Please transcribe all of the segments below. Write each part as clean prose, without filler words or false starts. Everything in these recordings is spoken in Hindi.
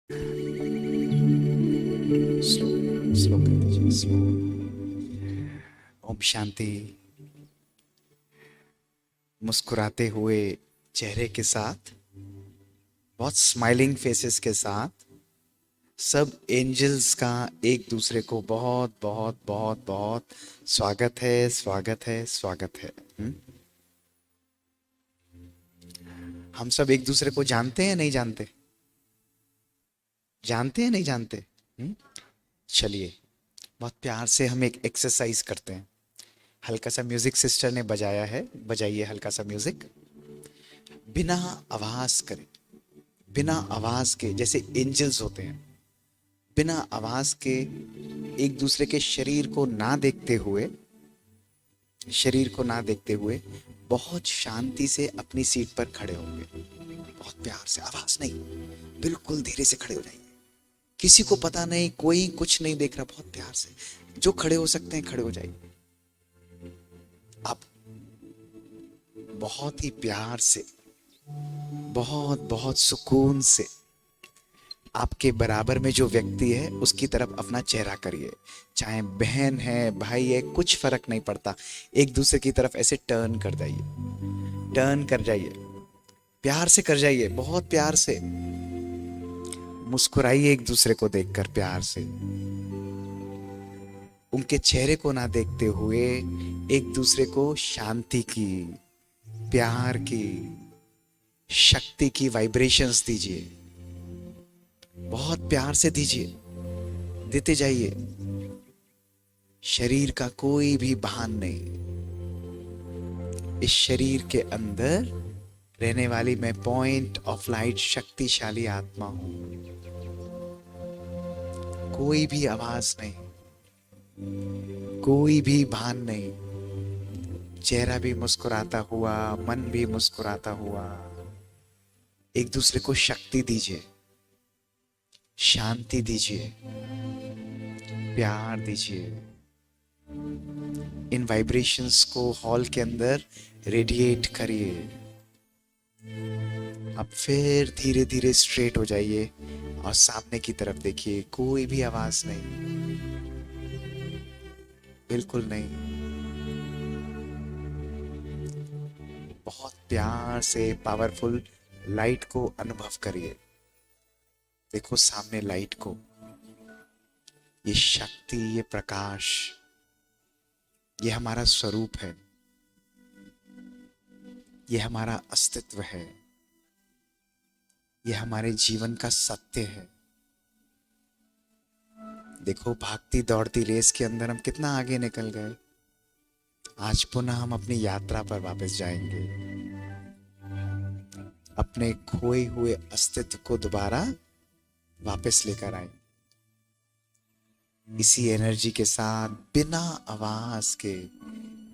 स्लो, स्लो कर दीजिए, स्लो। ओम शांति। मुस्कुराते हुए चेहरे के साथ, बहुत स्माइलिंग फेसेस के साथ, सब एंजल्स का एक दूसरे को बहुत बहुत बहुत बहुत स्वागत है, स्वागत है, स्वागत है। हम सब एक दूसरे को जानते हैं, नहीं जानते? जानते हैं, नहीं जानते? हम्म? चलिए, बहुत प्यार से हम एक एक्सरसाइज करते हैं। हल्का सा म्यूजिक सिस्टर ने बजाया है, बजाइए हल्का सा म्यूजिक। बिना आवाज करे, बिना आवाज के, जैसे एंजल्स होते हैं, बिना आवाज के, एक दूसरे के शरीर को ना देखते हुए बहुत शांति से अपनी सीट पर खड़े होंगे। बहुत प्यार से, आवाज नहीं, बिल्कुल धीरे से खड़े हो जाएंगे। किसी को पता नहीं, कोई कुछ नहीं देख रहा, बहुत प्यार से जो खड़े हो सकते हैं खड़े हो जाइए। अब बहुत ही प्यार से, बहुत बहुत सुकून से, आपके बराबर में जो व्यक्ति है उसकी तरफ अपना चेहरा करिए। चाहे बहन है, भाई है, कुछ फर्क नहीं पड़ता। एक दूसरे की तरफ ऐसे टर्न कर जाइए, टर्न कर जाइए, प्यार से कर जाइए, बहुत प्यार से मुस्कुराइए एक दूसरे को देखकर, प्यार से। उनके चेहरे को ना देखते हुए एक दूसरे को शांति की, प्यार की, शक्ति की वाइब्रेशंस दीजिए। बहुत प्यार से दीजिए, देते जाइए। शरीर का कोई भी भान नहीं। इस शरीर के अंदर रहने वाली मैं पॉइंट ऑफ लाइट शक्तिशाली आत्मा हूं। कोई भी आवाज नहीं, कोई भी भान नहीं। चेहरा भी मुस्कुराता हुआ, मन भी मुस्कुराता हुआ। एक दूसरे को शक्ति दीजिए, शांति दीजिए, प्यार दीजिए। इन वाइब्रेशंस को हॉल के अंदर रेडिएट करिए। अब फिर धीरे धीरे स्ट्रेट हो जाइए और सामने की तरफ देखिए। कोई भी आवाज नहीं, बिल्कुल नहीं। बहुत प्यार से पावरफुल लाइट को अनुभव करिए। देखो सामने लाइट को, ये शक्ति, ये प्रकाश, ये हमारा स्वरूप है, ये हमारा अस्तित्व है, ये हमारे जीवन का सत्य है। देखो भागती दौड़ती रेस के अंदर हम कितना आगे निकल गए। आज पुनः हम अपनी यात्रा पर वापस जाएंगे, अपने खोए हुए अस्तित्व को दोबारा वापस लेकर आएंगे। इसी एनर्जी के साथ, बिना आवाज के,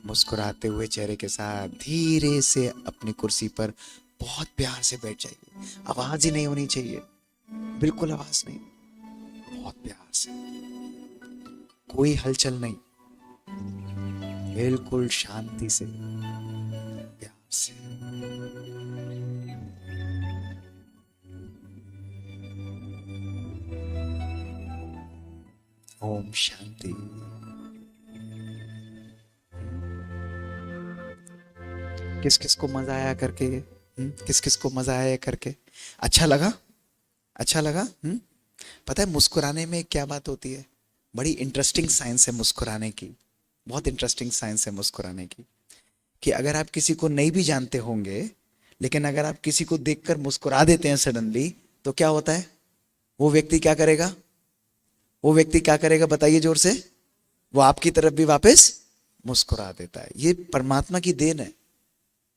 मुस्कुराते हुए चेहरे के साथ धीरे से अपनी कुर्सी पर बहुत प्यार से बैठ जाइए। आवाज ही नहीं होनी चाहिए, बिल्कुल आवाज नहीं, बहुत प्यार से, कोई हलचल नहीं, बिल्कुल शांति से, प्यार से। ओम शांति। किस किस को मजा आया करके? किस किस को मजा आया करके? अच्छा लगा? अच्छा लगा? पता है मुस्कुराने में क्या बात होती है? बड़ी इंटरेस्टिंग साइंस है मुस्कुराने की, बहुत इंटरेस्टिंग साइंस है मुस्कुराने की। कि अगर आप किसी को नहीं भी जानते होंगे, लेकिन अगर आप किसी को देखकर मुस्कुरा देते हैं सडनली, तो क्या होता है? वो व्यक्ति क्या करेगा? वो व्यक्ति क्या करेगा बताइए जोर से? वो आपकी तरफ भी वापस मुस्कुरा देता है। ये परमात्मा की देन है।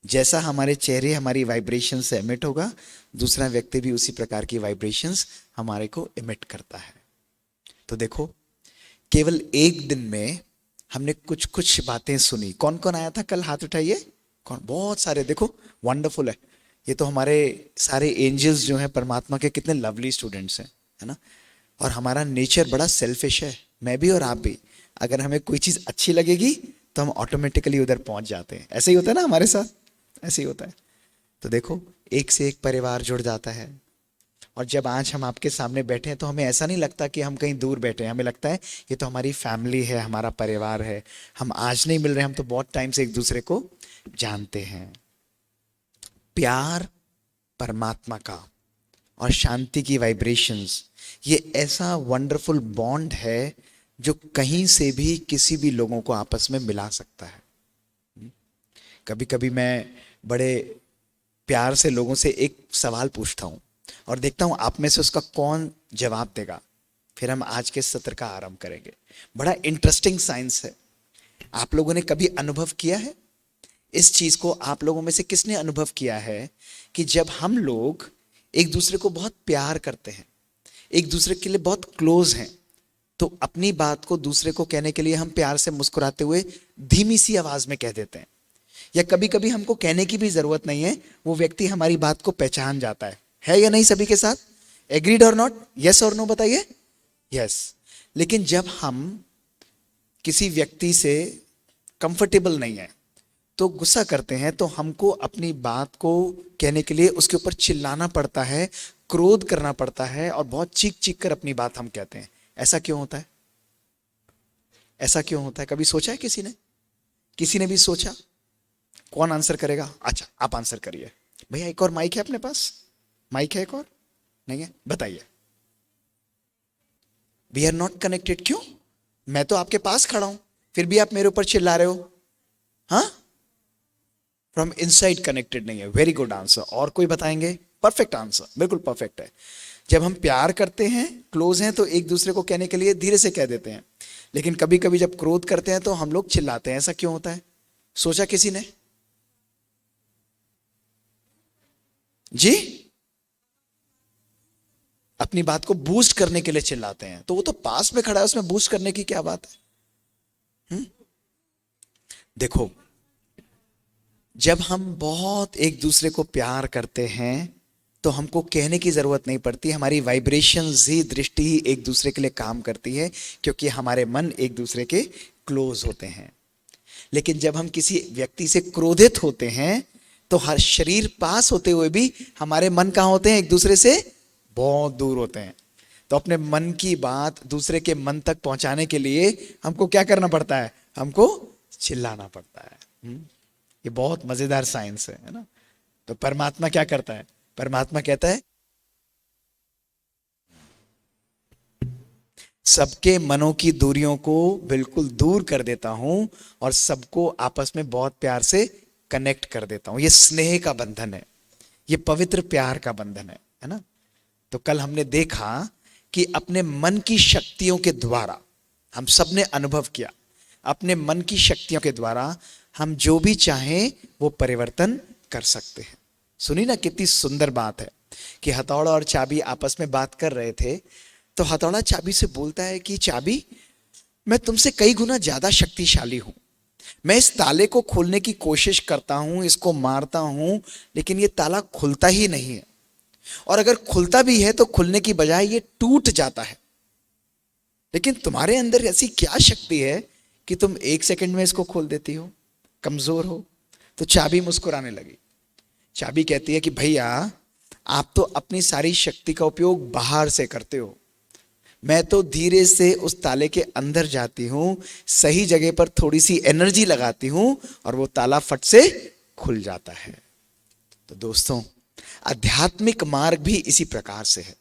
जैसा हमारे चेहरे हमारी वाइब्रेशन से एमिट होगा, दूसरा व्यक्ति भी उसी प्रकार की वाइब्रेशंस हमारे को एमिट करता है। तो देखो, केवल एक दिन में हमने कुछ कुछ बातें सुनी। कौन कौन आया था कल? हाथ उठाइए। कौन? बहुत सारे। देखो वंडरफुल है। ये तो हमारे सारे एंजल्स जो हैं परमात्मा के, कितने लवली स्टूडेंट्स हैं, है ना? और हमारा नेचर बड़ा सेल्फिश है, मैं भी और आप भी। अगर हमें कोई चीज अच्छी लगेगी तो हम ऑटोमेटिकली उधर पहुंच जाते हैं। ऐसे ही होता है ना हमारे साथ, ऐसे ही होता है। तो देखो, एक से एक परिवार जुड़ जाता है, और जब आज हम आपके सामने बैठे हैं तो हमें ऐसा नहीं लगता कि हम कहीं दूर बैठे हैं, हमें लगता है ये तो हमारी फैमिली है, हमारा परिवार है। हम आज नहीं मिल रहे, हम तो बहुत टाइम से एक दूसरे को जानते हैं। प्यार परमात्मा का और शांति की वाइब्रेशंस, ये ऐसा वंडरफुल बॉन्ड है जो कहीं से भी किसी भी लोगों को आपस में मिला सकता है। कभी कभी मैं बड़े प्यार से लोगों से एक सवाल पूछता हूं और देखता हूं आप में से उसका कौन जवाब देगा, फिर हम आज के सत्र का आरंभ करेंगे। बड़ा इंटरेस्टिंग साइंस है। आप लोगों ने कभी अनुभव किया है इस चीज को? आप लोगों में से किसने अनुभव किया है कि जब हम लोग एक दूसरे को बहुत प्यार करते हैं, एक दूसरे के लिए बहुत क्लोज हैं, तो अपनी बात को दूसरे को कहने के लिए हम प्यार से मुस्कुराते हुए धीमी सी आवाज में कह देते हैं, या कभी कभी हमको कहने की भी जरूरत नहीं है, वो व्यक्ति हमारी बात को पहचान जाता है या नहीं? सभी के साथ एग्रीड और नॉट, यस और नो बताइए। यस। लेकिन जब हम किसी व्यक्ति से कंफर्टेबल नहीं है तो गुस्सा करते हैं, तो हमको अपनी बात को कहने के लिए उसके ऊपर चिल्लाना पड़ता है, क्रोध करना पड़ता है और बहुत चीख चीख कर अपनी बात हम कहते हैं। ऐसा क्यों होता है? ऐसा क्यों होता है? कभी सोचा है किसी ने? किसी ने भी सोचा? कौन आंसर करेगा? अच्छा आप आंसर करिए। भैया एक और माइक है अपने पास? माइक है एक और? नहीं है? बताइए। We are not connected. क्यों? मैं तो आपके पास खड़ा हूं, फिर भी आप मेरे ऊपर चिल्ला रहे हो। हाँ, फ्रॉम इनसाइड कनेक्टेड नहीं है। Very good answer. और कोई बताएंगे? परफेक्ट आंसर, बिल्कुल परफेक्ट है। जब हम प्यार करते हैं, क्लोज हैं, तो एक दूसरे को कहने के लिए धीरे से कह देते हैं, लेकिन कभी कभी जब क्रोध करते हैं तो हम लोग चिल्लाते हैं। ऐसा क्यों होता है? सोचा किसी ने? जी, अपनी बात को बूस्ट करने के लिए चिल्लाते हैं, तो वो तो पास में खड़ा है, उसमें बूस्ट करने की क्या बात है? देखो, जब हम बहुत एक दूसरे को प्यार करते हैं तो हमको कहने की जरूरत नहीं पड़ती, हमारी वाइब्रेशंस ही, दृष्टि ही एक दूसरे के लिए काम करती है, क्योंकि हमारे मन एक दूसरे के क्लोज होते हैं। लेकिन जब हम किसी व्यक्ति से क्रोधित होते हैं तो हर शरीर पास होते हुए भी हमारे मन कहाँ होते हैं? एक दूसरे से बहुत दूर होते हैं। तो अपने मन की बात दूसरे के मन तक पहुंचाने के लिए हमको क्या करना पड़ता है? हमको चिल्लाना पड़ता है। ये बहुत मजेदार साइंस है ना? तो परमात्मा क्या करता है? परमात्मा कहता है सबके मनों की दूरियों को बिल्कुल दूर कर देता हूं और सबको आपस में बहुत प्यार से कनेक्ट कर देता हूं। ये स्नेह का बंधन है, ये पवित्र प्यार का बंधन है ना? तो कल हमने देखा कि अपने मन की शक्तियों के द्वारा, हम सबने अनुभव किया, अपने मन की शक्तियों के द्वारा हम जो भी चाहें वो परिवर्तन कर सकते हैं। सुनी ना कितनी सुंदर बात है कि हथौड़ा और चाबी आपस में बात कर रहे थे, तो हथौड़ा चाबी से बोलता है कि चाबी, मैं तुमसे कई गुना ज्यादा शक्तिशाली हूं, मैं इस ताले को खोलने की कोशिश करता हूं, इसको मारता हूं, लेकिन ये ताला खुलता ही नहीं है, और अगर खुलता भी है तो खुलने की बजाय ये टूट जाता है। लेकिन तुम्हारे अंदर ऐसी क्या शक्ति है कि तुम एक सेकंड में इसको खोल देती हो? कमजोर हो? तो चाबी मुस्कुराने लगी। चाबी कहती है कि भैया, आप तो अपनी सारी शक्ति का उपयोग बाहर से करते हो, मैं तो धीरे से उस ताले के अंदर जाती हूं, सही जगह पर थोड़ी सी एनर्जी लगाती हूं और वो ताला फट से खुल जाता है। तो दोस्तों, आध्यात्मिक मार्ग भी इसी प्रकार से है।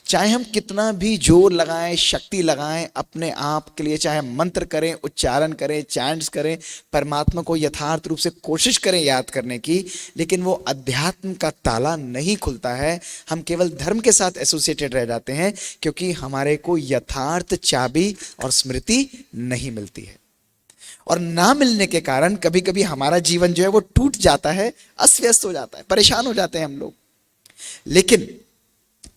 चाहे हम कितना भी जोर लगाएं, शक्ति लगाएं अपने आप के लिए, चाहे मंत्र करें, उच्चारण करें, चैंट्स करें, परमात्मा को यथार्थ रूप से कोशिश करें याद करने की, लेकिन वो अध्यात्म का ताला नहीं खुलता है। हम केवल धर्म के साथ एसोसिएटेड रह जाते हैं, क्योंकि हमारे को यथार्थ चाबी और स्मृति नहीं मिलती है। और ना मिलने के कारण कभी कभी हमारा जीवन जो है वो टूट जाता है, अस्त व्यस्त हो जाता है, परेशान हो जाते हैं हम लोग। लेकिन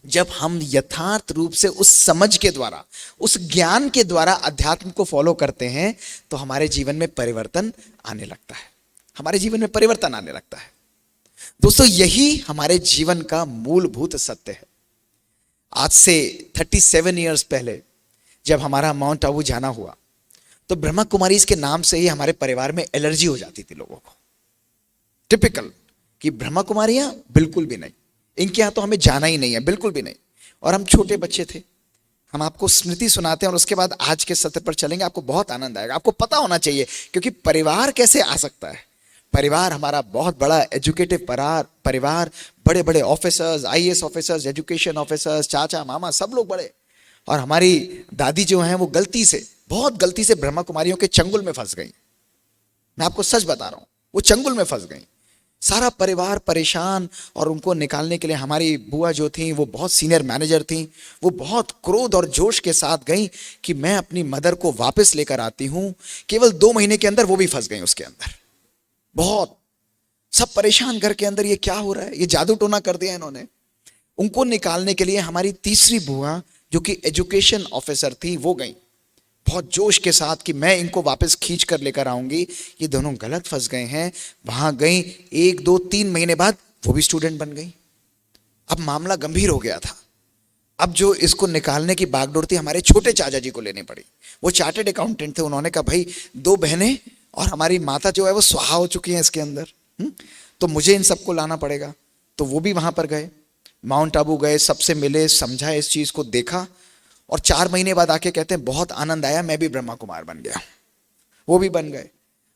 जब हम यथार्थ रूप से उस समझ के द्वारा, उस ज्ञान के द्वारा अध्यात्म को फॉलो करते हैं, तो हमारे जीवन में परिवर्तन आने लगता है, हमारे जीवन में परिवर्तन आने लगता है। दोस्तों, यही हमारे जीवन का मूलभूत सत्य है। आज से 37 ईयर्स पहले जब हमारा माउंट आबू जाना हुआ, तो ब्रह्मा कुमारी इसके नाम से ही हमारे परिवार में एलर्जी हो जाती थी लोगों को। टिपिकल कि ब्रह्मा कुमारियां बिल्कुल भी नहीं, इनके यहाँ तो हमें जाना ही नहीं है, बिल्कुल भी नहीं। और हम छोटे बच्चे थे। हम आपको स्मृति सुनाते हैं और उसके बाद आज के सत्र पर चलेंगे, आपको बहुत आनंद आएगा। आपको पता होना चाहिए, क्योंकि परिवार कैसे आ सकता है। परिवार हमारा बहुत बड़ा एजुकेटिव परिवार, बड़े बड़े officers, IAS officers, education officers, चाचा मामा सब लोग बड़े। और हमारी दादी जो हैं वो गलती से, बहुत गलती से ब्रह्मा कुमारियों के चंगुल में फंस गई। मैं आपको सच बता रहा हूं, वो चंगुल में फंस गई। सारा परिवार परेशान, और उनको निकालने के लिए हमारी बुआ जो थी वो बहुत सीनियर मैनेजर थी। वो बहुत क्रोध और जोश के साथ गई कि मैं अपनी मदर को वापस लेकर आती हूं। केवल 2 महीने के अंदर वो भी फंस गई उसके अंदर। बहुत सब परेशान घर के अंदर, ये क्या हो रहा है, ये जादू टोना कर दिया इन्होंने। उनको निकालने के लिए हमारी तीसरी बुआ जो कि एजुकेशन ऑफिसर थी वो गई बहुत जोश के साथ कि मैं इनको वापस खींच कर लेकर आऊंगी, ये दोनों गलत फंस गए हैं। वहां गई, 1 2 3 महीने बाद वो भी स्टूडेंट बन गई। अब मामला गंभीर हो गया था। अब जो इसको निकालने की बागडोर थी हमारे छोटे चाचा जी को लेनी पड़ी। वो चार्टेड अकाउंटेंट थे। उन्होंने कहा भाई 2 बहनें और हमारी माता जो है वो स्वाहा हो चुकी है इसके अंदर, तो मुझे इन सबको लाना पड़ेगा। तो वो भी वहां पर गए, माउंट आबू गए, सबसे मिले, समझा, इस चीज को देखा, और 4 महीने बाद आके कहते हैं बहुत आनंद आया, मैं भी ब्रह्मा कुमार बन गया। वो भी बन गए।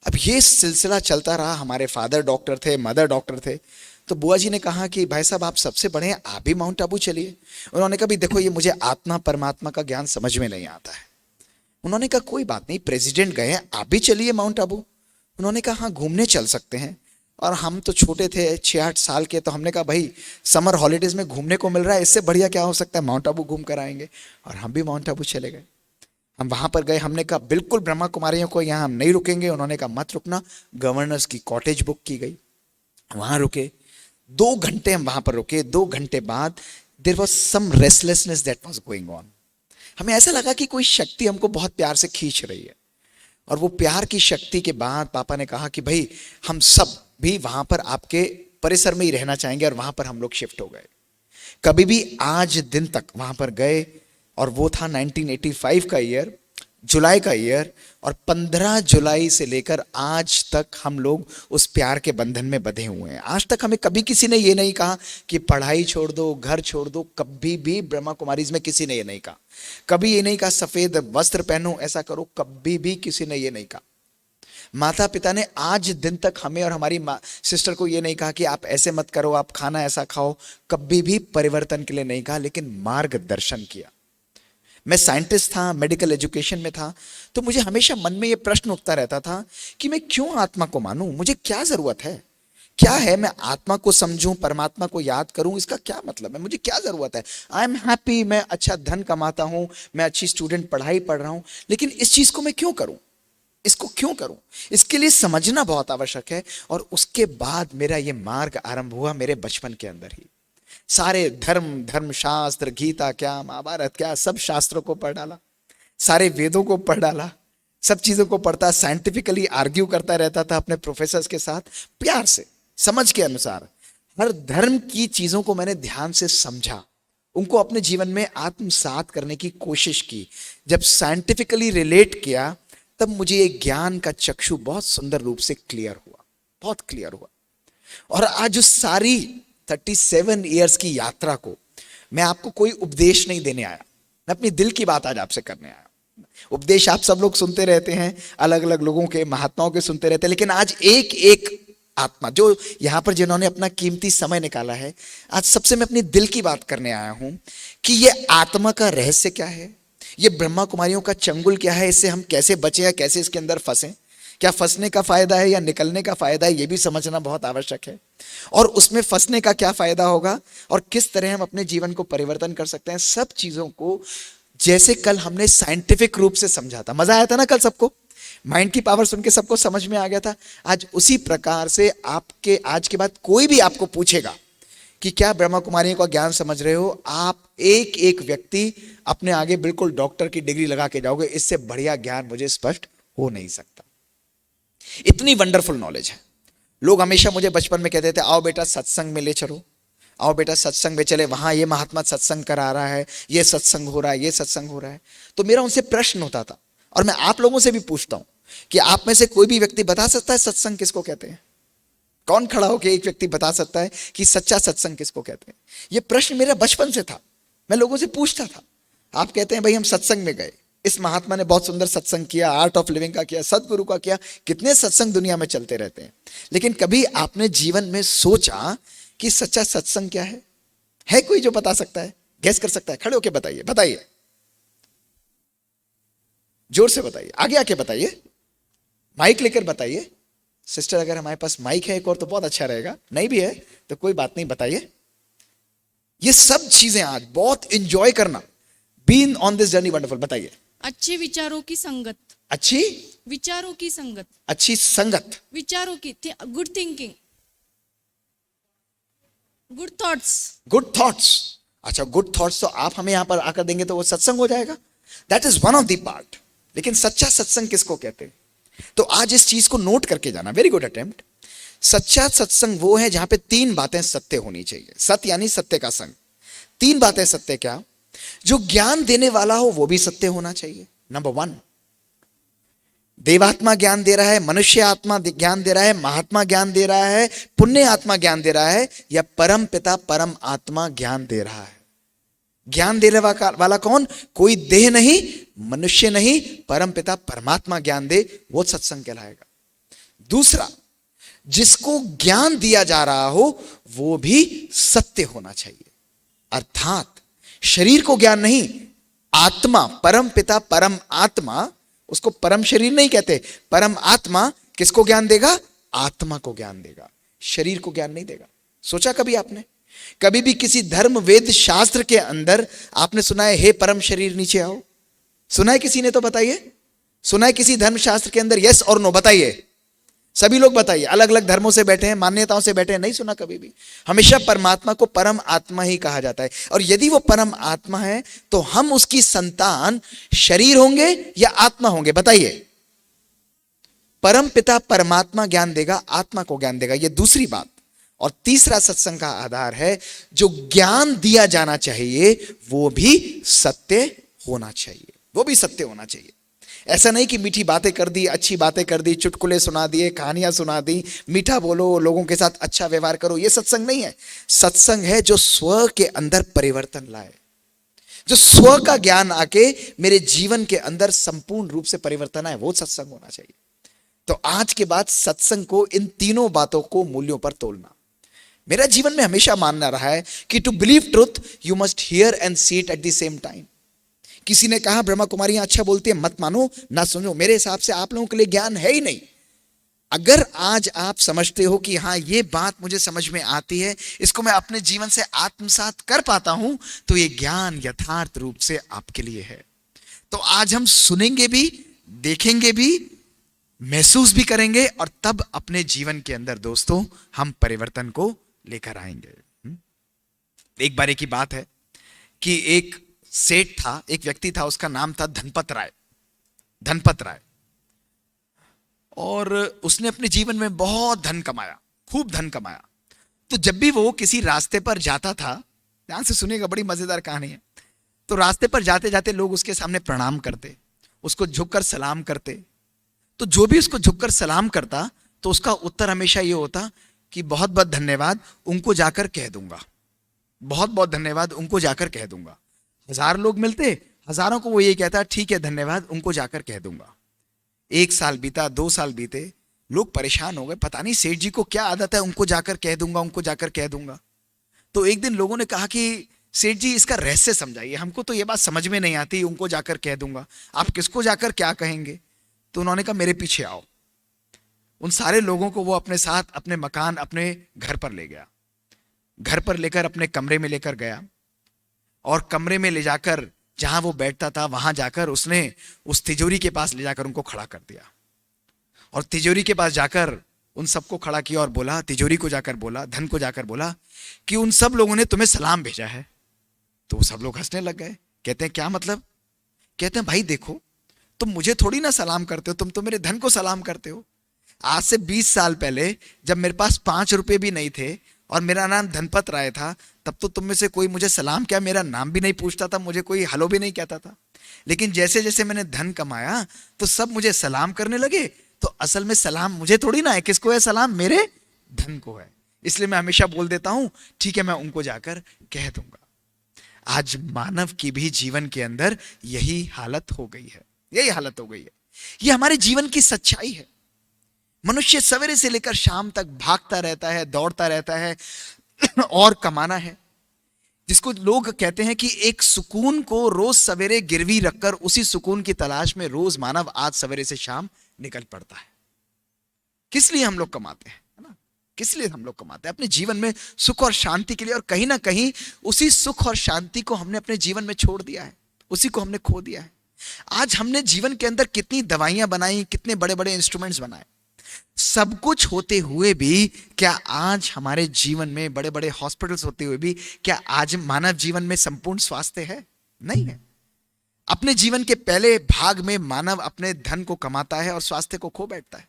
अब ये सिलसिला चलता रहा। हमारे फादर डॉक्टर थे, मदर डॉक्टर थे। तो बुआ जी ने कहा कि भाई साहब आप सबसे बड़े हैं, आप भी माउंट आबू चलिए। उन्होंने कहा भी देखो ये मुझे आत्मा परमात्मा का ज्ञान समझ में नहीं आता है। उन्होंने कहा कोई बात नहीं, प्रेसिडेंट गए हैं, आप भी चलिए माउंट आबू। उन्होंने कहा हाँ घूमने चल सकते हैं। और हम तो छोटे थे, 6 8 साल के, तो हमने कहा भाई समर हॉलीडेज में घूमने को मिल रहा है, इससे बढ़िया क्या हो सकता है, माउंट आबू घूम कर आएंगे। और हम भी माउंट आबू चले गए। हम वहां पर गए, हमने कहा बिल्कुल ब्रह्मा कुमारियों को यहाँ हम नहीं रुकेंगे। उन्होंने कहा मत रुकना। गवर्नर्स की कॉटेज बुक की गई, वहां रुके। 2 घंटे हम वहां पर रुके। 2 घंटे बाद there was some restlessness that was going on. हमें ऐसा लगा कि कोई शक्ति हमको बहुत प्यार से खींच रही है। और वो प्यार की शक्ति के बाद पापा ने कहा कि भाई हम सब भी वहां पर आपके परिसर में ही रहना चाहेंगे। और वहां पर हम लोग शिफ्ट हो गए। कभी भी आज दिन तक वहां पर गए। और वो था 1985 का ईयर, जुलाई का ईयर। और 15 जुलाई से लेकर आज तक हम लोग उस प्यार के बंधन में बंधे हुए हैं। आज तक हमें कभी किसी ने ये नहीं कहा कि पढ़ाई छोड़ दो, घर छोड़ दो। कभी भी ब्रह्मा कुमारीज में किसी ने ये नहीं कहा। कभी ये नहीं कहा सफेद वस्त्र पहनो, ऐसा करो, कभी भी किसी ने ये नहीं कहा। माता पिता ने आज दिन तक हमें और हमारी सिस्टर को ये नहीं कहा कि आप ऐसे मत करो, आप खाना ऐसा खाओ। कभी भी परिवर्तन के लिए नहीं कहा, लेकिन मार्गदर्शन किया। मैं साइंटिस्ट था, मेडिकल एजुकेशन में था, तो मुझे हमेशा मन में ये प्रश्न उठता रहता था कि मैं क्यों आत्मा को मानूं, मुझे क्या जरूरत है, क्या है मैं आत्मा को समझूं, परमात्मा को याद करूं, इसका क्या मतलब है, मुझे क्या जरूरत है। आई एम हैप्पी, मैं अच्छा धन कमाता हूं, मैं अच्छी स्टूडेंट पढ़ाई पढ़ रहा हूं, लेकिन इस चीज को मैं क्यों करूं, इसको क्यों करूं, इसके लिए समझना बहुत आवश्यक है। और उसके बाद मेरा ये मार्ग आरंभ हुआ मेरे बचपन के अंदर ही। सारे धर्मशास्त्र, गीता क्या, महाभारत क्या, सब शास्त्रों को पढ़ डाला, सारे वेदों को पढ़ डाला, सब चीजों को पढ़ता, साइंटिफिकली आर्ग्यू करता रहता था अपने प्रोफेसर्स के साथ, प्यार से, समझ के अनुसार। हर धर्म की चीजों को मैंने ध्यान से समझा, उनको अपने जीवन में आत्मसात करने की कोशिश की। जब साइंटिफिकली रिलेट किया तब मुझे एक ज्ञान का चक्षु बहुत सुंदर रूप से क्लियर हुआ, बहुत क्लियर हुआ। और आज उस सारी 37 ईयर्स की यात्रा को मैं आपको कोई उपदेश नहीं देने आया, मैं अपनी दिल की बात आज आपसे करने आया। उपदेश आप सब लोग सुनते रहते हैं, अलग अलग लोगों के, महात्माओं के सुनते रहते हैं, लेकिन आज एक एक आत्मा जो यहां पर जिन्होंने अपना कीमती समय निकाला है, आज सबसे मैं अपनी दिल की बात करने आया हूं कि ये आत्मा का रहस्य क्या है, ये ब्रह्मा कुमारियों का चंगुल क्या है, इससे हम कैसे बचे या कैसे इसके अंदर फंसे, क्या फंसने का फायदा है या निकलने का फायदा है, यह भी समझना बहुत आवश्यक है। और उसमें फंसने का क्या फायदा होगा और किस तरह हम अपने जीवन को परिवर्तन कर सकते हैं, सब चीजों को जैसे कल हमने साइंटिफिक रूप से समझा था, मजा आया था ना कल सबको, माइंड की पावर सुन के सबको समझ में आ गया था। आज उसी प्रकार से आपके आज के बाद कोई भी आपको पूछेगा कि क्या ब्रह्मा कुमारियों का ज्ञान समझ रहे हो, आप एक एक व्यक्ति अपने आगे बिल्कुल डॉक्टर की डिग्री लगा के जाओगे, इससे बढ़िया ज्ञान मुझे स्पष्ट हो नहीं सकता। इतनी वंडरफुल नॉलेज है। लोग हमेशा मुझे बचपन में कहते थे आओ बेटा सत्संग में ले चलो, आओ बेटा सत्संग में चले, वहां ये महात्मा सत्संग करा रहा है, ये सत्संग हो रहा है, ये सत्संग हो रहा है। तो मेरा उनसे प्रश्न होता था, और मैं आप लोगों से भी पूछता हूं कि आप में से कोई भी व्यक्ति बता सकता है सत्संग किसको कहते हैं? कौन खड़ा होकर एक व्यक्ति बता सकता है कि सच्चा सत्संग किसको कहते हैं? ये प्रश्न मेरा बचपन से था, मैं लोगों से पूछता था। आप कहते हैं भाई हम सत्संग में गए, इस महात्मा ने बहुत सुंदर सत्संग किया, आर्ट ऑफ लिविंग का किया, सदगुरु का किया, कितने सत्संग दुनिया में चलते रहते हैं, लेकिन कभी आपने जीवन में सोचा कि सच्चा सत्संग क्या है? है कोई जो बता सकता है, गैस कर सकता है? खड़े होके बताइए, बताइए, जोर से बताइए, आगे आके बताइए, माइक लेकर बताइए। सिस्टर अगर हमारे पास माइक है एक और तो बहुत अच्छा रहेगा, नहीं भी है तो कोई बात नहीं, बताइए। ये सब चीजें आज बहुत एंजॉय करना, been on this journey wonderful. बताइए। अच्छे विचारों की संगत, अच्छी विचारों की संगत, अच्छी संगत, विचारों की, good thinking, good thoughts. Good thoughts. अच्छा, गुड थॉट्स तो आप हमें यहां पर आकर देंगे तो वो सत्संग हो जाएगा, that is one of the part. लेकिन सच्चा सत्संग किसको कहते हैं? तो आज इस चीज को नोट करके जाना, वेरी गुड अटेम्प्ट। सच्चा सत्संग वो है जहां पे तीन बातें सत्य होनी चाहिए। सत्य यानी सत्य का संग। तीन बातें सत्य क्या? जो ज्ञान देने वाला हो वो भी सत्य होना चाहिए। नंबर वन, देवात्मा ज्ञान दे रहा है, मनुष्य आत्मा ज्ञान दे रहा है, महात्मा ज्ञान दे रहा है, पुण्य आत्मा ज्ञान दे रहा है, या परम पिता परम आत्मा ज्ञान दे रहा है। ज्ञान देने वाला कौन? कोई देह नहीं, मनुष्य नहीं, परम पिता परमात्मा ज्ञान दे, वो सत्संग कहलाएगा। दूसरा, जिसको ज्ञान दिया जा रहा हो वो भी सत्य होना चाहिए, अर्थात शरीर को ज्ञान नहीं, आत्मा, परम पिता परम आत्मा, उसको परम शरीर नहीं कहते, परम आत्मा किसको ज्ञान देगा? आत्मा को ज्ञान देगा, शरीर को ज्ञान नहीं देगा। सोचा कभी आपने? कभी भी किसी धर्म वेद शास्त्र के अंदर आपने सुना है हे परम शरीर नीचे आओ? सुना है किसी ने? तो बताइए, सुना है किसी धर्म शास्त्र के अंदर? यस और नो बताइए, सभी लोग बताइए। अलग अलग धर्मों से बैठे हैं, मान्यताओं से बैठे हैं, नहीं सुना कभी भी। हमेशा परमात्मा को परम आत्मा ही कहा जाता है, और यदि वो परम आत्मा है तो हम उसकी संतान शरीर होंगे या आत्मा होंगे? बताइए। परम पिता परमात्मा ज्ञान देगा, आत्मा को ज्ञान देगा, ये दूसरी बात। और तीसरा सत्संग का आधार है, जो ज्ञान दिया जाना चाहिए वो भी सत्य होना चाहिए, वो भी सत्य होना चाहिए। ऐसा नहीं कि मीठी बातें कर दी, अच्छी बातें कर दी, चुटकुले सुना दिए, कहानियां सुना दी, मीठा बोलो, लोगों के साथ अच्छा व्यवहार करो, ये सत्संग नहीं है। सत्संग है जो स्व के अंदर परिवर्तन लाए, जो स्व का ज्ञान आके मेरे जीवन के अंदर संपूर्ण रूप से परिवर्तन आए, वो सत्संग होना चाहिए। तो आज के बाद सत्संग को इन तीनों बातों को मूल्यों पर तोलना। मेरा जीवन में हमेशा मानना रहा है कि to believe truth you must hear and see it at the same time. किसी ने कहा ब्रह्मा कुमारियां अच्छा बोलती है, मत मानो ना सुनो, मेरे हिसाब से आप लोगों के लिए ज्ञान है ही नहीं। अगर आज आप समझते हो कि हाँ ये बात मुझे समझ में आती है, इसको मैं अपने जीवन से आत्मसात कर पाता हूं, तो ये ज्ञान यथार्थ रूप से आपके लिए है। तो आज हम सुनेंगे भी, देखेंगे भी, महसूस भी करेंगे, और तब अपने जीवन के अंदर दोस्तों हम परिवर्तन को लेकर आएंगे। एक बार की बात है कि एक सेठ था, एक व्यक्ति था, उसका नाम था धनपत राय। धनपत राय, और उसने अपने जीवन में बहुत धन कमाया, खूब धन कमाया। तो जब भी वो किसी रास्ते पर जाता था, ध्यान से सुनिएगा, बड़ी मजेदार कहानी है। तो रास्ते पर जाते जाते लोग उसके सामने प्रणाम करते, उसको झुककर सलाम करते। तो जो भी उसको झुककर सलाम करता तो उसका उत्तर हमेशा ये होता कि बहुत बहुत धन्यवाद, उनको जाकर कह दूंगा, बहुत बहुत धन्यवाद, उनको जाकर कह दूंगा। 1000 लोग मिलते, हजारों को वो ये कहता ठीक है धन्यवाद, उनको जाकर कह दूंगा। 1 साल बीता, 2 साल बीते, लोग परेशान हो गए, पता नहीं सेठ जी को क्या आदत है, उनको जाकर कह दूंगा, उनको जाकर कह दूंगा। तो एक दिन लोगों ने कहा कि सेठ जी इसका रहस्य समझाइए, हमको तो ये बात समझ में नहीं आती, उनको जाकर कह दूंगा, आप किसको जाकर क्या कहेंगे? तो उन्होंने कहा मेरे पीछे आओ। उन सारे लोगों को वो अपने साथ अपने मकान, अपने घर पर ले गया। घर पर लेकर अपने कमरे में लेकर गया, और कमरे में ले जाकर जहां वो बैठता था वहां जाकर उसने उस तिजोरी के पास ले जाकर उनको खड़ा कर दिया, और तिजोरी के पास जाकर उन सबको खड़ा किया और बोला, तिजोरी को जाकर बोला, धन को जाकर बोला कि उन सब लोगों ने तुम्हें सलाम भेजा है। तो वो सब लोग हंसने लग गए, कहते हैं क्या मतलब? कहते हैं भाई देखो, तुम मुझे थोड़ी ना सलाम करते हो, तुम तो मेरे धन को सलाम करते हो। आज से 20 साल पहले जब मेरे पास 5 रुपए भी नहीं थे और मेरा नाम धनपत राय था, तब तो तुम में से कोई मुझे सलाम क्या, मेरा नाम भी नहीं पूछता था, मुझे कोई हेलो भी नहीं कहता था। लेकिन जैसे जैसे मैंने धन कमाया तो सब मुझे सलाम करने लगे। तो असल में सलाम मुझे थोड़ी ना है, किसको है सलाम? मेरे धन को है। इसलिए मैं हमेशा बोल देता हूं, ठीक है मैं उनको जाकर कह दूंगा। आज मानव की भी जीवन के अंदर यही हालत हो गई है, यही हालत हो गई है। ये हमारे जीवन की सच्चाई है। मनुष्य सवेरे से लेकर शाम तक भागता रहता है, दौड़ता रहता है और कमाना है, जिसको लोग कहते हैं कि एक सुकून को रोज सवेरे गिरवी रखकर उसी सुकून की तलाश में रोज मानव आज सवेरे से शाम निकल पड़ता है। किस लिए हम लोग कमाते हैं, है ना? किस लिए हम लोग कमाते हैं? अपने जीवन में सुख और शांति के लिए। और कहीं ना कहीं उसी सुख और शांति को हमने अपने जीवन में छोड़ दिया है, उसी को हमने खो दिया है। आज हमने जीवन के अंदर कितनी दवाइयां बनाई, कितने बड़े बड़े इंस्ट्रूमेंट्स बनाए, सब कुछ होते हुए भी क्या आज हमारे जीवन में बड़े बड़े हॉस्पिटल्स होते हुए भी क्या आज मानव जीवन में संपूर्ण स्वास्थ्य है? नहीं है। अपने जीवन के पहले भाग में मानव अपने धन को कमाता है और स्वास्थ्य को खो बैठता है,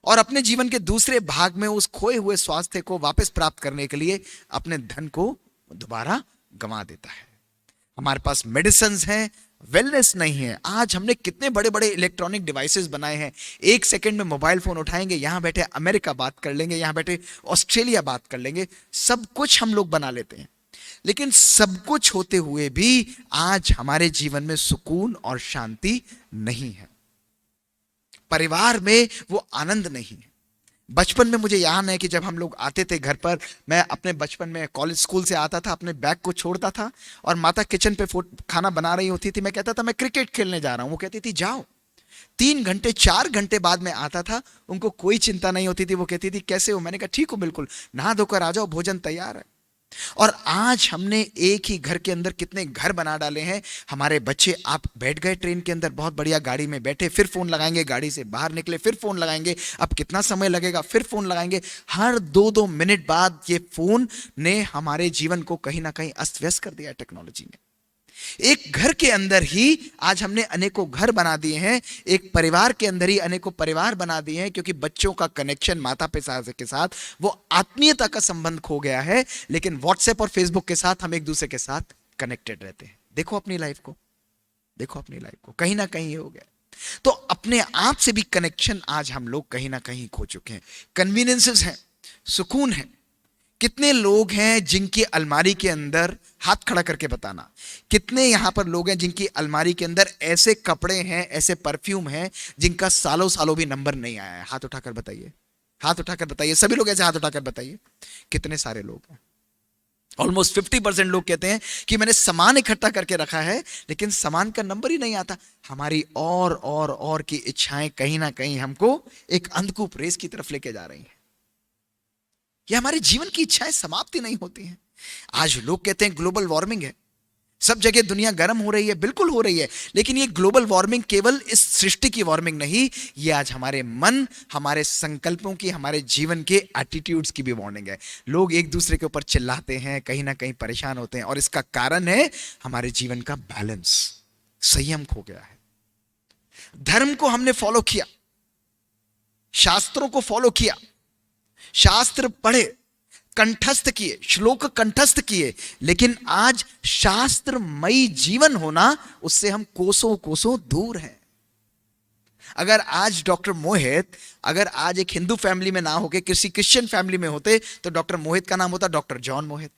और अपने जीवन के दूसरे भाग में उस खोए हुए स्वास्थ्य को वापस प्राप्त करने के लिए अपने धन को दोबारा गंवा देता है। हमारे पास मेडिसिन हैं, वेलनेस नहीं है। आज हमने कितने बड़े बड़े इलेक्ट्रॉनिक डिवाइसेस बनाए हैं, एक सेकंड में मोबाइल फोन उठाएंगे, यहां बैठे अमेरिका बात कर लेंगे, यहां बैठे ऑस्ट्रेलिया बात कर लेंगे, सब कुछ हम लोग बना लेते हैं। लेकिन सब कुछ होते हुए भी आज हमारे जीवन में सुकून और शांति नहीं है। परिवार में वो आनंद नहीं है। बचपन में मुझे याद है कि जब हम लोग आते थे घर पर, मैं अपने बचपन में कॉलेज स्कूल से आता था, अपने बैग को छोड़ता था और माता किचन पे खाना बना रही होती थी। मैं कहता था मैं क्रिकेट खेलने जा रहा हूं, वो कहती थी जाओ। 3 घंटे 4 घंटे बाद में आता था, उनको कोई चिंता नहीं होती थी। वो कहती थी कैसे हो? मैंने कहा ठीक हूं, बिल्कुल, नहा धोकर आ जाओ, भोजन तैयार है। और आज हमने एक ही घर के अंदर कितने घर बना डाले हैं। हमारे बच्चे, आप बैठ गए ट्रेन के अंदर, बहुत बढ़िया, गाड़ी में बैठे, फिर फोन लगाएंगे, गाड़ी से बाहर निकले फिर फोन लगाएंगे, अब कितना समय लगेगा, फिर फोन लगाएंगे। हर 2-2 मिनट बाद ये फोन ने हमारे जीवन को कहीं ना कहीं अस्त व्यस्त कर दिया है टेक्नोलॉजी ने। एक घर के अंदर ही आज हमने अनेकों घर बना दिए हैं, एक परिवार के अंदर ही अनेकों परिवार बना दिए हैं, क्योंकि बच्चों का कनेक्शन माता पिता के साथ, वो आत्मीयता का संबंध खो गया है। लेकिन व्हाट्सएप और फेसबुक के साथ हम एक दूसरे के साथ कनेक्टेड रहते हैं। देखो अपनी लाइफ को, देखो अपनी लाइफ को, कहीं ना कहीं ये हो गया। तो अपने आप से भी कनेक्शन आज हम लोग कहीं ना कहीं खो चुके हैं। कन्वीनियंसेस हैं, सुकून है। कितने लोग हैं जिनकी अलमारी के अंदर, हाथ खड़ा करके बताना, कितने यहां पर लोग हैं जिनकी अलमारी के अंदर ऐसे कपड़े हैं, ऐसे परफ्यूम हैं जिनका सालों सालों भी नंबर नहीं आया है? हाथ उठाकर बताइए, हाथ उठाकर बताइए, सभी लोग ऐसे हाथ उठाकर बताइए, कितने सारे लोग हैं? ऑलमोस्ट 50% लोग कहते हैं कि मैंने सामान इकट्ठा करके रखा है, लेकिन सामान का नंबर ही नहीं आता। हमारी और की इच्छाएं कहीं ना कहीं हमको एक अंधकूप रेस की तरफ लेके जा रही हैं। ये हमारे जीवन की इच्छाएं समाप्त ही नहीं होती हैं। आज लोग कहते हैं ग्लोबल वार्मिंग है, सब जगह दुनिया गर्म हो रही है, बिल्कुल हो रही है, लेकिन ये ग्लोबल वार्मिंग केवल इस सृष्टि की वार्मिंग नहीं, ये आज हमारे मन, हमारे संकल्पों की, हमारे जीवन के एटीट्यूड्स की भी वार्निंग है। लोग एक दूसरे के ऊपर चिल्लाते हैं, कहीं ना कहीं परेशान होते हैं, और इसका कारण है हमारे जीवन का बैलेंस, संयम खो गया है। धर्म को हमने फॉलो किया, शास्त्रों को फॉलो किया, शास्त्र पढ़े, कंठस्थ किए, श्लोक कंठस्थ किए, लेकिन आज शास्त्रमयी जीवन होना, उससे हम कोसों कोसों दूर हैं। अगर आज डॉक्टर मोहित, अगर आज एक हिंदू फैमिली में ना होके किसी क्रिश्चियन फैमिली में होते, तो डॉक्टर मोहित का नाम होता डॉक्टर जॉन मोहित।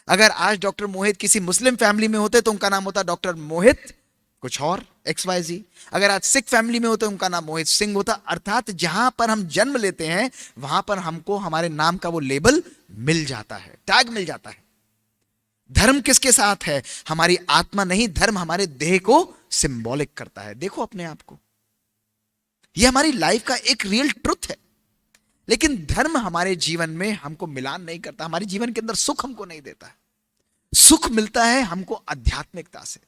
अगर आज डॉक्टर मोहित किसी मुस्लिम फैमिली में होते, तो उनका नाम होता डॉक्टर मोहित कुछ और XYZ। अगर आज सिख फैमिली में होते, उनका नाम मोहित सिंह होता। अर्थात जहां पर हम जन्म लेते हैं, वहां पर हमको हमारे नाम का वो लेबल मिल जाता है, टैग मिल जाता है। धर्म किसके साथ है? हमारी आत्मा नहीं, धर्म हमारे देह को सिंबॉलिक करता है। देखो अपने आप को, यह हमारी लाइफ का एक रियल ट्रुथ है। लेकिन धर्म हमारे जीवन में हमको मिलान नहीं करता, हमारे जीवन के अंदर सुख हमको नहीं देता है। सुख मिलता है हमको आध्यात्मिकता से।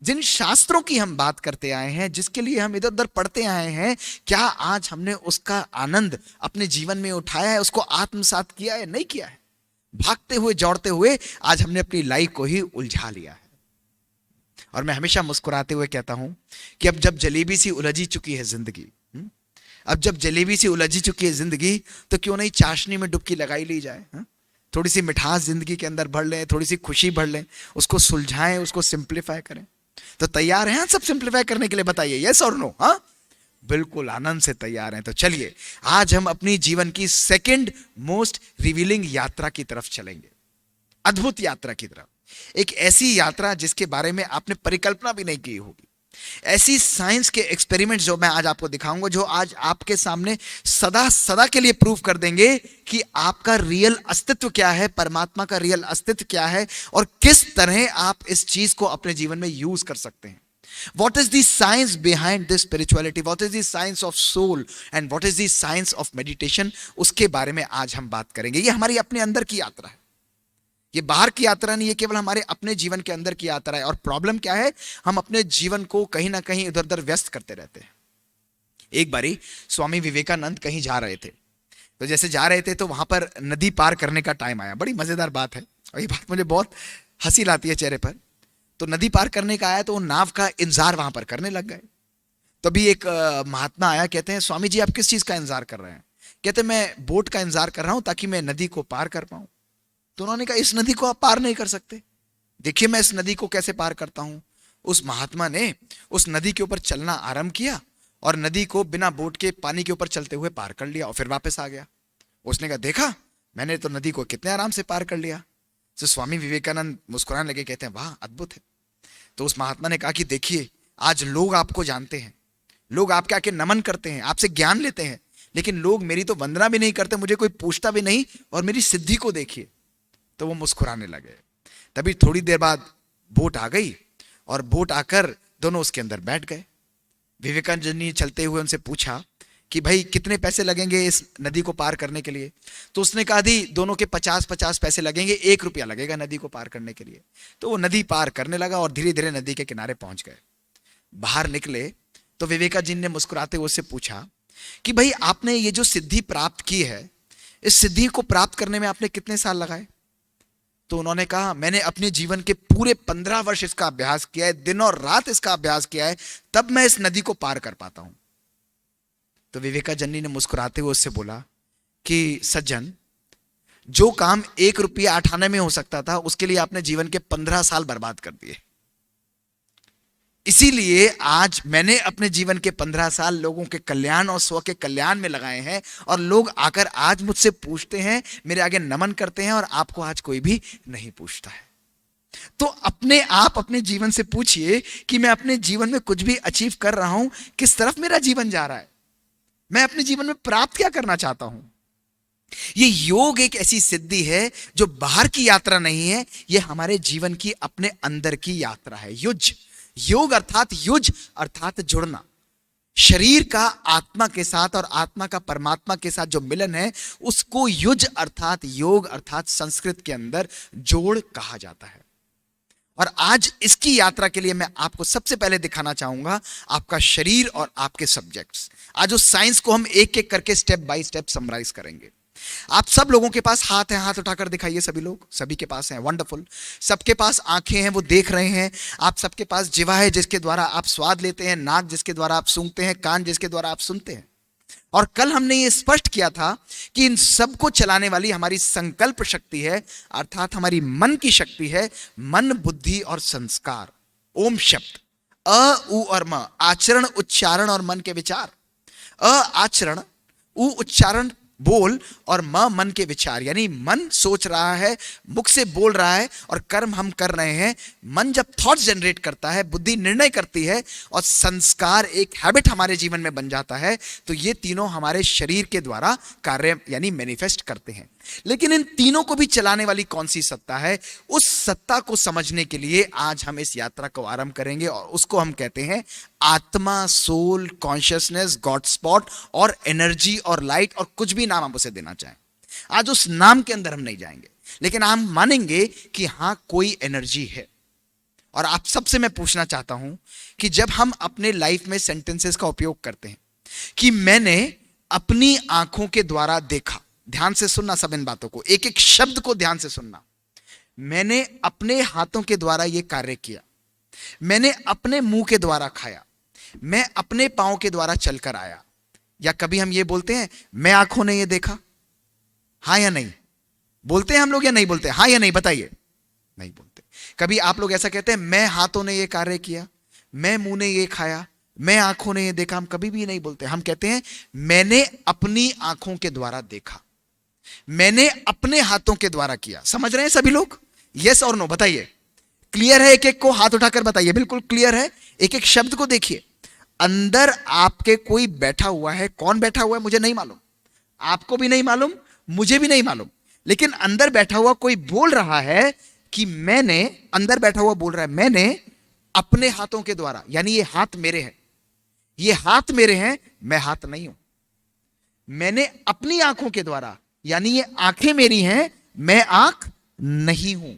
जिन शास्त्रों की हम बात करते आए हैं, जिसके लिए हम इधर उधर पढ़ते आए हैं, क्या आज हमने उसका आनंद अपने जीवन में उठाया है, उसको आत्मसात किया है? नहीं किया है। भागते हुए, दौड़ते हुए आज हमने अपनी लाइफ को ही उलझा लिया है। और मैं हमेशा मुस्कुराते हुए कहता हूं कि अब जब जलेबी सी उलझी चुकी है जिंदगी, अब जब जलेबी सी उलझी चुकी है जिंदगी, तो क्यों नहीं चाशनी में डुबकी लगाई ली जाए? थोड़ी सी मिठास जिंदगी के अंदर भर लें, थोड़ी सी खुशी भर लें, उसको सुलझाएं, उसको सिंप्लीफाई करें। तो तैयार हैं सब सिंप्लीफाई करने के लिए? बताइए यस और नो। हाँ, बिल्कुल आनंद से तैयार हैं। तो चलिए आज हम अपनी जीवन की सेकंड मोस्ट रिवीलिंग यात्रा की तरफ चलेंगे, अद्भुत यात्रा की तरफ। एक ऐसी यात्रा जिसके बारे में आपने परिकल्पना भी नहीं की होगी। ऐसी साइंस के एक्सपेरिमेंट्स जो मैं आज आपको दिखाऊंगा, जो आज आपके सामने सदा सदा के लिए प्रूव कर देंगे कि आपका रियल अस्तित्व क्या है, परमात्मा का रियल अस्तित्व क्या है, और किस तरह आप इस चीज को अपने जीवन में यूज कर सकते हैं। What is the science behind this spirituality? What is the science of soul? And what is the science of meditation? उसके बारे में आज हम बात करेंगे। ये हमारी अपने अंदर की यात्रा है, ये बाहर की यात्रा नहीं है, केवल हमारे अपने जीवन के अंदर की यात्रा है। और प्रॉब्लम क्या है, हम अपने जीवन को कहीं ना कहीं इधर उधर व्यस्त करते रहते हैं। एक बारी स्वामी विवेकानंद कहीं जा रहे थे, तो जैसे जा रहे थे तो वहां पर नदी पार करने का टाइम आया। बड़ी मजेदार बात है और ये बात मुझे बहुत हंसी लाती है चेहरे पर। तो नदी पार करने का आया तो वो नाव का इंतजार वहां पर करने लग गए। तभी एक महात्मा आया, कहते हैं स्वामी जी आप किस चीज का इंतजार कर रहे हैं? कहते मैं बोट का इंतजार कर रहा हूं ताकि मैं नदी को पार कर पाऊं। तो उन्होंने कहा इस नदी को आप पार नहीं कर सकते, देखिए मैं इस नदी को कैसे पार करता हूं। उस महात्मा ने उस नदी के ऊपर चलना आरंभ किया और नदी को बिना बोट के पानी के ऊपर चलते हुए पार कर लिया और फिर वापस आ गया। उसने कहा देखा मैंने तो नदी को कितने आराम से पार कर लिया। तो स्वामी विवेकानंद मुस्कुराने लगे, कहते हैं वाह अद्भुत है। तो उस महात्मा ने कहा कि देखिए आज लोग आपको जानते हैं, लोग आपके आके नमन करते हैं, आपसे ज्ञान लेते हैं, लेकिन लोग मेरी तो वंदना भी नहीं करते, मुझे कोई पूछता भी नहीं, और मेरी सिद्धि को देखिए। तो वो मुस्कुराने लगे। तभी थोड़ी देर बाद बोट आ गई और बोट आकर दोनों उसके अंदर बैठ गए। विवेकानंद जी ने चलते हुए उनसे पूछा कि भाई कितने पैसे लगेंगे इस नदी को पार करने के लिए? तो उसने कहा दी दोनों के 50-50 पैसे लगेंगे, 1 रुपया लगेगा नदी को पार करने के लिए। तो वो नदी पार करने लगा और धीरे धीरे नदी के किनारे पहुंच गए। बाहर निकले तो विवेकानंद जी ने मुस्कुराते हुए उससे पूछा कि भाई आपने ये जो सिद्धि प्राप्त की है, इस सिद्धि को प्राप्त करने में आपने कितने साल लगाए? तो उन्होंने कहा मैंने अपने जीवन के पूरे 15 वर्ष इसका अभ्यास किया है, दिन और रात इसका अभ्यास किया है, तब मैं इस नदी को पार कर पाता हूं। तो विवेकानंद जी ने मुस्कुराते हुए उससे बोला कि सज्जन, जो काम 1 रुपया 8 आने में हो सकता था उसके लिए आपने जीवन के 15 साल बर्बाद कर दिए। इसीलिए आज मैंने अपने जीवन के 15 साल लोगों के कल्याण और स्व के कल्याण में लगाए हैं, और लोग आकर आज मुझसे पूछते हैं, मेरे आगे नमन करते हैं, और आपको आज कोई भी नहीं पूछता है। तो अपने आप अपने जीवन से पूछिए कि मैं अपने जीवन में कुछ भी अचीव कर रहा हूं, किस तरफ मेरा जीवन जा रहा है, मैं अपने जीवन में प्राप्त क्या करना चाहता हूं। ये योग एक ऐसी सिद्धि है जो बाहर की यात्रा नहीं है, ये हमारे जीवन की अपने अंदर की यात्रा है। युज, योग अर्थात युज अर्थात जुड़ना, शरीर का आत्मा के साथ और आत्मा का परमात्मा के साथ जो मिलन है उसको युज अर्थात योग अर्थात संस्कृत के अंदर जोड़ कहा जाता है। और आज इसकी यात्रा के लिए मैं आपको सबसे पहले दिखाना चाहूंगा आपका शरीर और आपके सब्जेक्ट्स। आज उस साइंस को हम एक एक करके स्टेप बाय स्टेप समराइज करेंगे। आप सब लोगों के पास हाथ है, हाथ उठाकर दिखाइए। सभी लोग, सभी के पास है, वंडरफुल। सबके पास आंखें हैं, वो देख रहे हैं। आप सबके पास जिह्वा है जिसके द्वारा आप स्वाद लेते हैं, नाक जिसके द्वारा आप सूंघते हैं, कान जिसके द्वारा आप सुनते हैं। और कल हमने ये स्पष्ट किया था कि इन सबको चलाने वाली हमारी संकल्प शक्ति है, अर्थात हमारी मन की शक्ति है। मन, बुद्धि और संस्कार। ओम शब्द, अ उ और म, आचरण, उच्चारण और मन के विचार। अ आचरण, उ उच्चारण बोल, और म मन के विचार। यानी मन सोच रहा है, मुख से बोल रहा है, और कर्म हम कर रहे हैं। मन जब थॉट्स जनरेट करता है, बुद्धि निर्णय करती है, और संस्कार एक हैबिट हमारे जीवन में बन जाता है, तो ये तीनों हमारे शरीर के द्वारा कार्य यानी मैनिफेस्ट करते हैं। लेकिन इन तीनों को भी चलाने वाली कौन सी सत्ता है, उस सत्ता को समझने के लिए आज हम इस यात्रा को आरंभ करेंगे, और उसको हम कहते हैं आत्मा, सोल, कॉन्शियसनेस, गॉड स्पॉट और एनर्जी और लाइट, और कुछ भी नाम आप उसे देना चाहें। आज उस नाम के अंदर हम नहीं जाएंगे, लेकिन हम मानेंगे कि हां कोई एनर्जी है। और आप सबसे मैं पूछना चाहता हूं कि जब हम अपने लाइफ में सेंटेंसेस का उपयोग करते हैं कि मैंने अपनी आंखों के द्वारा देखा, ध्यान से सुनना सब इन बातों को, एक एक शब्द को ध्यान से सुनना। मैंने अपने हाथों के द्वारा यह कार्य किया, मैंने अपने मुंह के द्वारा खाया, मैं अपने पांव के द्वारा चलकर आया। या कभी हम ये बोलते हैं मैं आंखों ने ये देखा, हां या नहीं? बोलते हैं हम लोग या नहीं बोलते? हां या नहीं बताइए? नहीं बोलते। कभी आप लोग ऐसा कहते हैं मैं हाथों ने ये कार्य किया, मैं मुंह ने ये खाया, मैं आंखों ने ये देखा हम कभी भी नहीं बोलते, हम कहते हैं मैंने अपनी आंखों के द्वारा देखा, मैंने अपने हाथों के द्वारा किया। समझ रहे हैं सभी लोग? यस और नो बताइए। क्लियर है? एक एक को हाथ उठाकर बताइए। बिल्कुल क्लियर है? एक एक शब्द को देखिए। अंदर आपके कोई बैठा हुआ है, कौन बैठा हुआ है मुझे नहीं मालूम, आपको भी नहीं मालूम, मुझे भी नहीं मालूम, लेकिन अंदर बैठा हुआ कोई बोल रहा है कि मैंने, अंदर बैठा हुआ बोल रहा है मैंने अपने हाथों के द्वारा, यानी ये हाथ मेरे हैं, ये हाथ मेरे हैं, मैं हाथ नहीं हूं। मैंने अपनी आंखों के द्वारा, यानी ये आंखें मेरी हैं, मैं आंख नहीं हूं।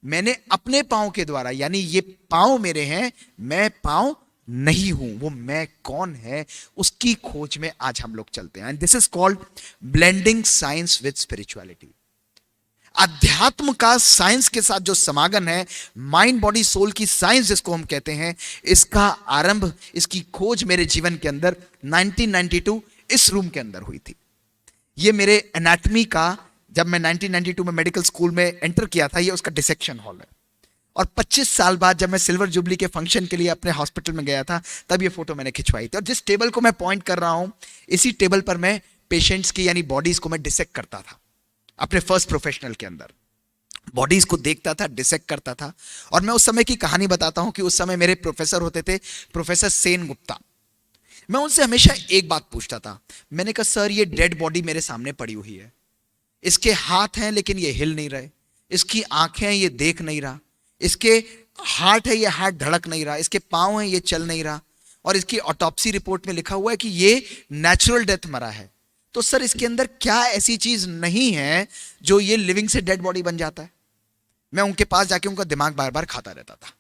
मैंने अपने पांव के द्वारा, यानी ये पांव मेरे हैं, मैं पांव नहीं हूं। वो मैं कौन है उसकी खोज में आज हम लोग चलते हैं। And this is called blending science with spirituality. अध्यात्म का साइंस के साथ जो समागम है, माइंड बॉडी सोल की साइंस जिसको हम कहते हैं, इसका आरंभ, इसकी खोज मेरे जीवन के अंदर 1992 इस रूम के अंदर हुई थी। ये मेरे एनाटॉमी का, जब मैं 1992 में मेडिकल स्कूल में एंटर किया था, ये उसका डिसेक्शन हॉल है। और 25 साल बाद जब मैं सिल्वर जुबली के फंक्शन के लिए अपने हॉस्पिटल में गया था, तब ये फोटो मैंने खिंचवाई थी। और जिस टेबल को मैं पॉइंट कर रहा हूं, इसी टेबल पर मैं पेशेंट्स की यानी बॉडीज को मैं डिसेक्ट करता था अपने फर्स्ट प्रोफेशनल के अंदर। बॉडीज को देखता था, डिसेक्ट करता था। और मैं उस समय की कहानी बताता हूं कि उस समय मेरे प्रोफेसर होते थे प्रोफेसर सेन गुप्ता। मैं उनसे हमेशा एक बात पूछता था। मैंने कहा सर, ये डेड बॉडी मेरे सामने पड़ी हुई है, इसके हाथ हैं लेकिन ये हिल नहीं रहे, इसकी आंखें हैं ये देख नहीं रहा, इसके हार्ट है ये हार्ट धड़क नहीं रहा, इसके पांव हैं ये चल नहीं रहा, और इसकी ऑटोप्सी रिपोर्ट में लिखा हुआ है कि ये नेचुरल डेथ मरा है। तो सर इसके अंदर क्या ऐसी चीज नहीं है जो ये लिविंग से डेड बॉडी बन जाता है? मैं उनके पास जाके उनका दिमाग बार बार खाता रहता था।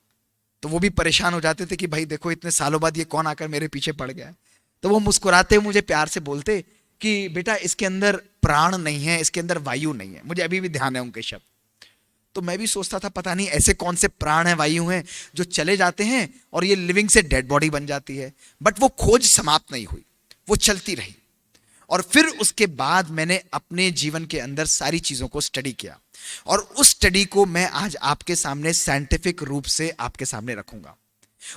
तो वो भी परेशान हो जाते थे कि भाई देखो इतने सालों बाद ये कौन आकर मेरे पीछे पड़ गया है। तो वो मुस्कुराते मुझे प्यार से बोलते कि बेटा इसके अंदर प्राण नहीं है, इसके अंदर वायु नहीं है। मुझे अभी भी ध्यान है उनके शब्द। तो मैं भी सोचता था पता नहीं ऐसे कौन से प्राण है, वायु हैं जो चले जाते हैं और ये लिविंग से डेड बॉडी बन जाती है। बट वो खोज समाप्त नहीं हुई, वो चलती रही। और फिर उसके बाद मैंने अपने जीवन के अंदर सारी चीजों को स्टडी किया, और उस स्टडी को मैं आज आपके सामने साइंटिफिक रूप से आपके सामने रखूंगा।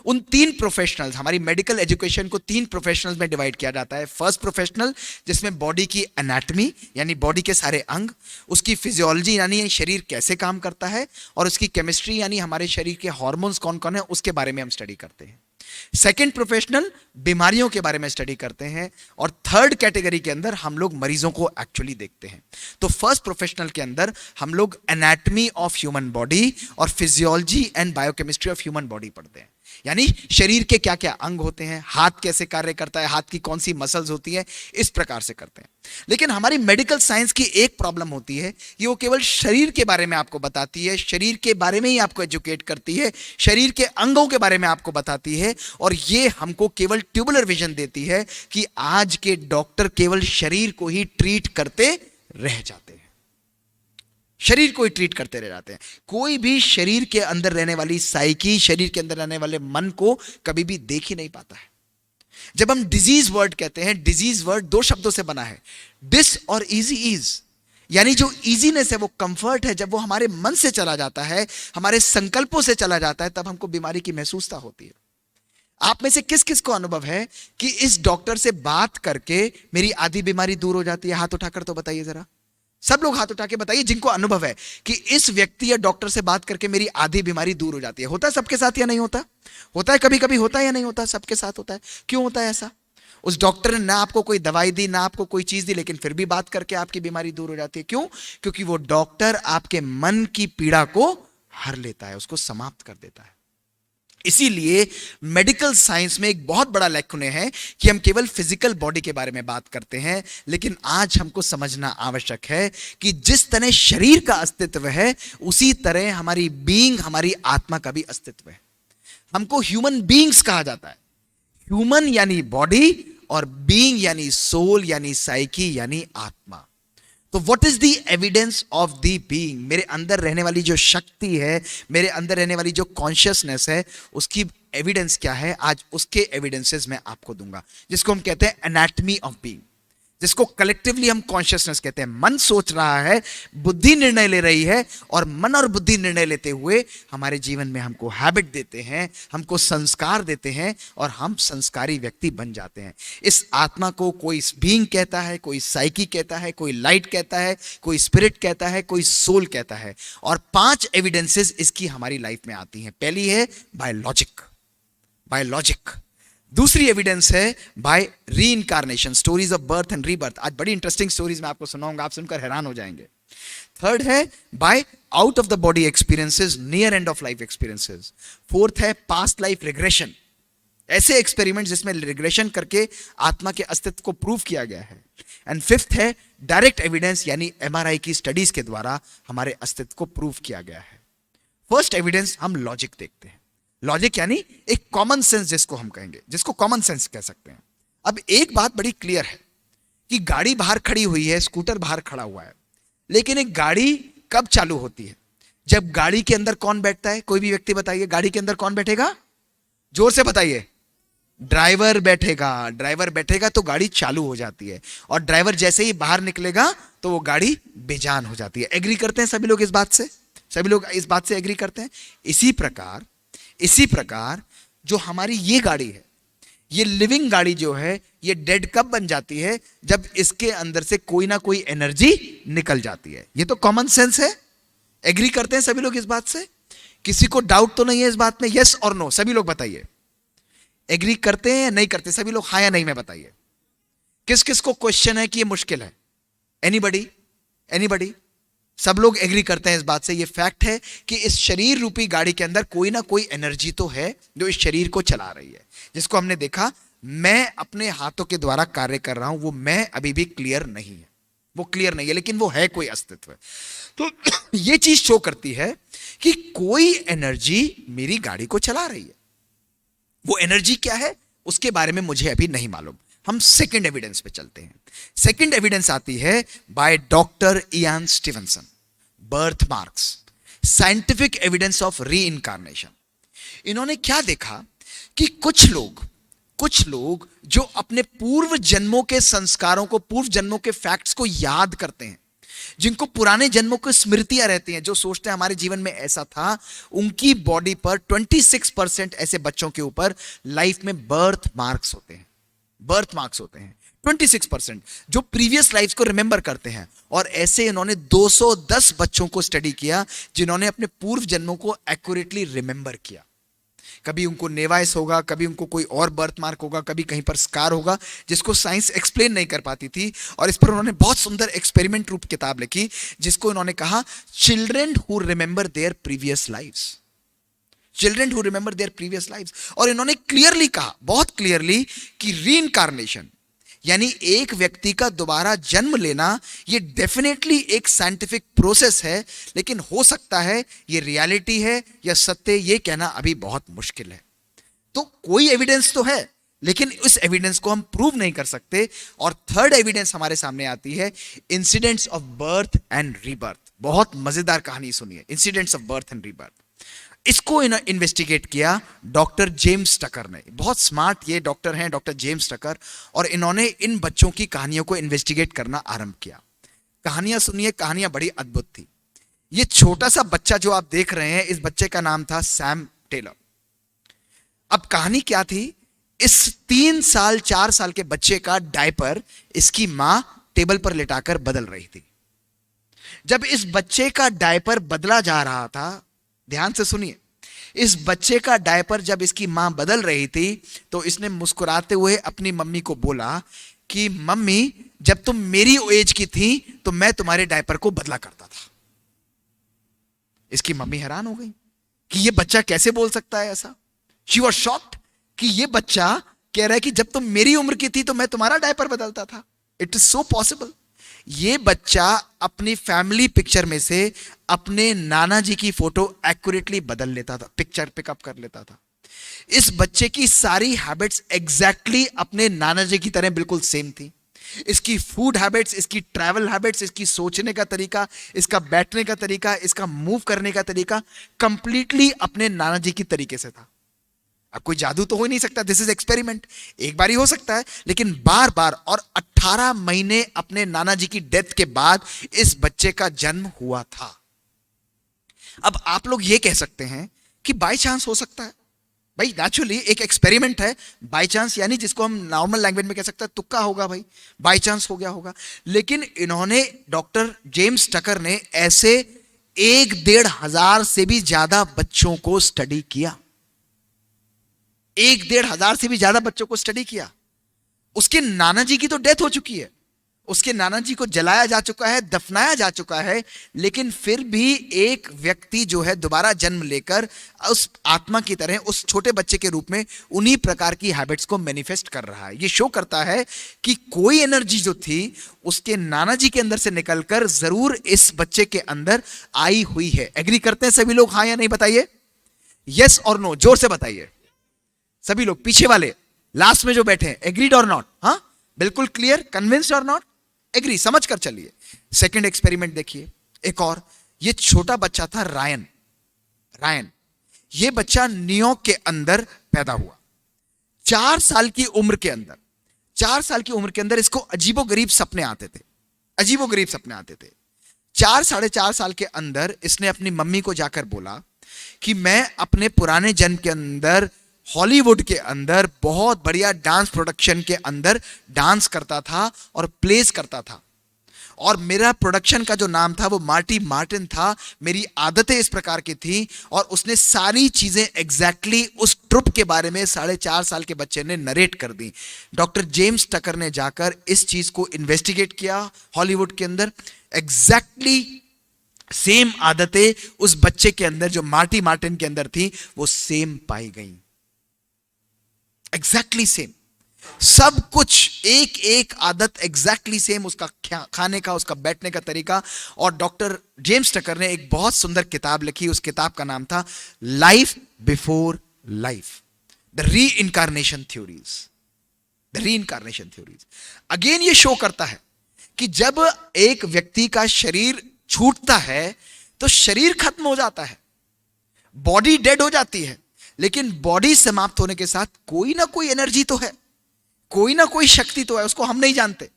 उन 3 प्रोफेशनल्स, हमारी मेडिकल एजुकेशन को 3 प्रोफेशनल्स में डिवाइड किया जाता है। फर्स्ट प्रोफेशनल जिसमें बॉडी की एनाटॉमी यानी बॉडी के सारे अंग, उसकी फिजियोलॉजी यानी शरीर कैसे काम करता है, और उसकी केमिस्ट्री यानी हमारे शरीर के हार्मोन्स कौन कौन है उसके बारे में हम स्टडी करते हैं। सेकेंड प्रोफेशनल बीमारियों के बारे में स्टडी करते हैं, और थर्ड कैटेगरी के अंदर हम लोग मरीजों को एक्चुअली देखते हैं। तो फर्स्ट प्रोफेशनल के अंदर हम लोग एनाटॉमी ऑफ ह्यूमन बॉडी और physiology and biochemistry of human body पढ़ते हैं, यानी शरीर के क्या क्या अंग होते हैं, हाथ कैसे कार्य करता है, हाथ की कौन सी मसल्स होती है, इस प्रकार से करते हैं। लेकिन हमारी मेडिकल साइंस की एक प्रॉब्लम होती है कि वो केवल शरीर के बारे में आपको बताती है, शरीर के बारे में ही आपको एजुकेट करती है, शरीर के अंगों के बारे में आपको बताती है, और ये हमको केवल ट्यूबुलर विजन देती है कि आज के डॉक्टर केवल शरीर को ही ट्रीट करते रह जाते हैं, शरीर को ही ट्रीट करते रह जाते हैं। कोई भी शरीर के अंदर रहने वाली साइकी, शरीर के अंदर रहने वाले मन को कभी भी देख ही नहीं पाता है। जब हम डिजीज वर्ड कहते हैं, डिजीज वर्ड 2 शब्दों से बना है, डिस और इजी इज, यानी जो इजीनेस है वो कंफर्ट है। जब वो हमारे मन से चला जाता है, हमारे संकल्पों से चला जाता है, तब हमको बीमारी की महसूसता होती है। आप में से किस किस को अनुभव है कि इस डॉक्टर से बात करके मेरी आधी बीमारी दूर हो जाती है? हाथ उठाकर तो बताइए जरा, सब लोग हाथ उठा के बताइए जिनको अनुभव है कि इस व्यक्ति या डॉक्टर से बात करके मेरी आधी बीमारी दूर हो जाती है। होता है सबके साथ या नहीं होता? होता है, कभी कभी होता है या नहीं होता? सबके साथ होता है। क्यों होता है ऐसा? उस डॉक्टर ने ना आपको कोई दवाई दी, ना आपको कोई चीज दी, लेकिन फिर भी बात करके आपकी बीमारी दूर हो जाती है। क्यों? क्योंकि वो डॉक्टर आपके मन की पीड़ा को हर लेता है, उसको समाप्त कर देता है। इसीलिए मेडिकल साइंस में एक बहुत बड़ा लक्ष्य है कि हम केवल फिजिकल बॉडी के बारे में बात करते हैं, लेकिन आज हमको समझना आवश्यक है कि जिस तरह शरीर का अस्तित्व है, उसी तरह हमारी बीइंग, हमारी आत्मा का भी अस्तित्व है। हमको ह्यूमन बीइंग्स कहा जाता है। ह्यूमन यानी बॉडी, और बीइंग यानी सोल यानी साइकी यानी आत्मा। तो what is the evidence of the being? मेरे अंदर रहने वाली जो शक्ति है, मेरे अंदर रहने वाली जो कॉन्शियसनेस है, उसकी एविडेंस क्या है? आज उसके एविडेंसेस मैं आपको दूंगा, जिसको हम कहते हैं एनाटॉमी ऑफ बीइंग, जिसको कलेक्टिवली हम कॉन्शियसनेस कहते हैं। मन सोच रहा है, बुद्धि निर्णय ले रही है, और मन और बुद्धि निर्णय लेते हुए हमारे जीवन में हमको हैबिट देते हैं, हमको संस्कार देते हैं, और हम संस्कारी व्यक्ति बन जाते हैं। इस आत्मा को कोई बीइंग कहता है, कोई साइकी कहता है, कोई लाइट कहता है, कोई स्पिरिट कहता है, कोई सोल कहता है। और 5 एविडेंसेस इसकी हमारी लाइफ में आती हैं। पहली है बायोलॉजिक, बायोलॉजिक। दूसरी एविडेंस है बाय री incarnation, stories of birth and rebirth. आज बड़ी इंटरेस्टिंग स्टोरीज मैं आपको सुनाऊंगा, आप सुनकर हैरान हो जाएंगे। थर्ड है bye out of the body experiences, near end of life experiences. Fourth है पास्ट लाइफ रिग्रेशन, ऐसे एक्सपेरिमेंट जिसमें रिग्रेशन करके आत्मा के अस्तित्व को प्रूव किया गया है। एंड फिफ्थ है डायरेक्ट एविडेंस, यानी एमआरआई की स्टडीज के द्वारा हमारे अस्तित्व को प्रूव किया गया है। फर्स्ट एविडेंस हम लॉजिक देखते हैं। लॉजिक यानी एक कॉमन सेंस जिसको हम कहेंगे, जिसको कॉमन सेंस कह सकते हैं। अब एक बात बड़ी क्लियर है कि गाड़ी बाहर खड़ी हुई है, स्कूटर बाहर खड़ा हुआ है, लेकिन एक गाड़ी कब चालू होती है? जब गाड़ी के अंदर कौन बैठता है? कोई भी व्यक्ति बताइए, गाड़ी के अंदर कौन बैठेगा? जोर से बताइए। ड्राइवर बैठेगा। ड्राइवर बैठेगा तो गाड़ी चालू हो जाती है, और ड्राइवर जैसे ही बाहर निकलेगा तो वो गाड़ी बेजान हो जाती है। एग्री करते हैं सभी लोग इस बात से? सभी लोग इस बात से एग्री करते हैं? इसी प्रकार जो हमारी ये गाड़ी है, ये लिविंग गाड़ी जो है, ये डेड कब बन जाती है? जब इसके अंदर से कोई ना कोई एनर्जी निकल जाती है। ये तो कॉमन सेंस है। एग्री करते हैं सभी लोग इस बात से? किसी को डाउट तो नहीं है इस बात में? यस और नो सभी लोग बताइए। एग्री करते हैं या नहीं करते सभी लोग? हाँ या नहीं में बताइए। किस किस को क्वेश्चन है कि ये मुश्किल है? एनीबडी? एनीबडी? सब लोग एग्री करते हैं इस बात से। ये फैक्ट है कि इस शरीर रूपी गाड़ी के अंदर कोई ना कोई एनर्जी तो है जो इस शरीर को चला रही है, जिसको हमने देखा। मैं अपने हाथों के द्वारा कार्य कर रहा हूं, वो मैं अभी भी क्लियर नहीं है, वो क्लियर नहीं है, लेकिन वो है, कोई अस्तित्व है। तो ये चीज शो करती है कि कोई एनर्जी मेरी गाड़ी को चला रही है। वो एनर्जी क्या है उसके बारे में मुझे अभी नहीं मालूम। हम सेकंड एविडेंस पे चलते हैं। सेकंड एविडेंस आती है by doctor Ian Stevenson, birth marks, scientific evidence of री इनकारनेशन। इन्होंने क्या देखा कि कुछ लोग जो अपने पूर्व जन्मों के संस्कारों को, पूर्व जन्मों के फैक्ट्स को याद करते हैं, जिनको पुराने जन्मों की स्मृतियां रहती हैं, जो सोचते हैं हमारे जीवन में ऐसा था, उनकी बॉडी पर 26% ऐसे बच्चों के ऊपर लाइफ में बर्थ मार्क्स होते हैं। बर्थ मार्क्स होते हैं 26% जो प्रीवियस लाइफ्स को रिमेंबर करते हैं। और ऐसे इन्होंने 210 बच्चों को स्टडी किया जिन्होंने अपने पूर्व जन्मों को एक्यूरेटली रिमेंबर किया। कभी उनको नेवाइस होगा, कभी उनको कोई और बर्थ मार्क होगा, कभी कहीं पर स्कार होगा, जिसको साइंस एक्सप्लेन नहीं कर पाती थी। और इस पर उन्होंने बहुत सुंदर एक्सपेरिमेंट रूप किताब लिखी, जिसको इन्होंने कहा children who remember there previous lives. Children who remember there previous lives. और इन्होंने क्लियरली कहा, बहुत क्लियरली, कि रीइंकारनेशन यानी एक व्यक्ति का दोबारा जन्म लेना, ये डेफिनेटली एक साइंटिफिक प्रोसेस है, लेकिन हो सकता है ये रियलिटी है या सत्य, ये कहना अभी बहुत मुश्किल है। तो कोई एविडेंस तो है, लेकिन उस एविडेंस को हम प्रूव नहीं कर सकते। और थर्ड एविडेंस हमारे सामने आती है incidents of birth and rebirth. बहुत मजेदार कहानी सुनिए, incidents of birth and rebirth. इसको इन्वेस्टिगेट किया डॉक्टर जेम्स टकर ने। बहुत स्मार्ट ये डॉक्टर हैं, डॉक्टर जेम्स टकर। और इन्होंने इन बच्चों की कहानियों को इन्वेस्टिगेट करना आरंभ किया। कहानियां सुनिए, कहानियां बड़ी अद्भुत थी। ये छोटा सा बच्चा जो आप देख रहे हैं, इस बच्चे का नाम था सैम टेलर। अब कहानी क्या थी? इस 3 साल 4 साल के बच्चे का डायपर इसकी मां टेबल पर लिटाकर बदल रही थी। जब इस बच्चे का डायपर बदला जा रहा था, ध्यान से सुनिए, इस बच्चे का डायपर जब इसकी मां बदल रही थी, तो इसने मुस्कुराते हुए अपनी मम्मी को बोला कि मम्मी, जब तुम मेरी एज की थी तो मैं तुम्हारे डायपर को बदला करता था। इसकी मम्मी हैरान हो गई कि ये बच्चा कैसे बोल सकता है ऐसा। शी वॉज शॉक्ड कि ये बच्चा कह रहा है कि जब तुम मेरी उम्र की थी तो मैं तुम्हारा डायपर बदलता था। It is so possible. ये बच्चा अपनी फैमिली पिक्चर में से अपने नाना जी की फोटो एक्यूरेटली बदल लेता था, पिक्चर पिकअप कर लेता था। इस बच्चे की सारी हैबिट्स एग्जैक्टली अपने नाना जी की तरह बिल्कुल सेम थी। इसकी फूड हैबिट्स, इसकी ट्रैवल हैबिट्स, इसकी सोचने का तरीका, इसका बैठने का तरीका, इसका मूव करने का तरीका कंप्लीटली अपने नाना जी की तरीके से था। अब कोई जादू तो हो ही नहीं सकता, दिस इज एक्सपेरिमेंट, एक बार ही हो सकता है, लेकिन बार बार, और 18 महीने अपने नाना जी की डेथ के बाद इस बच्चे का जन्म हुआ था। अब आप लोग ये कह सकते हैं कि बाय चांस हो सकता है, भाई नेचुरली एक एक्सपेरिमेंट है, बाय चांस यानी जिसको हम नॉर्मल लैंग्वेज में कह सकते हैं तुक्का होगा भाई, बाय चांस हो गया होगा। लेकिन इन्होंने, डॉक्टर जेम्स टकर ने ऐसे 1,500 से भी ज्यादा बच्चों को स्टडी किया, 1,500 से भी ज्यादा बच्चों को स्टडी किया। उसके नाना जी की तो डेथ हो चुकी है, उसके नाना जी को जलाया जा चुका है, दफनाया जा चुका है, लेकिन फिर भी एक व्यक्ति जो है दोबारा जन्म लेकर उस आत्मा की तरह उस छोटे बच्चे के रूप में उन्हीं प्रकार की हैबिट्स को मैनिफेस्ट कर रहा है। ये शो करता है कि कोई एनर्जी जो थी उसके नाना जी के अंदर से निकलकर जरूर इस बच्चे के अंदर आई हुई है। एग्री करते हैं सभी लोग, हाँ या नहीं बताइए, यस और नो, जोर से बताइए सभी लोग, पीछे वाले लास्ट में जो बैठे हैं, एग्रीड और नॉट, हाँ बिल्कुल क्लियर, कन्विंस्ड और नॉट, एग्री, समझ कर चलिए। सेकंड एक्सपेरिमेंट देखिए, एक और, ये छोटा बच्चा था रायन, रायन ये बच्चा न्यूयॉर्क के अंदर पैदा हुआ। 4 साल की उम्र के अंदर, 4 साल की उम्र के अंदर इसको अजीबोगरीब सपने आते थे, अजीबोगरीब सपने आते थे। 4-4.5 साल के अंदर इसने अपनी मम्मी को जाकर बोला कि मैं अपने पुराने जन्म के अंदर हॉलीवुड के अंदर बहुत बढ़िया डांस प्रोडक्शन के अंदर डांस करता था और प्लेस करता था, और मेरा प्रोडक्शन का जो नाम था वो मार्टी मार्टिन था, मेरी आदतें इस प्रकार की थी। और उसने सारी चीजें एग्जैक्टली उस ट्रुप के बारे में 4.5 साल के बच्चे ने नरेट कर दी। डॉक्टर जेम्स टकर ने जाकर इस चीज को इन्वेस्टिगेट किया हॉलीवुड के अंदर, एग्जैक्टली सेम आदतें उस बच्चे के अंदर जो मार्टी मार्टिन के अंदर थी वो सेम पाई गई, एग्जैक्टली सेम, सब कुछ एक एक आदत एग्जैक्टली सेम, उसका खाने का, उसका बैठने का तरीका। और डॉक्टर जेम्स टकर ने एक बहुत सुंदर किताब लिखी, उस किताब का नाम था लाइफ बिफोर लाइफ, द री इनकारनेशन थ्योरीज, द री इनकारनेशन थ्योरीज। अगेन ये शो करता है कि जब एक व्यक्ति का शरीर छूटता है तो शरीर खत्म हो जाता है, बॉडी डेड हो जाती है, लेकिन बॉडी समाप्त होने के साथ कोई ना कोई एनर्जी तो है, कोई ना कोई शक्ति तो है, उसको हम नहीं जानते,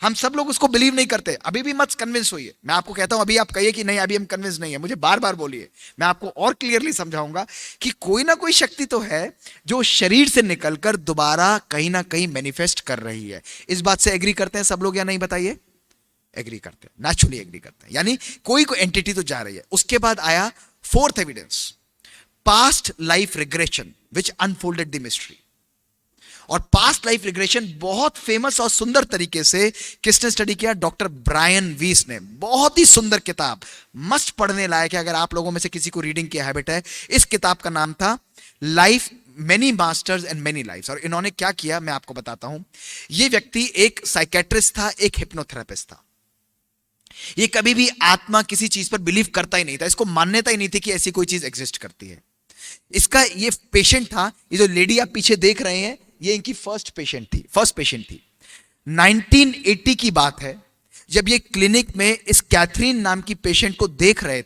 हम सब लोग उसको बिलीव नहीं करते। अभी भी मत कन्विंस होइए, मैं आपको कहता हूं, अभी आप कहिए कि नहीं अभी हम कन्विंस नहीं है, मुझे बार बार बोलिए, मैं आपको और क्लियरली समझाऊंगा कि कोई ना कोई शक्ति तो है जो शरीर से निकलकर दोबारा कहीं ना कहीं मैनिफेस्ट कर रही है। इस बात से एग्री करते हैं सब लोग या नहीं बताइए? एग्री करते हैं, नेचुरली एग्री करते हैं, यानी कोई एंटिटी तो जा रही है। उसके बाद आया fourth evidence, past life regression which unfolded the mystery. और पास्ट लाइफ रिग्रेशन बहुत फेमस और सुंदर तरीके से किसने स्टडी किया? डॉक्टर ब्रायन वीस ने। बहुत ही सुंदर किताब, मस्त पढ़ने लायक है अगर आप लोगों में से किसी को रीडिंग की हैबिट है। इस किताब का नाम था life, many masters and many lifes. और इन्होंने क्या किया मैं आपको बताता हूं। यह व्यक्ति एक साइकेट्रिस्ट था, एक हिप्नोथेरेपिस्ट था। ये कभी भी आत्मा किसी चीज पर बिलीव करता ही नहीं था, इसको मान्यता ही नहीं थी कि ऐसी कोई चीज एग्जिस्ट करती है। इसका ये पेशेंट था, ये जो लेडी आप पीछे देख रहे हैं, ये इनकी फर्स्ट पेशेंट थी। 1980 की बात है, जब ये क्लिनिक में इस कैथरीन नाम की पेशेंट को देख रहे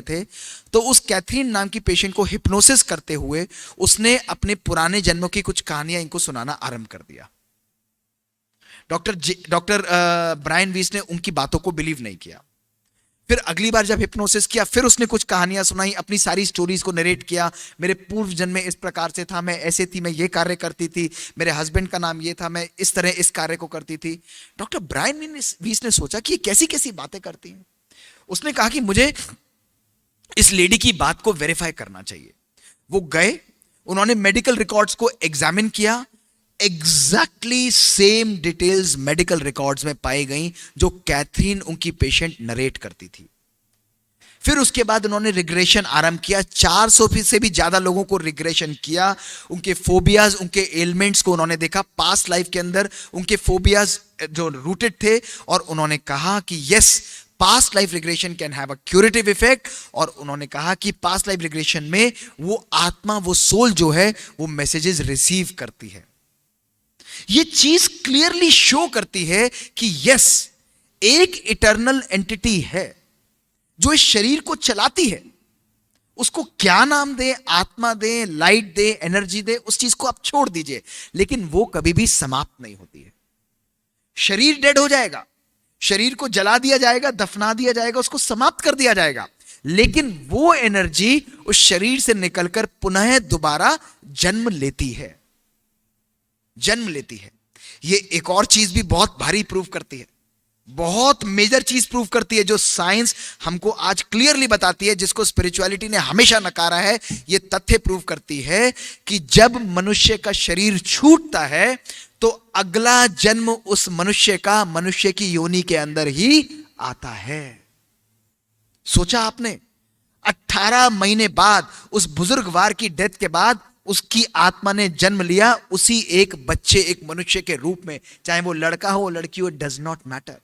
थे, तो उस कैथरीन नाम की पेशेंट को हिप्नोसिस करते हुए उसने अपने पुराने जन्मों की कुछ कहानियां इनको सुनाना आरंभ कर दिया। डॉक्टर ब्रायन वीस ने उनकी बातों को बिलीव नहीं किया। फिर अगली बार जब हिप्नोसिस किया, फिर उसने कुछ कहानियां सुनाई, अपनी सारी स्टोरीज को नरेट किया। मेरे पूर्व जन्म में इस प्रकार से था, मैं ऐसे थी, मैं ये कार्य करती थी, मेरे हस्बैंड का नाम ये था, मैं इस तरह इस कार्य को करती थी। डॉक्टर ब्रायन वीस ने सोचा कि ये कैसी कैसी बातें करती हैं। उसने कहा कि मुझे इस लेडी की बात को वेरीफाई करना चाहिए। वो गए, उन्होंने मेडिकल रिकॉर्ड्स को एग्जामिन किया। Exactly same details medical records में पाई गई जो कैथरीन उनकी पेशेंट नरेट करती थी। फिर उसके बाद उन्होंने रिग्रेशन आरंभ किया। 400 से भी ज्यादा लोगों को रिग्रेशन किया, उनके फोबियाज, उनके एलिमेंट्स को उन्होंने देखा पास्ट लाइफ के अंदर, उनके फोबियाज जो रूटेड थे। और उन्होंने कहा कि yes, past life regression can have a curative effect. और उन्होंने कहा कि पास्ट लाइफ रिग्रेशन में वो आत्मा, वो सोल जो है, वो मैसेजेस रिसीव करती है। ये चीज क्लियरली शो करती है कि यस, एक इटर्नल एंटिटी है जो इस शरीर को चलाती है। उसको क्या नाम दे, आत्मा दे, लाइट दे, एनर्जी दे, उस चीज को आप छोड़ दीजिए, लेकिन वो कभी भी समाप्त नहीं होती है। शरीर डेड हो जाएगा, शरीर को जला दिया जाएगा, दफना दिया जाएगा, उसको समाप्त कर दिया जाएगा, लेकिन वो एनर्जी उस शरीर से निकलकर पुनः दोबारा जन्म लेती है, जन्म लेती है। ये एक और चीज भी बहुत भारी प्रूव करती है, बहुत मेजर चीज प्रूव करती है, जो साइंस हमको आज क्लियरली बताती है, जिसको स्पिरिचुअलिटी ने हमेशा नकारा है। ये तथ्य प्रूव करती है कि जब मनुष्य का शरीर छूटता है तो अगला जन्म उस मनुष्य का मनुष्य की योनि के अंदर ही आता है। सोचा आपने, 18 महीने बाद उस बुजुर्गवार की डेथ के बाद उसकी आत्मा ने जन्म लिया उसी एक बच्चे, एक मनुष्य के रूप में, चाहे वो लड़का हो लड़की हो, डज नॉट मैटर।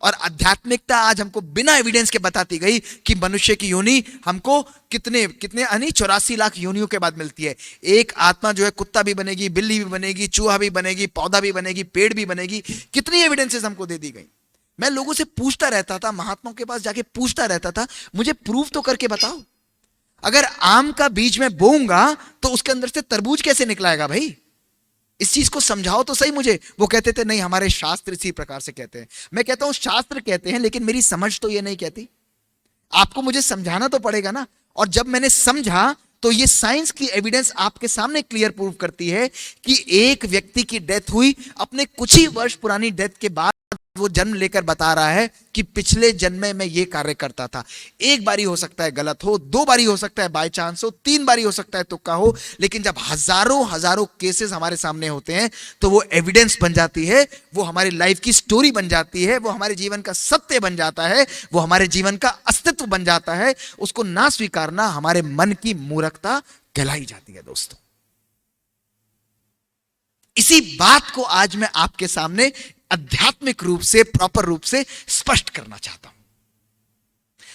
और आध्यात्मिकता आज हमको बिना एविडेंस के बताती गई कि मनुष्य की योनि हमको कितने कितने 84 लाख योनियों के बाद मिलती है। एक आत्मा जो है कुत्ता भी बनेगी, बिल्ली भी बनेगी, चूहा भी बनेगी, पौधा भी बनेगी, पेड़ भी बनेगी। कितनी एविडेंसेस हमको दे दी गई। मैं लोगों से पूछता रहता था, महात्माओं के पास जाके पूछता रहता था, मुझे प्रूफ तो करके बताओ, अगर आम का बीज में बोऊंगा तो उसके अंदर से तरबूज कैसे निकलाएगा भाई, इस चीज को समझाओ तो सही मुझे। वो कहते थे नहीं, हमारे शास्त्र इसी प्रकार से कहते हैं। मैं कहता हूं शास्त्र कहते हैं, लेकिन मेरी समझ तो ये नहीं कहती, आपको मुझे समझाना तो पड़ेगा ना। और जब मैंने समझा तो ये साइंस की एविडेंस आपके सामने क्लियर प्रूव करती है कि एक व्यक्ति की डेथ हुई, अपने कुछ ही वर्ष पुरानी डेथ के बाद वो जन्म लेकर बता रहा है कि पिछले जन्म में मैं ये कार्य करता था। एक बारी हो सकता है गलत हो, 2 बारी हो सकता है बाय चांस हो, 3 बारी हो सकता है तुक्का हो, लेकिन जब हजारों हजारों केसेस हमारे सामने होते हैं तो वो एविडेंस बन जाती है, वो हमारी लाइफ की स्टोरी बन जाती है, वो हमारे जीवन का सत्य बन जाता है, वो हमारे जीवन का अस्तित्व बन जाता है। उसको ना स्वीकारना हमारे मन की मूर्खता कहलाई जाती है दोस्तों। इसी बात को आज मैं आपके सामने आध्यात्मिक रूप से, प्रॉपर रूप से स्पष्ट करना चाहता हूं।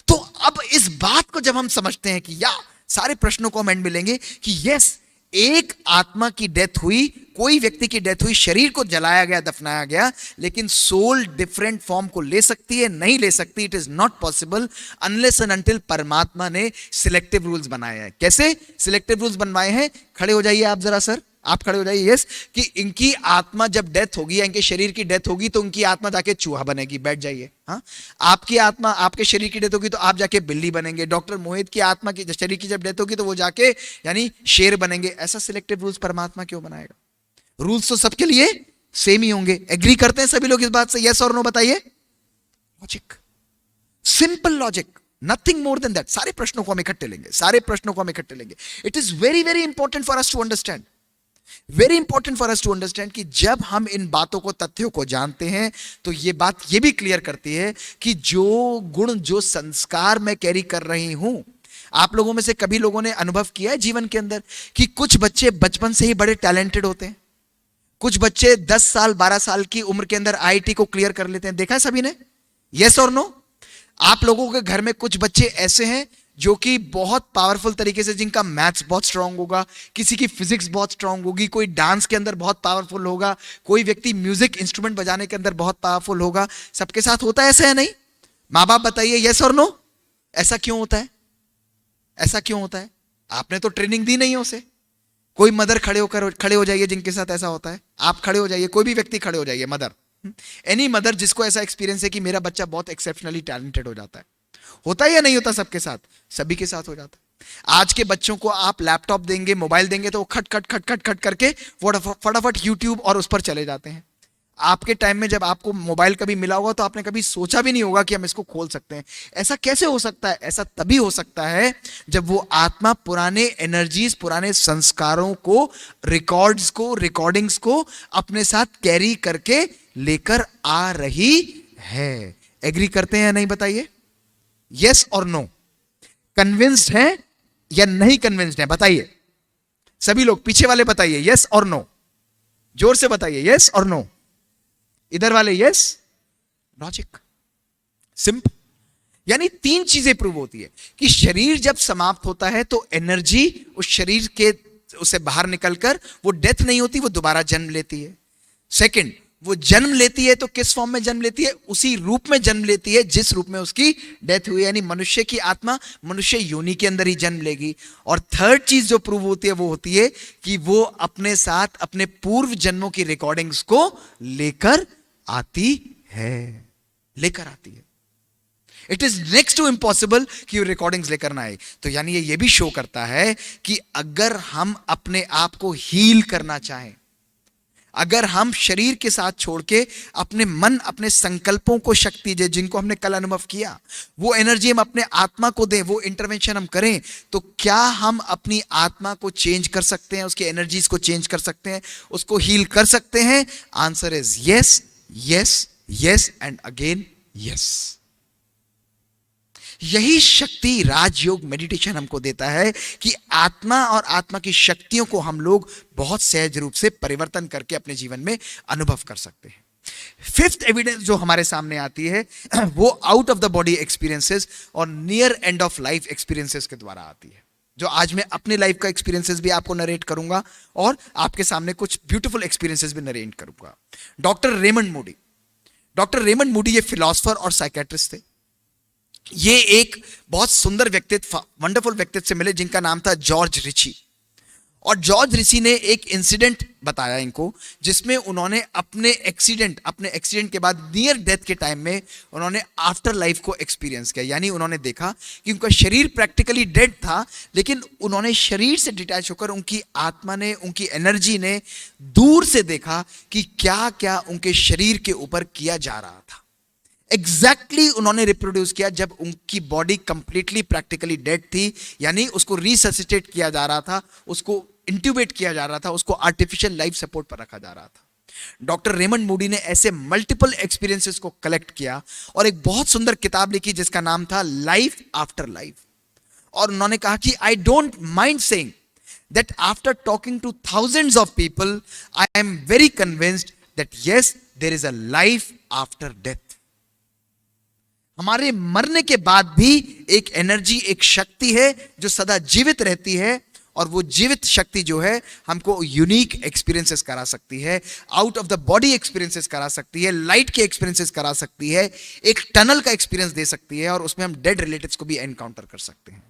तो अब इस बात को जब हम समझते हैं कि या सारे प्रश्नों को हम एंड मिलेंगे कि यस, एक आत्मा की डेथ हुई, कोई व्यक्ति की डेथ हुई, शरीर को जलाया गया, दफनाया गया, लेकिन सोल डिफरेंट फॉर्म को ले सकती है, नहीं ले सकती। It is not possible unless and until परमात्मा ने सिलेक्टिव रूल्स बनाए हैं। कैसे सिलेक्टिव रूल्स बनवाए हैं? खड़े हो जाइए आप जरा सर, आप खड़े हो जाइए। यस, कि इनकी आत्मा जब डेथ होगी, इनके शरीर की डेथ होगी तो उनकी आत्मा जाके चूहा बनेगी। बैठ जाइए। हाँ, आपकी आत्मा, आपके शरीर की डेथ होगी तो आप जाके बिल्ली बनेंगे। डॉक्टर मोहित की आत्मा की शरीर की जब डेथ होगी तो वो जाके यानी शेर बनेंगे। ऐसा सिलेक्टिव रूल्स परमात्मा क्यों बनाएगा? रूल्स तो सबके लिए सेम ही होंगे। एग्री करते हैं सभी लोग इस बात से? यस और नो बताइए। Logic, simple logic, nothing more than that. सारे प्रश्नों को हम इकट्ठे लेंगे, सारे प्रश्नों को हम इकट्ठे लेंगे। It is very very important for us to understand, very important for us to understand कि जब हम इन बातों को, तथ्यों को जानते हैं तो ये बात ये भी क्लियर करती है कि जो गुण, जो संस्कार मैं कैरी कर रही हूं, आप लोगों में से कभी लोगों ने अनुभव किया है जीवन के अंदर कि कुछ बच्चे बचपन से ही बड़े टैलेंटेड होते हैं, कुछ बच्चे 10 साल 12 साल की उम्र के अंदर आईआईटी को क्लियर कर लेते हैं। देखा है सभी ने? यस और नो? आप लोगों के घर में कुछ बच्चे ऐसे हैं जो कि बहुत पावरफुल तरीके से, जिनका मैथ्स बहुत स्ट्रांग होगा, किसी की फिजिक्स बहुत स्ट्रांग होगी, कोई डांस के अंदर बहुत पावरफुल होगा, कोई व्यक्ति म्यूजिक इंस्ट्रूमेंट बजाने के अंदर बहुत पावरफुल होगा। सबके साथ होता है ऐसा है नहीं? माँ बाप बताइए यस और नो? ऐसा क्यों होता है? ऐसा क्यों होता है? आपने तो ट्रेनिंग दी नहीं है उसे। कोई मदर खड़े हो जाइए जिनके साथ ऐसा होता है। आप खड़े हो जाइए, कोई भी व्यक्ति खड़े हो जाइए, मदर, एनी मदर जिसको ऐसा एक्सपीरियंस है कि मेरा बच्चा बहुत एक्सेप्शनली टैलेंटेड हो जाता है। होता है या नहीं होता? सबके साथ, सभी के साथ हो जाता है। आज के बच्चों को आप लैपटॉप देंगे, मोबाइल देंगे तो वो खट खट खट खट खट करके फटाफट यूट्यूब और उस पर चले जाते हैं। आपके टाइम में जब आपको मोबाइल कभी मिला होगा तो आपने कभी सोचा भी नहीं होगा कि हम इसको खोल सकते हैं। ऐसा कैसे हो सकता है? ऐसा तभी हो सकता है जब वो आत्मा पुराने एनर्जीज, पुराने संस्कारों को, रिकॉर्ड्स को, रिकॉर्डिंग्स को अपने साथ कैरी करके लेकर आ रही है। एग्री करते हैं या नहीं बताइए? यस और नो? कन्विंस्ड हैं या नहीं कन्विंस्ड हैं? बताइए सभी लोग, पीछे वाले बताइए यस और नो, जोर से बताइए यस और नो। इधर वाले यस। लॉजिक सिंपल, यानी 3 चीजें प्रूव होती है कि शरीर जब समाप्त होता है तो एनर्जी उस शरीर के, उसे बाहर निकलकर वो डेथ नहीं होती, वो दोबारा जन्म लेती है। सेकंड, वो जन्म लेती है तो किस फॉर्म में जन्म लेती है? उसी रूप में जन्म लेती है जिस रूप में उसकी डेथ हुई, यानी मनुष्य की आत्मा मनुष्य योनि के अंदर ही जन्म लेगी। और थर्ड चीज जो प्रूव होती है वो होती है कि वो अपने साथ अपने पूर्व जन्मों की रिकॉर्डिंग्स को लेकर आती है, लेकर आती है। It is next to impossible कि वो रिकॉर्डिंग्स लेकर ना आए। तो यानी ये भी शो करता है कि अगर हम अपने आप को हील करना चाहें, अगर हम शरीर के साथ छोड़ के अपने मन, अपने संकल्पों को शक्ति दे, जिनको हमने कल अनुभव किया, वो एनर्जी हम अपने आत्मा को दें, वो इंटरवेंशन हम करें, तो क्या हम अपनी आत्मा को चेंज कर सकते हैं? उसकी एनर्जीज को चेंज कर सकते हैं? उसको हील कर सकते हैं? Answer is yes, yes, yes and again yes. यही शक्ति राजयोग मेडिटेशन हमको देता है कि आत्मा और आत्मा की शक्तियों को हम लोग बहुत सहज रूप से परिवर्तन करके अपने जीवन में अनुभव कर सकते हैं। फिफ्थ एविडेंस जो हमारे सामने आती है वो out of the body experiences और near end of life experiences के द्वारा आती है, जो आज मैं अपने लाइफ का एक्सपीरियंसेस भी आपको नरेट करूंगा और आपके सामने कुछ ब्यूटीफुल एक्सपीरियंसेस भी नरेट करूंगा। डॉक्टर रेमंड मूडी ये फिलोसोफर और साइकेट्रिस्ट थे। ये एक बहुत सुंदर व्यक्तित्व, वंडरफुल व्यक्तित्व से मिले जिनका नाम था जॉर्ज रिची। और जॉर्ज रिची ने एक इंसिडेंट बताया इनको, जिसमें उन्होंने अपने एक्सीडेंट के बाद नियर डेथ के टाइम में उन्होंने आफ्टर लाइफ को एक्सपीरियंस किया। यानी उन्होंने देखा कि उनका शरीर प्रैक्टिकली डेड था, लेकिन उन्होंने शरीर से डिटैच होकर उनकी आत्मा ने, उनकी एनर्जी ने दूर से देखा कि क्या क्या उनके शरीर के ऊपर किया जा रहा था। एग्जैक्टली उन्होंने रिप्रोड्यूस किया जब उनकी बॉडी कंप्लीटली प्रैक्टिकली डेड थी, यानी उसको रिससिटेट किया जा रहा था, उसको इंट्यूबेट किया जा रहा था, उसको आर्टिफिशियल लाइफ सपोर्ट पर रखा जा रहा था। डॉक्टर रेमंड मूडी ने ऐसे मल्टीपल एक्सपीरियंसेस को कलेक्ट किया और एक बहुत सुंदर किताब लिखी जिसका नाम था लाइफ आफ्टर लाइफ। और उन्होंने कहा कि I don't mind saying that after talking to thousands of people I am very convinced that yes there is a life after death. हमारे मरने के बाद भी एक एनर्जी, एक शक्ति है जो सदा जीवित रहती है, और वो जीवित शक्ति जो है हमको यूनिक एक्सपीरियंसेस करा सकती है, out of the body experiences करा सकती है, लाइट के एक्सपीरियंसेस करा सकती है, एक टनल का एक्सपीरियंस दे सकती है, और उसमें हम डेड रिलेटिव्स को भी एनकाउंटर कर सकते हैं।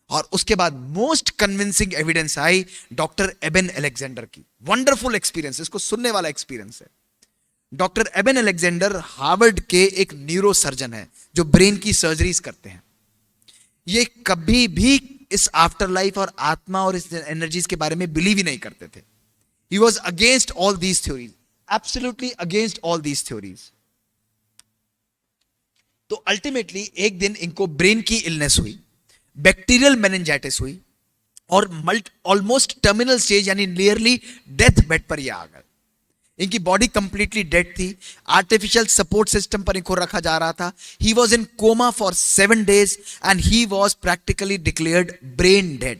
और उसके बाद मोस्ट कन्विंसिंग एविडेंस आई डॉक्टर एबन अलेक्जेंडर की। वंडरफुल एक्सपीरियंस, इसको सुनने वाला एक्सपीरियंस है। डॉक्टर एबन अलेक्जेंडर हार्वर्ड के एक न्यूरो सर्जन है जो ब्रेन की सर्जरीज करते हैं। ये कभी भी इस आफ्टर लाइफ और आत्मा और इस एनर्जीज के बारे में बिलीव ही नहीं करते थे। He was against all these theories, absolutely against all these theories. तो अल्टीमेटली एक दिन इनको ब्रेन की इलनेस हुई, बैक्टीरियल मेनिंजाइटिस हुई, और ऑलमोस्ट टर्मिनल स्टेज यानी नियरली डेथ बेड पर ये आ गए। इनकी बॉडी कंप्लीटली डेड थी, आर्टिफिशियल सपोर्ट सिस्टम पर इनको रखा जा रहा था। He was in coma for 7 days and he was practically declared brain dead.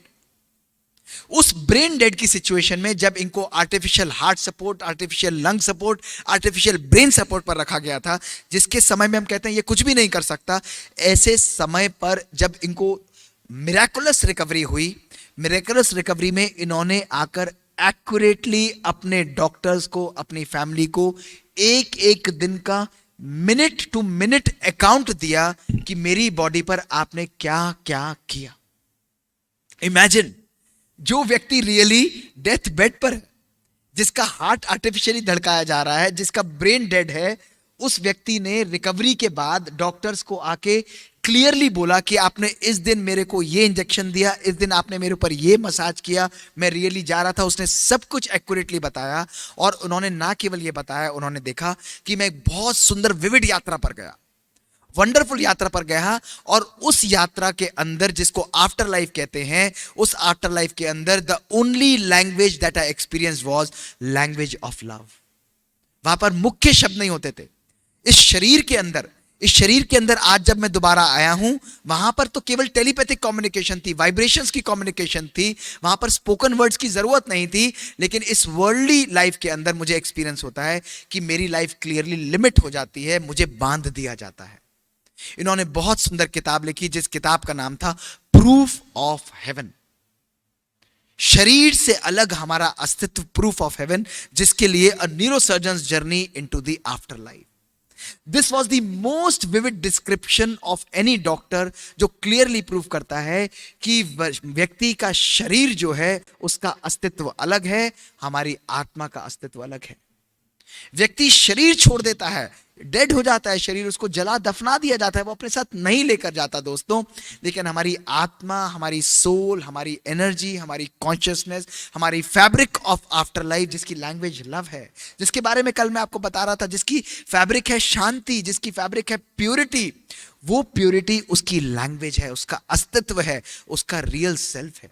उस ब्रेन डेड की सिचुएशन में जब इनको artificial heart support, artificial lung support, artificial brain support पर रखा गया था, जिसके समय में हम कहते हैं ये कुछ भी नहीं कर सकता, ऐसे समय पर जब इनको मिरेकुलस रिकवरी हुई, मिरेकुलस रिकवरी में इन्होंने आकर एक्यूरेटली अपने डॉक्टर्स को, अपनी फैमिली को एक एक दिन का मिनट टू मिनट अकाउंट दिया कि मेरी बॉडी पर आपने क्या क्या किया। इमेजिन, जो व्यक्ति रियली डेथ बेड पर है, जिसका हार्ट आर्टिफिशियली धड़काया जा रहा है, जिसका ब्रेन डेड है, उस व्यक्ति ने रिकवरी के बाद डॉक्टर्स को आके क्लियरली बोला कि आपने इस दिन मेरे को ये इंजेक्शन दिया, इस दिन आपने मेरे ऊपर ये मसाज किया, मैं रियली जा रहा था। उसने सब कुछ एक्यूरेटली बताया, और उन्होंने ना केवल ये बताया, उन्होंने देखा कि मैं एक बहुत सुंदर विविड यात्रा पर गया, वंडरफुल यात्रा पर गया, और उस यात्रा के अंदर, जिसको आफ्टर लाइफ कहते हैं, उस आफ्टर लाइफ के अंदर the only language that I experience was language of love. वहां पर मुख्य शब्द नहीं होते थे। इस शरीर के अंदर आज जब मैं दोबारा आया हूं, वहां पर तो केवल टेलीपैथिक कम्युनिकेशन थी, वाइब्रेशंस की कम्युनिकेशन थी, वहां पर स्पोकन वर्ड्स की जरूरत नहीं थी। लेकिन इस वर्ल्डली लाइफ के अंदर मुझे एक्सपीरियंस होता है कि मेरी लाइफ क्लियरली लिमिट हो जाती है, मुझे बांध दिया जाता है। इन्होंने बहुत सुंदर किताब लिखी जिस किताब का नाम था प्रूफ ऑफ हेवन। शरीर से अलग हमारा अस्तित्व, प्रूफ ऑफ हेवन, जिसके लिए a neurosurgeon journey into the afterlife. This was the most vivid description of any doctor, जो क्लियरली प्रूव करता है कि व्यक्ति का शरीर जो है उसका अस्तित्व अलग है, हमारी आत्मा का अस्तित्व अलग है। व्यक्ति शरीर छोड़ देता है, डेड हो जाता है शरीर, उसको जला दफना दिया जाता है, वो अपने साथ नहीं लेकर जाता दोस्तों, लेकिन हमारी आत्मा, हमारी सोल, हमारी एनर्जी, हमारी कॉन्शियसनेस, हमारी फैब्रिक ऑफ आफ्टर लाइफ, जिसकी लैंग्वेज लव है, जिसके बारे में कल मैं आपको बता रहा था, जिसकी फैब्रिक है शांति, जिसकी फैब्रिक है प्योरिटी, वो प्योरिटी उसकी लैंग्वेज है, उसका अस्तित्व है, उसका रियल सेल्फ है।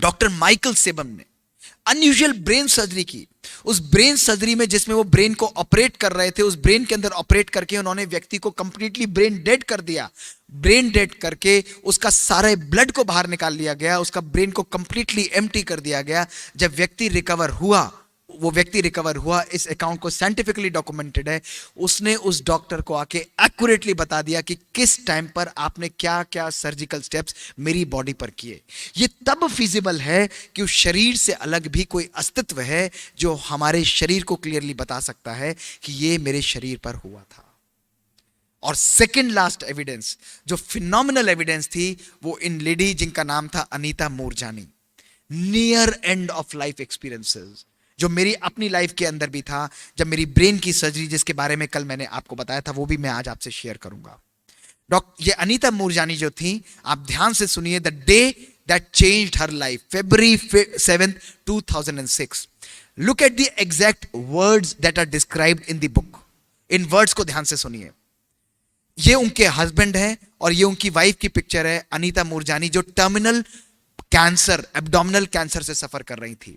डॉक्टर माइकल सेबम ने अनयूजुअल ब्रेन सर्जरी की। उस ब्रेन सर्जरी में जिसमें वो ब्रेन को ऑपरेट कर रहे थे, उस ब्रेन के अंदर ऑपरेट करके उन्होंने व्यक्ति को कंप्लीटली ब्रेन डेड कर दिया। ब्रेन डेड करके उसका सारे ब्लड को बाहर निकाल लिया गया, उसका ब्रेन को कंप्लीटली एम्प्टी कर दिया गया। जब व्यक्ति रिकवर हुआ, वो व्यक्ति रिकवर हुआ, इस अकाउंट को साइंटिफिकली डॉक्यूमेंटेड है, उसने उस डॉक्टर को आके एक्यूरेटली बता दिया कि किस टाइम पर आपने क्या क्या सर्जिकल स्टेप्स मेरी बॉडी पर किए। ये तब फिजिबल है कि उस शरीर से अलग भी कोई अस्तित्व है जो हमारे शरीर को क्लियरली बता सकता है कि ये मेरे शरीर पर हुआ था। और सेकेंड लास्ट एविडेंस, जो फिनोमिनल एविडेंस थी, वो इन लेडी जिनका नाम था Anita Moorjani, near end of life experiences, जो मेरी अपनी लाइफ के अंदर भी था, जब मेरी ब्रेन की सर्जरी, जिसके बारे में कल मैंने आपको बताया था, वो भी मैं आज आपसे शेयर करूंगा। ये अनीता मूरजानी जो थी, आप ध्यान से सुनिए, the day that changed her life, February 7, 2006। Look at the exact words that are described in the book. इन वर्ड्स को ध्यान से सुनिए। ये उनके हस्बैंड हैं और ये उनकी वाइफ की पिक्चर है, अनीता मूरजानी, जो टर्मिनल कैंसर, एब्डोमिनल कैंसर से सफर कर रही थी।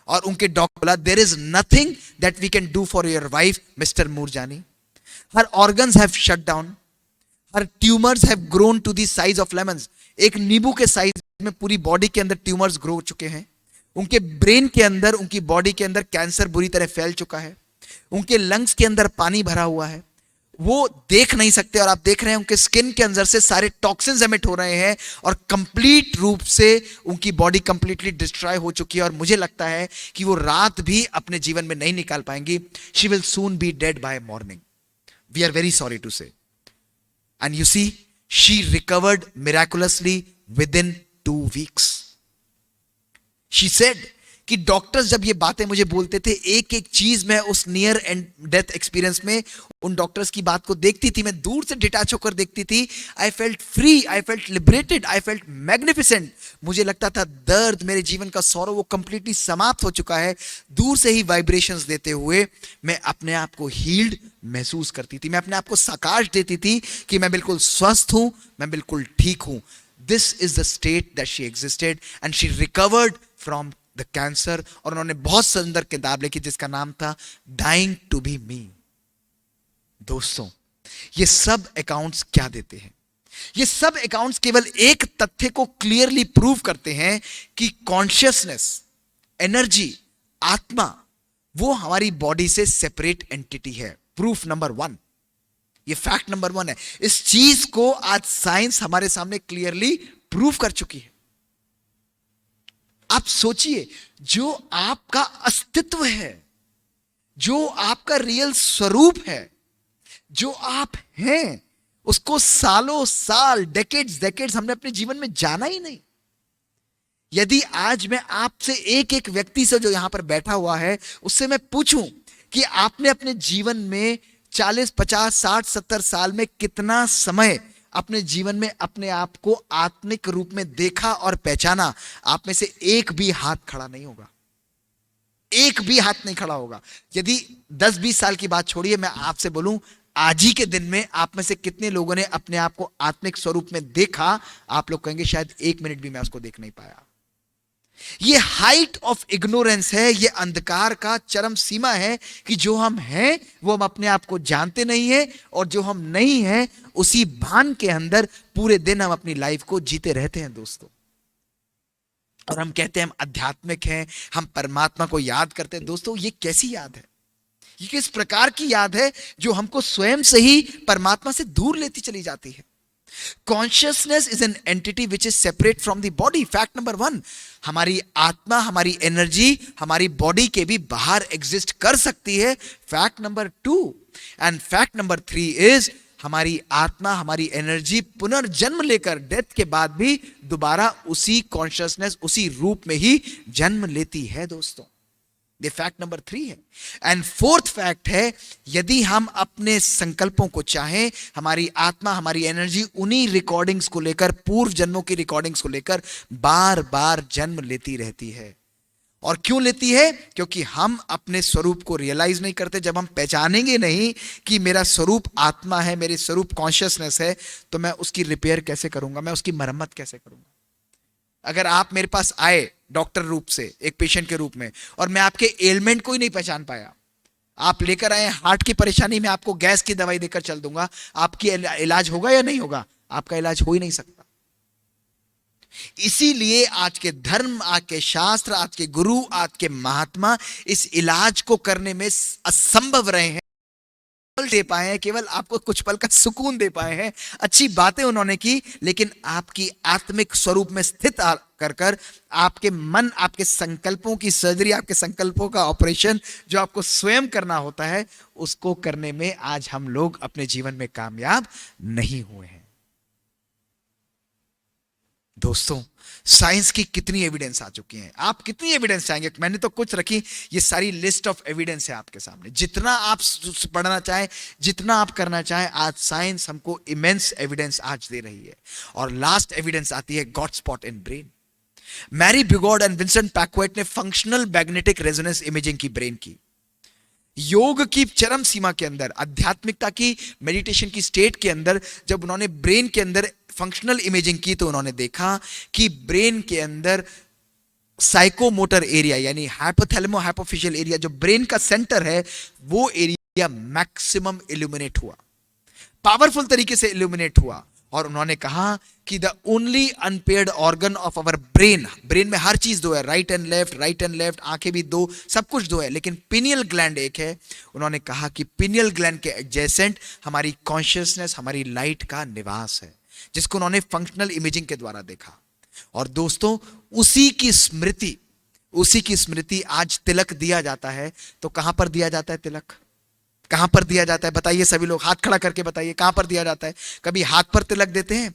और उनके डॉक्टर बोला, there is nothing that we can do for your wife mister Moorjani. Her organs have shut down, her tumours have grown to the size of lemons. एक नींबू के साइज में पूरी बॉडी के अंदर ट्यूमर्स ग्रो हो चुके हैं। उनके ब्रेन के अंदर, उनकी बॉडी के अंदर कैंसर बुरी तरह फैल चुका है। उनके लंग्स के अंदर पानी भरा हुआ है, वो देख नहीं सकते, और आप देख रहे हैं उनके स्किन के अंदर से सारे टॉक्सिन्स एमिट हो रहे हैं, और कंप्लीट रूप से उनकी बॉडी कंप्लीटली डिस्ट्रॉय हो चुकी है। और मुझे लगता है कि वो रात भी अपने जीवन में नहीं निकाल पाएंगी। She will soon be dead by morning, we are very sorry to say. And you see, she recovered miraculously within 2 weeks। She said कि डॉक्टर्स जब ये बातें मुझे बोलते थे, एक एक चीज मैं उस नियर एंड डेथ एक्सपीरियंस में उन डॉक्टर्स की बात को देखती थी, मैं दूर से डिटैच होकर देखती थी। I felt free, I felt liberated, I felt magnificent. मुझे लगता था दर्द, मेरे जीवन का सौरव, वो कंप्लीटली समाप्त हो चुका है। दूर से ही वाइब्रेशंस देते हुए मैं अपने आप को हील्ड महसूस करती थी। मैं अपने आप को साकाश देती थी कि मैं बिल्कुल स्वस्थ हूं, मैं बिल्कुल ठीक हूं। This is the state that she existed and she recovered from the cancer. और उन्होंने बहुत सुंदर किताब लिखी जिसका नाम था डाइंग टू बी मी। दोस्तों, ये सब अकाउंट्स क्या देते हैं? ये सब अकाउंट्स केवल एक तथ्य को क्लियरली प्रूव करते हैं कि कॉन्शियसनेस, एनर्जी, आत्मा, वो हमारी बॉडी से सेपरेट एंटिटी है। प्रूफ नंबर 1, ये फैक्ट नंबर 1 है। इस चीज को आज साइंस हमारे सामने क्लियरली प्रूव कर चुकी है। आप सोचिए, जो आपका अस्तित्व है, जो आपका रियल स्वरूप है, जो आप हैं, उसको सालों साल, डेकेड्स हमने अपने जीवन में जाना ही नहीं। यदि आज मैं आपसे एक एक व्यक्ति से, जो यहां पर बैठा हुआ है, उससे मैं पूछूं कि आपने अपने जीवन में 40, 50, 60, 70 साल में कितना समय अपने जीवन में अपने आप को आत्मिक रूप में देखा और पहचाना, आप में से एक भी हाथ खड़ा नहीं होगा। एक भी हाथ नहीं खड़ा होगा। यदि 10-20 साल की बात छोड़िए, मैं आपसे बोलूं, आज ही के दिन में आप में से कितने लोगों ने अपने आप को आत्मिक स्वरूप में देखा? आप लोग कहेंगे शायद 1 मिनट भी मैं उसको देख नहीं पाया। ये हाइट ऑफ इग्नोरेंस है, ये अंधकार का चरम सीमा है कि जो हम हैं वो हम अपने आप को जानते नहीं हैं, और जो हम नहीं हैं उसी भान के अंदर पूरे दिन हम अपनी लाइफ को जीते रहते हैं दोस्तों। और हम कहते हैं हम आध्यात्मिक हैं, हम परमात्मा को याद करते हैं। दोस्तों, ये कैसी याद है? ये किस प्रकार की याद है जो हमको स्वयं से ही परमात्मा से दूर लेती चली जाती है? Consciousness is an entity which is separate from the body. Fact number 1, हमारी आत्मा, हमारी एनर्जी हमारी बॉडी के भी बाहर एग्जिस्ट कर सकती है। Fact number 2 and fact number 3 is हमारी आत्मा, हमारी एनर्जी पुनर्जन्म लेकर डेथ के बाद भी दोबारा उसी कॉन्शियसनेस, उसी रूप में ही जन्म लेती है दोस्तों। ये फैक्ट नंबर 3 है। एंड फोर्थ फैक्ट है, यदि हम अपने संकल्पों को चाहें, हमारी आत्मा, हमारी एनर्जी उन्हीं रिकॉर्डिंग्स को लेकर, पूर्व जन्मों की रिकॉर्डिंग्स को लेकर बार बार जन्म लेती रहती है। और क्यों लेती है? क्योंकि हम अपने स्वरूप को रियलाइज नहीं करते। जब हम पहचानेंगे नहीं कि मेरा स्वरूप आत्मा है, मेरे स्वरूप कॉन्शियसनेस है, तो मैं उसकी रिपेयर कैसे करूंगा, मैं उसकी मरम्मत कैसे करूंगा? अगर आप मेरे पास आए डॉक्टर रूप से, एक पेशेंट के रूप में, और मैं आपके एलिमेंट को ही नहीं पहचान पाया, आप लेकर आए हार्ट की परेशानी में, आपको गैस की दवाई देकर चल दूंगा, आपकी इलाज होगा या नहीं होगा? आपका इलाज हो ही नहीं सकता। इसीलिए आज के धर्म, आज के शास्त्र, आज के गुरु, आज के महात्मा इस इलाज को करने में असंभव रहे हैं, दे पाए हैं, केवल आपको कुछ पल का सुकून दे पाए हैं। अच्छी बातें उन्होंने की, लेकिन आपकी आत्मिक स्वरूप में स्थित कर कर आपके मन, आपके संकल्पों की सर्जरी, आपके संकल्पों का ऑपरेशन जो आपको स्वयं करना होता है, उसको करने में आज हम लोग अपने जीवन में कामयाब नहीं हुए हैं। दोस्तों, साइंस की कितनी एविडेंस आ चुकी है, आप कितनी एविडेंस चाहेंगे? मैंने तो कुछ रखी, ये सारी लिस्ट ऑफ एविडेंस है आपके सामने। जितना आप पढ़ना चाहें, जितना आप करना चाहें, आज साइंस हमको इमेंस एविडेंस आज दे रही है। और लास्ट एविडेंस आती है God spot in brain. Mario Beauregard and Vincent Paquette ने फंक्शनल मैग्नेटिक रेजोनेंस इमेजिंग की ब्रेन की। योग की चरम सीमा के अंदर, आध्यात्मिकता की, मेडिटेशन की स्टेट के अंदर जब उन्होंने ब्रेन के अंदर फंक्शनल इमेजिंग की, तो उन्होंने देखा कि ब्रेन के अंदर साइकोमोटर एरिया, यानी हाइपोथैलेमो हाइपोफिशियल एरिया, जो ब्रेन का सेंटर है, वो एरिया मैक्सिमम इल्यूमिनेट हुआ, पावरफुल तरीके से इल्यूमिनेट हुआ। और उन्होंने कहा कि the only unpaired organ of our brain, brain में हर चीज दो है, राइट एंड लेफ्ट, आंखें भी दो, सब कुछ दो है, लेकिन पिनियल ग्लैंड एक है। उन्होंने कहा कि पिनियल ग्लैंड के एडजेसेंट हमारी कॉन्शियसनेस, हमारी लाइट का निवास है, जिसको उन्होंने फंक्शनल इमेजिंग के द्वारा देखा। और दोस्तों, उसी की स्मृति आज तिलक दिया जाता है। तो कहां पर दिया जाता है तिलक? कहां पर दिया जाता है? बताइए सभी लोग, हाथ खड़ा करके बताइए, कहां पर दिया जाता है? कभी हाथ पर तिलक देते हैं,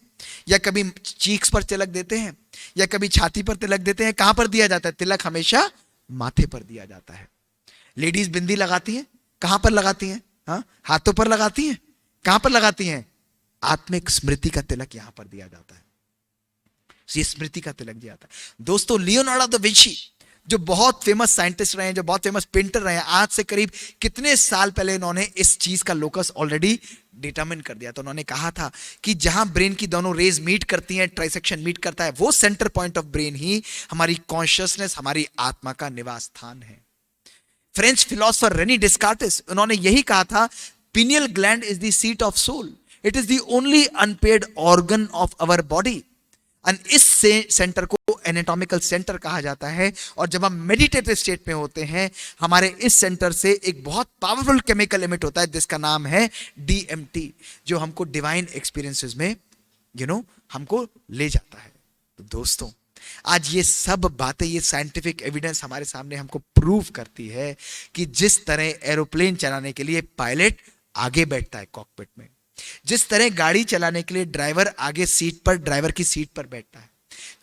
या कभी चीक्स पर तिलक देते हैं, या कभी छाती पर तिलक देते हैं? कहां पर दिया जाता है? तिलक हमेशा माथे पर दिया जाता है। लेडीज बिंदी लगाती हैं, कहां पर लगाती हैं? हाँ, हाथों पर लगाती हैं। कहां पर लगाती हैं? आत्मिक स्मृति का तिलक यहां पर दिया जाता है। ये स्मृति का तिलक दिया जाता है। दोस्तों, लियोनार्डो दा विंची, जो बहुत फेमस साइंटिस्ट रहे हैं, जो बहुत फेमस पेंटर रहे हैं, आज से करीब कितने साल पहले इन्होंने इस चीज का लोकस ऑलरेडी डिटरमिन कर दिया। तो उन्होंने कहा था कि जहां ब्रेन की दोनों रेज मीट करती हैं, ट्राइसेक्शन मीट करता है, वो सेंटर पॉइंट ऑफ ब्रेन ही हमारी कॉन्शियसनेस, हमारी आत्मा का निवास स्थान है। फ्रेंच फिलोसोफर रेनी डिस्कार्टिस, उन्होंने यही कहा था, pineal gland is the seat of soul, it is the only unpaired organ of our body. And इस सेंटर को एनाटॉमिकल सेंटर कहा जाता है। और जब हम मेडिटेटिव स्टेट में होते हैं, हमारे इस सेंटर से एक बहुत पावरफुल केमिकल एमिट होता है, जिसका नाम है DMT, जो हमको डिवाइन एक्सपीरियंसेस में हमको ले जाता है। तो दोस्तों, आज ये सब बातें, ये साइंटिफिक एविडेंस हमारे सामने हमको प्रूव करती है कि जिस तरह एरोप्लेन चलाने के लिए पायलट आगे बैठता है कॉकपिट में, जिस तरह गाड़ी चलाने के लिए ड्राइवर आगे सीट पर, ड्राइवर की सीट पर बैठता है,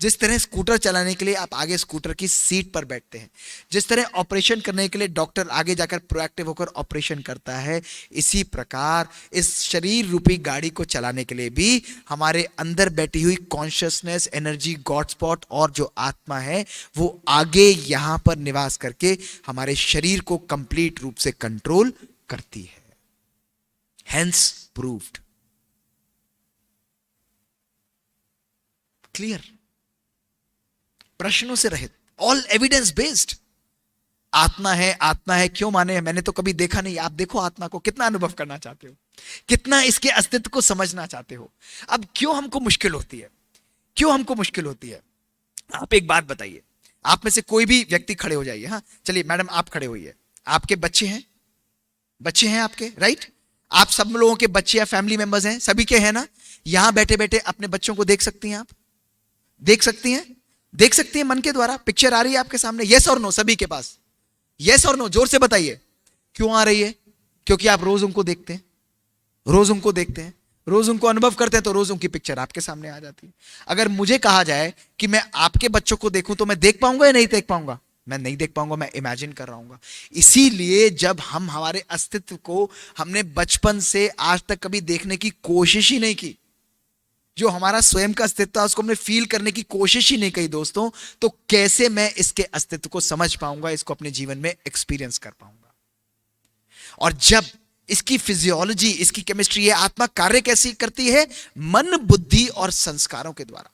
जिस तरह स्कूटर चलाने के लिए आप आगे स्कूटर की सीट पर बैठते हैं, जिस तरह ऑपरेशन करने के लिए डॉक्टर आगे जाकर प्रोएक्टिव होकर ऑपरेशन करता है, इसी प्रकार इस शरीर रूपी गाड़ी को चलाने के लिए भी हमारे अंदर बैठी हुई कॉन्शियसनेस, एनर्जी, गॉड स्पॉट और जो आत्मा है, वो आगे यहां पर निवास करके हमारे शरीर को कंप्लीट रूप से कंट्रोल करती है। Hence proved. क्लियर, प्रश्नों से रहित, ऑल एविडेंस बेस्ड। आत्मा है क्यों माने? मैंने तो कभी देखा नहीं। आप देखो आत्मा को, कितना अनुभव करना चाहते हो, कितना इसके अस्तित्व को समझना चाहते हो। अब क्यों हमको मुश्किल होती है? क्यों हमको मुश्किल होती है? आप एक बात बताइए, आप में से कोई भी व्यक्ति खड़े हो जाइए। हाँ, चलिए मैडम आप खड़े होइए। आपके बच्चे हैं, बच्चे हैं आपके, राइट? आप सब लोगों के बच्चे या फैमिली मेंबर्स हैं, सभी के हैं ना? यहां बैठे बैठे अपने बच्चों को देख सकती हैं आप? देख सकती हैं? देख सकती हैं मन के द्वारा? पिक्चर आ रही है आपके सामने? यस और नो सभी के पास? यस और नो जोर से बताइए। क्यों आ रही है? क्योंकि आप रोज उनको देखते हैं, रोज उनको देखते हैं, रोज उनको अनुभव करते हैं, तो रोज उनकी पिक्चर आपके सामने आ जाती है। अगर मुझे कहा जाए कि मैं आपके बच्चों को देखूं तो मैं देख पाऊंगा या नहीं देख पाऊंगा? मैं नहीं देख पाऊंगा, मैं इमेजिन कर रहा हूं। इसीलिए जब हम हमारे अस्तित्व को हमने बचपन से आज तक कभी देखने की कोशिश ही नहीं की, जो हमारा स्वयं का अस्तित्व है उसको हमने फील करने की कोशिश ही नहीं की दोस्तों, तो कैसे मैं इसके अस्तित्व को समझ पाऊंगा, इसको अपने जीवन में एक्सपीरियंस कर पाऊंगा? और जब इसकी फिजियोलॉजी, इसकी केमिस्ट्री, ये आत्मा कार्य कैसी करती है? मन, बुद्धि और संस्कारों के द्वारा।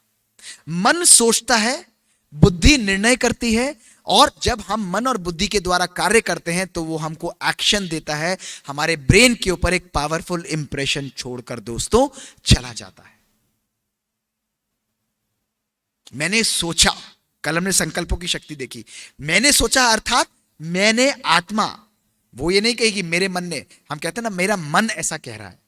मन सोचता है, बुद्धि निर्णय करती है, और जब हम मन और बुद्धि के द्वारा कार्य करते हैं तो वो हमको एक्शन देता है, हमारे ब्रेन के ऊपर एक पावरफुल इंप्रेशन छोड़कर दोस्तों चला जाता है। मैंने सोचा, कल हमने संकल्पों की शक्ति देखी। मैंने सोचा अर्थात मैंने आत्मा, वो ये नहीं कहेगी मेरे मन ने। हम कहते हैं ना मेरा मन ऐसा कह रहा है,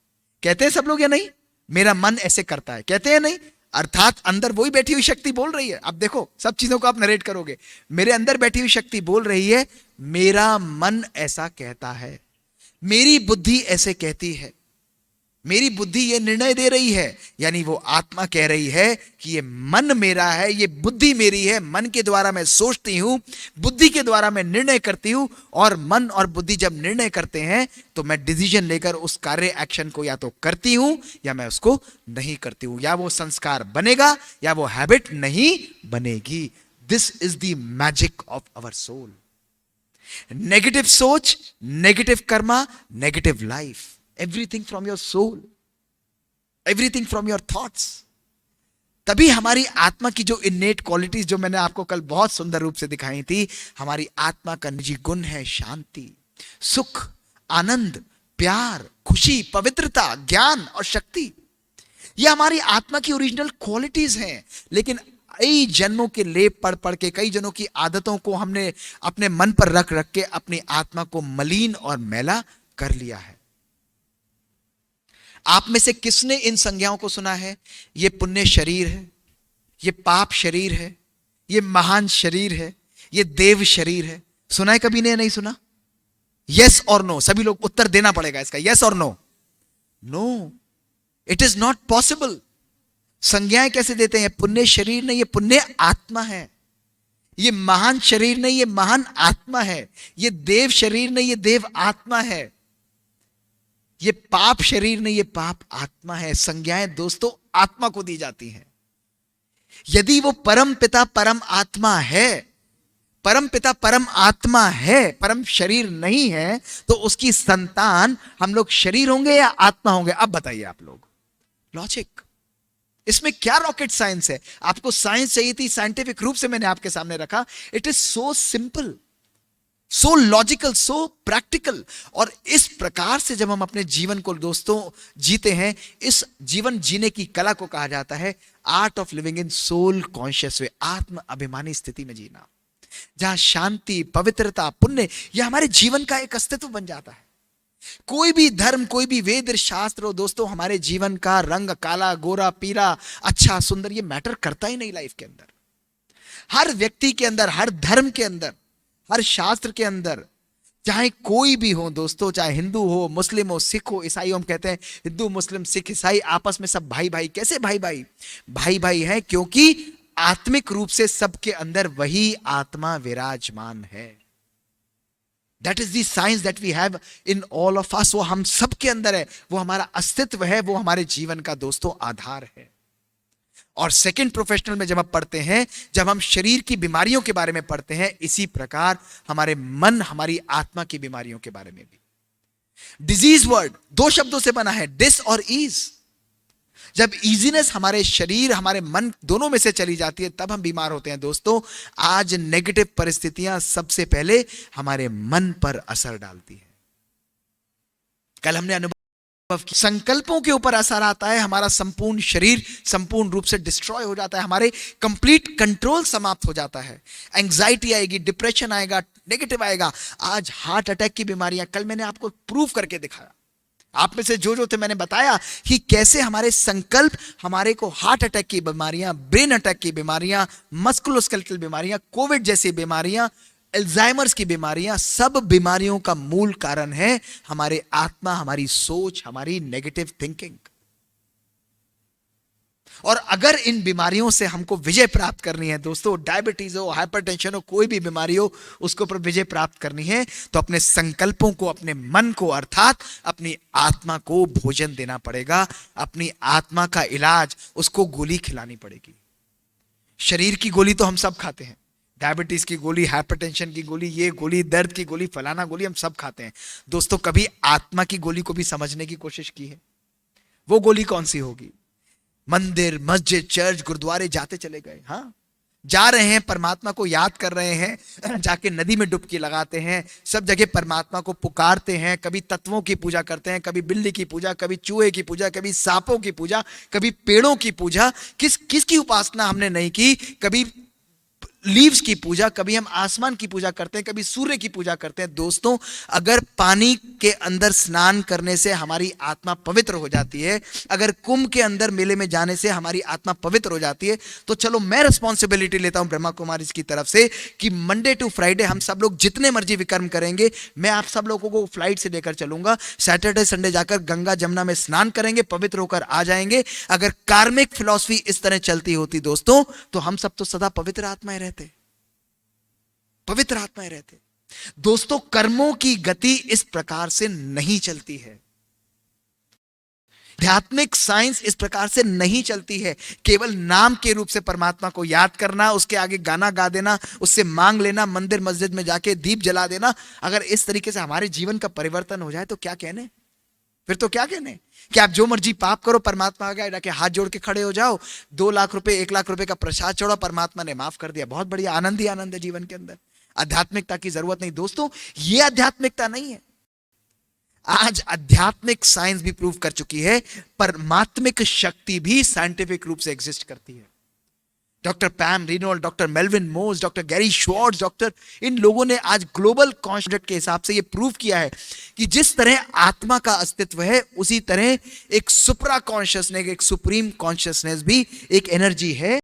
कहते हैं सब लोग या नहीं? मेरा मन ऐसे करता है, कहते हैं नहीं? अर्थात अंदर वही बैठी हुई शक्ति बोल रही है। अब देखो सब चीजों को आप नरेट करोगे, मेरे अंदर बैठी हुई शक्ति बोल रही है मेरा मन ऐसा कहता है, मेरी बुद्धि ऐसे कहती है, मेरी बुद्धि ये निर्णय दे रही है। यानी वो आत्मा कह रही है कि ये मन मेरा है, ये बुद्धि मेरी है, मन के द्वारा मैं सोचती हूं, बुद्धि के द्वारा मैं निर्णय करती हूं, और मन और बुद्धि जब निर्णय करते हैं तो मैं डिसीजन लेकर उस कार्य एक्शन को या तो करती हूं या मैं उसको नहीं करती हूं, या वो संस्कार बनेगा या वो हैबिट नहीं बनेगी। This is the magic of our soul. Negative सोच, negative karma, negative life, everything from your soul, everything from your thoughts। तभी हमारी आत्मा की जो इन्नेट क्वालिटीज जो मैंने आपको कल बहुत सुंदर रूप से दिखाई थी, हमारी आत्मा का निजी गुण है शांति, सुख, आनंद, प्यार, खुशी, पवित्रता, ज्ञान और शक्ति। ये हमारी आत्मा की ओरिजिनल क्वालिटीज हैं। लेकिन कई जन्मों के लेप पढ़ पढ़ के, कई जनों की आदतों को हमने अपने मन पर रख रख के अपनी आत्मा को मलिन और मैला कर लिया है। आप में से किसने इन संज्ञाओं को सुना है? ये पुण्य शरीर है, ये पाप शरीर है, ये महान शरीर है, ये देव शरीर है। सुना है कभी ने? नहीं सुना? यस और नो सभी लोग उत्तर देना पड़ेगा इसका, यस और no. No, it is not possible. संज्ञाएं कैसे देते हैं? पुण्य शरीर नहीं, ये पुण्य आत्मा है। ये महान शरीर नहीं, ये महान आत्मा है। ये देव शरीर नहीं, ये देव आत्मा है। ये पाप शरीर नहीं, ये पाप आत्मा है। संज्ञाएं दोस्तों आत्मा को दी जाती हैं। यदि वो परम पिता परम आत्मा है, परम पिता परम आत्मा है, परम शरीर नहीं है, तो उसकी संतान हम लोग शरीर होंगे या आत्मा होंगे? अब बताइए आप लोग। लॉजिक, इसमें क्या रॉकेट साइंस है? आपको साइंस चाहिए थी, साइंटिफिक रूप से मैंने आपके सामने रखा। It is so simple, so logical, so practical. और इस प्रकार से जब हम अपने जीवन को दोस्तों जीते हैं, इस जीवन जीने की कला को कहा जाता है art of living in soul conscious way, आत्म अभिमानी स्थिति में जीना, जहां शांति, पवित्रता, पुण्य यह हमारे जीवन का एक अस्तित्व बन जाता है। कोई भी धर्म, कोई भी वेद शास्त्र हो दोस्तों, हमारे जीवन का रंग काला, गोरा, पीला, अच्छा, सुंदर, ये मैटर करता ही नहीं लाइफ के अंदर। हर व्यक्ति के अंदर, हर धर्म के अंदर, हर शास्त्र के अंदर, चाहे कोई भी हो दोस्तों, चाहे हिंदू हो, मुस्लिम हो, सिख हो, ईसाई हो, हम कहते हैं हिंदू, मुस्लिम, सिख, ईसाई आपस में सब भाई भाई। कैसे भाई भाई? भाई भाई है क्योंकि आत्मिक रूप से सबके अंदर वही आत्मा विराजमान है। That is the science that we have in all of us. वो हम सबके अंदर है, वो हमारा अस्तित्व है, वो हमारे जीवन का दोस्तों आधार है। और सेकंड प्रोफेशनल में जब हम पढ़ते हैं, जब हम शरीर की बीमारियों के बारे में पढ़ते हैं, इसी प्रकार हमारे मन, हमारी आत्मा की बीमारियों के बारे में भी। डिजीज वर्ड दो शब्दों से बना है, डिस और ईज। जब इजीनेस हमारे शरीर, हमारे मन दोनों में से चली जाती है, तब हम बीमार होते हैं दोस्तों। आज नेगेटिव परिस्थितियां सबसे पहले हमारे मन पर असर डालती है। कल हमने अनुभव, संकल्पों के ऊपर असर आता है, हमारा संपूर्ण शरीर संपूर्ण रूप से डिस्ट्रॉय हो जाता है, हमारे कंप्लीट कंट्रोल समाप्त हो जाता है। एंजाइटी आएगी, डिप्रेशन आएगा, नेगेटिव आएगा। आज हार्ट अटैक की बीमारियां, कल मैंने आपको प्रूव करके दिखाया। आप में से जो जो थे, मैंने बताया कि कैसे हमारे संकल्प हमारे को हार्ट अटैक की बीमारियां, ब्रेन अटैक की बीमारियां, मस्कुलोस्केलेटल बीमारियां, कोविड जैसी बीमारियां, अल्जाइमर्स की बीमारियां, सब बीमारियों का मूल कारण है हमारे आत्मा, हमारी सोच, हमारी नेगेटिव थिंकिंग। और अगर इन बीमारियों से हमको विजय प्राप्त करनी है दोस्तों, डायबिटीज हो, हाइपरटेंशन हो, कोई भी बीमारी हो, उसके ऊपर विजय प्राप्त करनी है, तो अपने संकल्पों को, अपने मन को, अर्थात अपनी आत्मा को भोजन देना पड़ेगा। अपनी आत्मा का इलाज, उसको गोली खिलानी पड़ेगी। शरीर की गोली तो हम सब खाते हैं, डायबिटीज की गोली, हाइपरटेंशन की गोली, ये गोली, दर्द की गोली, फलाना गोली, हम सब खाते हैं। दोस्तों, कभी आत्मा की गोली को भी समझने की कोशिश की है? वो गोली कौन सी होगी? मंदिर, मस्जिद, चर्च, गुरुद्वारे जाते चले गए, हाँ, जा रहे हैं, परमात्मा को याद कर रहे हैं, जाके नदी में डुबकी लगाते हैं, सब जगह परमात्मा को पुकारते हैं, कभी तत्वों की पूजा करते हैं, कभी बिल्ली की पूजा, कभी चूहे की पूजा, कभी सांपों की पूजा, कभी पेड़ों की पूजा, किसकी उपासना हमने नहीं की? कभी लीव्स की पूजा, कभी हम आसमान की पूजा करते हैं, कभी सूर्य की पूजा करते हैं। दोस्तों, अगर पानी के अंदर स्नान करने से हमारी आत्मा पवित्र हो जाती है, अगर कुंभ के अंदर मेले में जाने से हमारी आत्मा पवित्र हो जाती है, तो चलो मैं रिस्पॉन्सिबिलिटी लेता हूं ब्रह्मा कुमारी की तरफ से कि मंडे टू फ्राइडे हम सब लोग जितने मर्जी विकर्म करेंगे, मैं आप सब लोगों को फ्लाइट से लेकर चलूंगा। सैटरडे संडे जाकर गंगा जमुना में स्नान करेंगे, पवित्र होकर आ जाएंगे। अगर कार्मिक फिलॉसफी इस तरह चलती होती दोस्तों, तो हम सब तो सदा पवित्र आत्माएं रहते, पवित्र आत्माएं रहते। दोस्तों, कर्मों की गति इस प्रकार से नहीं चलती है, आध्यात्मिक साइंस इस प्रकार से नहीं चलती है। केवल नाम के रूप से परमात्मा को याद करना, उसके आगे गाना गा देना, उससे मांग लेना, मंदिर मस्जिद में जाके दीप जला देना, अगर इस तरीके से हमारे जीवन का परिवर्तन हो जाए तो क्या कहने, फिर तो क्या कहने कि आप जो मर्जी पाप करो, परमात्मा आगे जाके हाथ जोड़ के खड़े हो जाओ, 2 लाख रुपए, 1 लाख रुपए का प्रसाद छोड़ो, परमात्मा ने माफ कर दिया, बहुत बढ़िया, आनंद ही आनंद है जीवन के अंदर। आध्यात्मिकता की जरूरत नहीं दोस्तों, ये आध्यात्मिकता नहीं है। आज आध्यात्मिक साइंस भी प्रूव कर चुकी है, परमात्मिक शक्ति भी साइंटिफिक रूप से एग्जिस्ट करती है। डॉक्टर पैम रिनोल्ड, डॉक्टर मेल्विन मोस, डॉक्टर गैरी श्वार्ट्ज, डॉक्टर, इन लोगों ने आज ग्लोबल कॉन्सेप्ट के हिसाब से यह प्रूव किया है कि जिस तरह आत्मा का अस्तित्व है, उसी तरह एक सुप्रा कॉन्शियसनेस, एक सुप्रीम कॉन्शियसनेस भी एक एनर्जी है,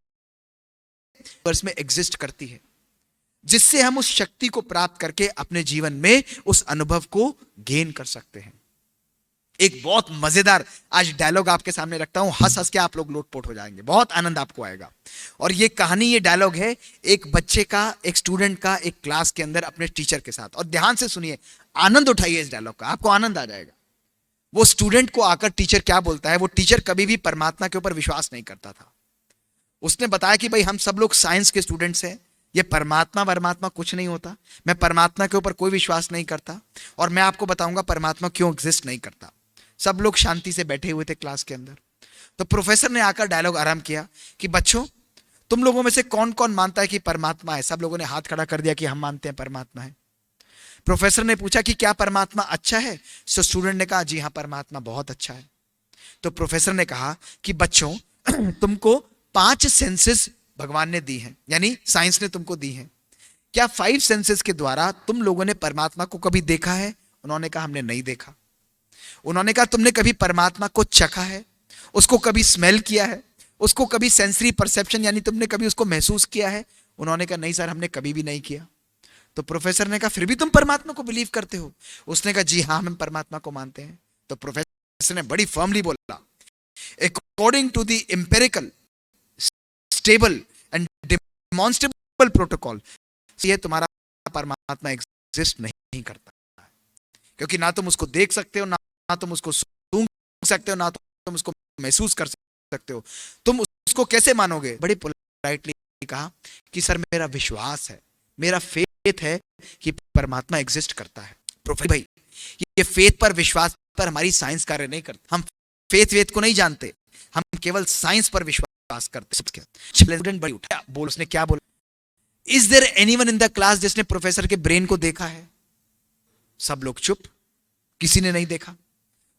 में एग्जिस्ट करती है, जिससे हम उस शक्ति को प्राप्त करके अपने जीवन में उस अनुभव को गेन कर सकते हैं। एक बहुत मजेदार आज डायलॉग आपके सामने रखता हूं, हंस हंस के आप लोग लोटपोट हो जाएंगे, बहुत आनंद आपको आएगा। और ये कहानी, ये डायलॉग है एक बच्चे का, एक स्टूडेंट का, एक क्लास के अंदर अपने टीचर के साथ। और ध्यान से सुनिए, आनंद उठाइए इस डायलॉग का, आपको आनंद आ जाएगा। वो स्टूडेंट को आकर टीचर क्या बोलता है, वो टीचर कभी भी परमात्मा के ऊपर विश्वास नहीं करता था। उसने बताया कि भाई हम सब लोग साइंस के स्टूडेंट्स हैं, ये परमात्मा कुछ नहीं होता, मैं परमात्मा के ऊपर कोई विश्वास नहीं करता, और मैं आपको बताऊंगा परमात्मा क्यों एग्जिस्ट नहीं करता। सब लोग शांति से बैठे हुए थे क्लास के अंदर। तो प्रोफेसर ने आकर डायलॉग आरंभ किया कि बच्चों, तुम लोगों में से कौन कौन मानता है कि परमात्मा है? सब लोगों ने हाथ खड़ा कर दिया कि हम मानते हैं परमात्मा है। प्रोफेसर ने पूछा कि क्या परमात्मा अच्छा है? सो स्टूडेंट ने कहा जी हाँ, परमात्मा बहुत अच्छा है। तो प्रोफेसर ने कहा कि बच्चों, तुमको 5 सेंसेस भगवान ने दी हैं, यानी साइंस ने तुमको दी हैं। क्या 5 सेंसेस के द्वारा तुम लोगों ने परमात्मा को कभी देखा है? उन्होंने कहा हमने नहीं देखा। उन्होंने कहा तुमने कभी परमात्मा को चखा है, उसको कभी स्मेल किया है, उसको कभी सेंसरी परसेप्शन यानी तुमने कभी उसको महसूस किया है? उन्होंने कहा नहीं सर, हमने कभी भी नहीं किया। तो प्रोफेसर ने कहा फिर भी तुम परमात्मा को बिलीव करते हो? उसने कहा जी हाँ, हम परमात्मा को मानते हैं। तो प्रोफेसर ने बड़ी फर्मली बोला, according to the empirical, stable and demonstrable protocol, ये तुम्हारा परमात्मा एग्जिस्ट नहीं करता है, क्योंकि ना तुम उसको देख सकते हो, ना तुम उसको सूंघ सकते हो, ना तुम उसको महसूस कर सकते हो। तुम उसको कैसे मानोगे? बड़ी पोलाइटली कहा कि सर मेरा विश्वास है, मेरा फेथ है कि परमात्मा एग्जिस्ट करता है। प्रोफेसर भाई, ये फेथ पर, विश्वास पर हमारी साइंस कार्य नहीं करती। हम फेथ को नहीं जानते, हम केवल साइंस पर विश्वास करते। स्टूडेंट बड़ी उठा, बोल, उसने क्या बोला, is there anyone in the class जिसने प्रोफेसर के ब्रेन को देखा है? सब लोग चुप, किसी ने नहीं देखा।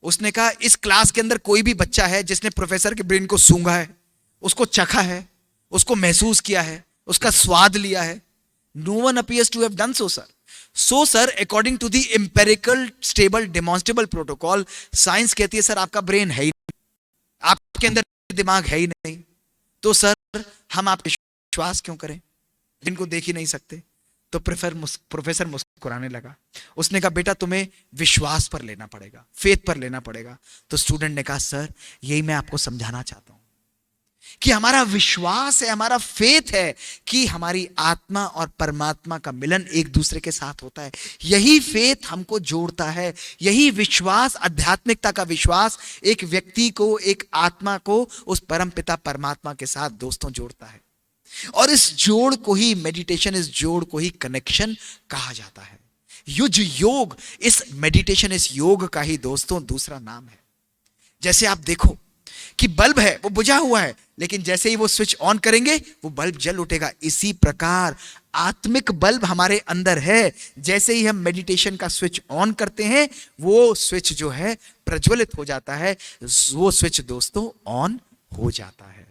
उसने कहा इस क्लास के अंदर कोई भी बच्चा है जिसने प्रोफेसर के ब्रेन को सूंघा है, उसको चखा है, उसको महसूस किया है, उसका स्वाद लिया है? No one appears to have done so sir. So sir according to the empirical stable demonstrable protocol, science कहती है सर आपका ब्रेन है ही नहीं, आपके अंदर दिमाग है ही नहीं, तो सर हम आप विश्वास क्यों करें जिनको देख ही नहीं सकते। तो प्रोफेसर मुस्कुराने लगा। उसने कहा बेटा तुम्हें विश्वास पर लेना पड़ेगा, फेथ पर लेना पड़ेगा। तो स्टूडेंट ने कहा सर यही मैं आपको समझाना चाहता हूं कि हमारा विश्वास है, हमारा फेथ है कि हमारी आत्मा और परमात्मा का मिलन एक दूसरे के साथ होता है। यही फेथ हमको जोड़ता है, यही विश्वास, आध्यात्मिकता का विश्वास एक व्यक्ति को, एक आत्मा को उस परमपिता परमात्मा के साथ दोस्तों जोड़ता है। और इस जोड़ को ही मेडिटेशन, इस जोड़ को ही कनेक्शन कहा जाता है। युज योग, इस मेडिटेशन, इस योग का ही दोस्तों दूसरा नाम है। जैसे आप देखो कि बल्ब है वो बुझा हुआ है, लेकिन जैसे ही वो स्विच ऑन करेंगे वो बल्ब जल उठेगा। इसी प्रकार आत्मिक बल्ब हमारे अंदर है, जैसे ही हम मेडिटेशन का स्विच ऑन करते हैं वो स्विच जो है प्रज्वलित हो जाता है, वो स्विच दोस्तों ऑन हो जाता है।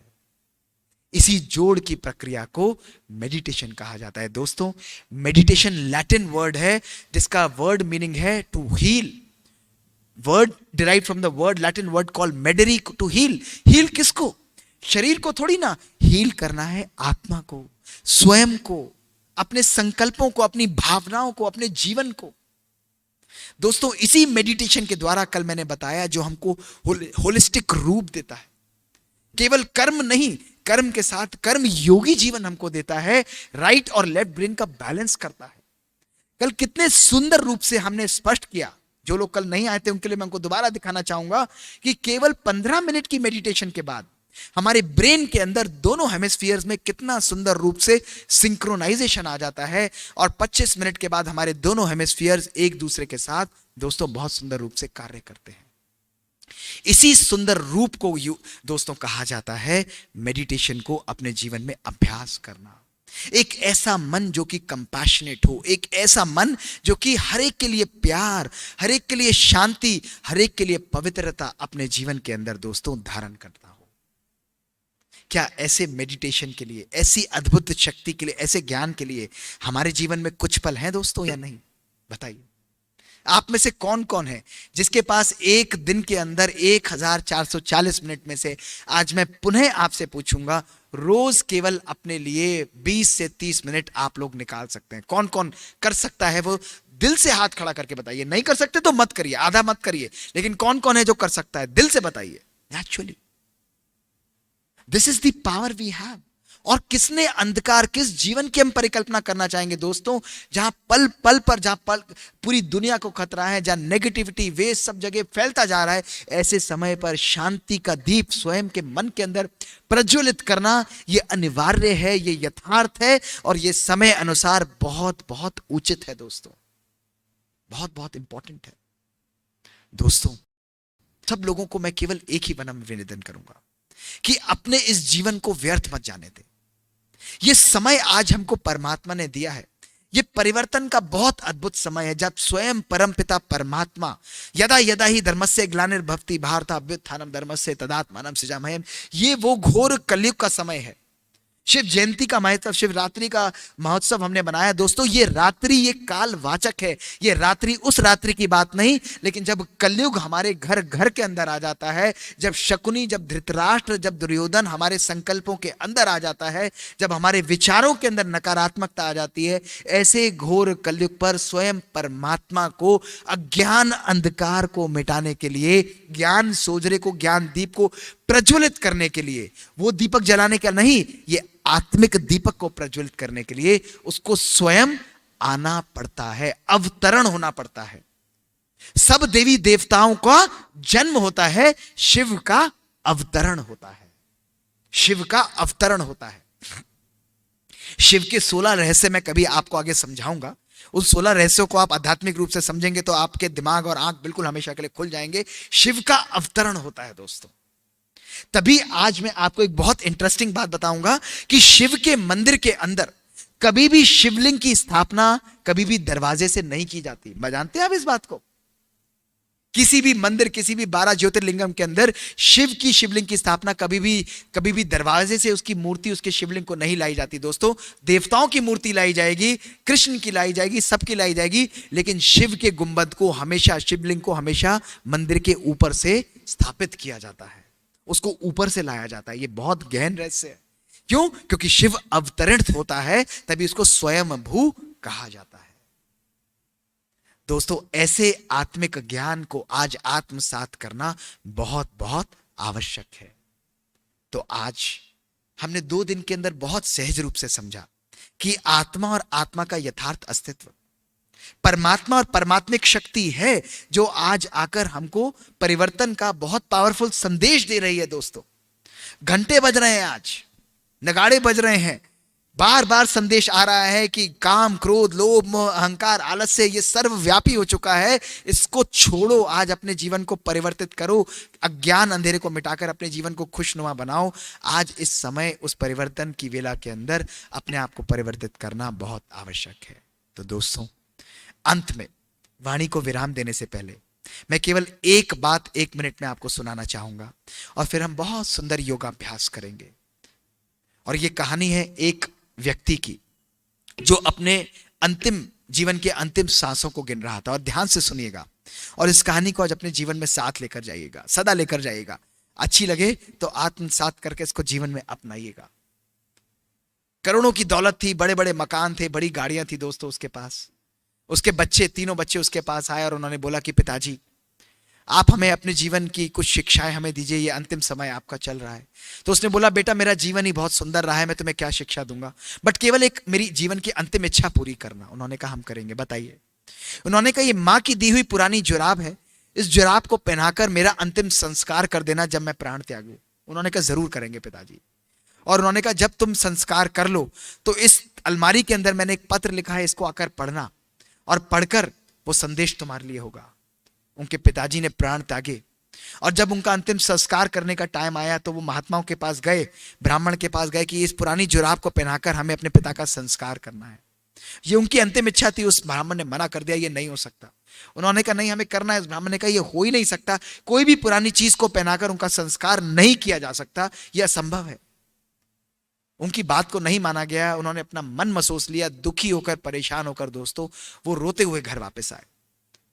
इसी जोड़ की प्रक्रिया को मेडिटेशन कहा जाता है। दोस्तों मेडिटेशन लैटिन वर्ड है जिसका वर्ड मीनिंग है to heal. Word derive from the word, Latin word called mederi, to heal. Heal किसको? शरीर को थोड़ी ना, हील करना है आत्मा को, स्वयं को, अपने संकल्पों को, अपनी भावनाओं को, अपने जीवन को। दोस्तों इसी मेडिटेशन के द्वारा, कल मैंने बताया, जो हमको होलिस्टिक रूप देता है, केवल कर्म नहीं, कर्म के साथ कर्म योगी जीवन हमको देता है, राइट और लेफ्ट ब्रेन का बैलेंस करता है। कल कितने सुंदर रूप से हमने स्पष्ट किया, जो लोग कल नहीं आए थे उनके लिए मैं उनको दोबारा दिखाना चाहूंगा कि केवल 15 मिनट की मेडिटेशन के बाद हमारे ब्रेन के अंदर दोनों हेमिस्फीयर्स में कितना सुंदर रूप से सिंक्रोनाइजेशन आ जाता है, और 25 मिनट के बाद हमारे दोनों हेमिस्फीयर्स एक दूसरे के साथ दोस्तों बहुत सुंदर रूप से कार्य करते हैं। इसी सुंदर रूप को दोस्तों कहा जाता है मेडिटेशन को अपने जीवन में अभ्यास करना। एक ऐसा मन जो कि कंपैशनेट हो, एक ऐसा मन जो कि हर एक के लिए प्यार, हर एक के लिए शांति, हर एक के लिए पवित्रता अपने जीवन के अंदर दोस्तों धारण करता हो। क्या ऐसे मेडिटेशन के लिए, ऐसी अद्भुत शक्ति के लिए, ऐसे ज्ञान के लिए हमारे जीवन में कुछ पल हैं दोस्तों या नहीं? बताइए आप में से कौन कौन है जिसके पास एक दिन के अंदर 1440 मिनट में से, आज मैं पुनः आपसे पूछूंगा, रोज केवल अपने लिए 20 से 30 मिनट आप लोग निकाल सकते हैं? कौन कौन कर सकता है? वो दिल से हाथ खड़ा करके बताइए। नहीं कर सकते तो मत करिए, आधा मत करिए, लेकिन कौन कौन है जो कर सकता है? दिल से बताइए। Actually this is the power we have. और किसने अंधकार, किस जीवन की हम परिकल्पना करना चाहेंगे दोस्तों, जहां पल पल पर, जहां पल पूरी दुनिया को खतरा है, जहां नेगेटिविटी, वेस्ट सब जगह फैलता जा रहा है, ऐसे समय पर शांति का दीप स्वयं के मन के अंदर प्रज्वलित करना, यह अनिवार्य है, यह यथार्थ है, और यह समय अनुसार बहुत बहुत उचित है दोस्तों, बहुत बहुत इंपॉर्टेंट है। दोस्तों सब लोगों को मैं केवल एक ही विनम्र निवेदन करूंगा कि अपने इस जीवन को व्यर्थ मत जाने दें। यह समय आज हमको परमात्मा ने दिया है, यह परिवर्तन का बहुत अद्भुत समय है, जब स्वयं परमपिता परमात्मा यदा यदा ही धर्मस्य ग्लानिर्भवति भारत अभ्युत्थानम धर्मस्य तदात्मानं सृजाम्यहम्, ये वो घोर कलयुग का समय है। शिव जयंती का महत्व, शिवरात्रि का महोत्सव हमने बनाया दोस्तों। ये रात्रि, ये काल वाचक है। ये रात्रि उस रात्रि की बात नहीं, लेकिन जब कलयुग हमारे घर घर के अंदर आ जाता है, जब शकुनी, जब धृतराष्ट्र, जब दुर्योधन हमारे संकल्पों के अंदर आ जाता है, जब हमारे विचारों के अंदर नकारात्मकता आ जाती है, ऐसे घोर कलयुग पर स्वयं परमात्मा को अज्ञान अंधकार को मिटाने के लिए, ज्ञान सोजरे को, ज्ञान दीप को प्रज्वलित करने के लिए, वो दीपक जलाने का नहीं, ये आत्मिक दीपक को प्रज्वलित करने के लिए उसको स्वयं आना पड़ता है, अवतरण होना पड़ता है। सब देवी देवताओं का जन्म होता है, शिव का अवतरण होता है, शिव का अवतरण होता है। शिव के 16 रहस्य मैं कभी आपको आगे समझाऊंगा। उन 16 रहस्यों को आप आध्यात्मिक रूप से समझेंगे तो आपके दिमाग और आंख बिल्कुल हमेशा के लिए खुल जाएंगे। शिव का अवतरण होता है दोस्तों। तभी आज मैं आपको एक बहुत इंटरेस्टिंग बात बताऊंगा कि शिव के मंदिर के अंदर कभी भी शिवलिंग की स्थापना कभी भी दरवाजे से नहीं की जाती। मैं जानते हैं आप इस बात को? किसी भी मंदिर, किसी भी 12 ज्योतिर्लिंगम के अंदर शिव की शिवलिंग की स्थापना कभी भी दरवाजे से उसकी मूर्ति, उसके शिवलिंग को नहीं लाई जाती दोस्तों। देवताओं की मूर्ति लाई जाएगी, कृष्ण की लाई जाएगी, सबकी लाई जाएगी, लेकिन शिव के गुंबद को हमेशा, शिवलिंग को हमेशा मंदिर के ऊपर से स्थापित किया जाता है, उसको ऊपर से लाया जाता है। ये बहुत गहन रहस्य है। क्यों? क्योंकि शिव अवतरित होता है, तभी उसको स्वयंभू कहा जाता है। दोस्तों, ऐसे आत्मिक ज्ञान को आज आत्मसात करना बहुत बहुत आवश्यक है। तो आज हमने 2 दिन के अंदर बहुत सहज रूप से समझा कि आत्मा और आत्मा का यथार्थ अस्तित्व, परमात्मा और परमात्मिक शक्ति है जो आज आकर हमको परिवर्तन का बहुत पावरफुल संदेश दे रही है। दोस्तों, घंटे बज रहे हैं, आज नगाड़े बज रहे हैं, बार बार संदेश आ रहा है कि काम, क्रोध, लोभ, मोह, अहंकार, आलस्य ये सर्वव्यापी हो चुका है। इसको छोड़ो, आज अपने जीवन को परिवर्तित करो, अज्ञान अंधेरे को मिटाकर अपने जीवन को खुशनुमा बनाओ। आज इस समय उस परिवर्तन की वेला के अंदर अपने आप को परिवर्तित करना बहुत आवश्यक है। तो दोस्तों, अंत में वाणी को विराम देने से पहले मैं केवल एक बात 1 मिनट में आपको सुनाना चाहूंगा और फिर हम बहुत सुंदर योगाभ्यास करेंगे। और ये कहानी है एक व्यक्ति की जो अपने अंतिम जीवन के अंतिम सांसों को गिन रहा था। और ध्यान से सुनिएगा और इस कहानी को आज अपने जीवन में साथ लेकर जाइएगा, सदा लेकर जाइएगा। अच्छी लगे तो आत्मसात करके इसको जीवन में अपनाइएगा। करोड़ों की दौलत थी, बड़े बड़े मकान थे, बड़ी गाड़ियां थी दोस्तों उसके पास। उसके बच्चे, 3 बच्चे उसके पास आए और उन्होंने बोला कि पिताजी, आप हमें अपने जीवन की कुछ शिक्षाएं हमें दीजिए, ये अंतिम समय आपका चल रहा है। तो उसने बोला, बेटा मेरा जीवन ही बहुत सुंदर रहा है, मैं तुम्हें क्या शिक्षा दूंगा, बट केवल एक मेरी जीवन की अंतिम इच्छा पूरी करना। उन्होंने कहा, हम करेंगे, बताइए। उन्होंने कहा, ये माँ की दी हुई पुरानी जुराब है, इस जुराब को पहनाकर मेरा अंतिम संस्कार कर देना जब मैं प्राण त्यागूं। उन्होंने कहा, जरूर करेंगे पिताजी। और उन्होंने कहा, जब तुम संस्कार कर लो तो इस अलमारी के अंदर मैंने एक पत्र लिखा है, इसको आकर पढ़ना और पढ़कर वो संदेश तुम्हारे लिए होगा। उनके पिताजी ने प्राण त्यागे और जब उनका अंतिम संस्कार करने का टाइम आया तो वो महात्माओं के पास गए, ब्राह्मण के पास गए कि इस पुरानी जुराब को पहनाकर हमें अपने पिता का संस्कार करना है। ये उनकी अंतिम इच्छा थी। उस ब्राह्मण ने मना कर दिया, ये नहीं हो सकता। उन्होंने कहा, नहीं हमें करना है। उस ब्राह्मण ने कहा, ये हो ही नहीं सकता, कोई भी पुरानी चीज को पहनाकर उनका संस्कार नहीं किया जा सकता, यह असंभव है। उनकी बात को नहीं माना गया। उन्होंने अपना मन महसूस लिया, दुखी होकर, परेशान होकर दोस्तों वो रोते हुए घर वापस आए।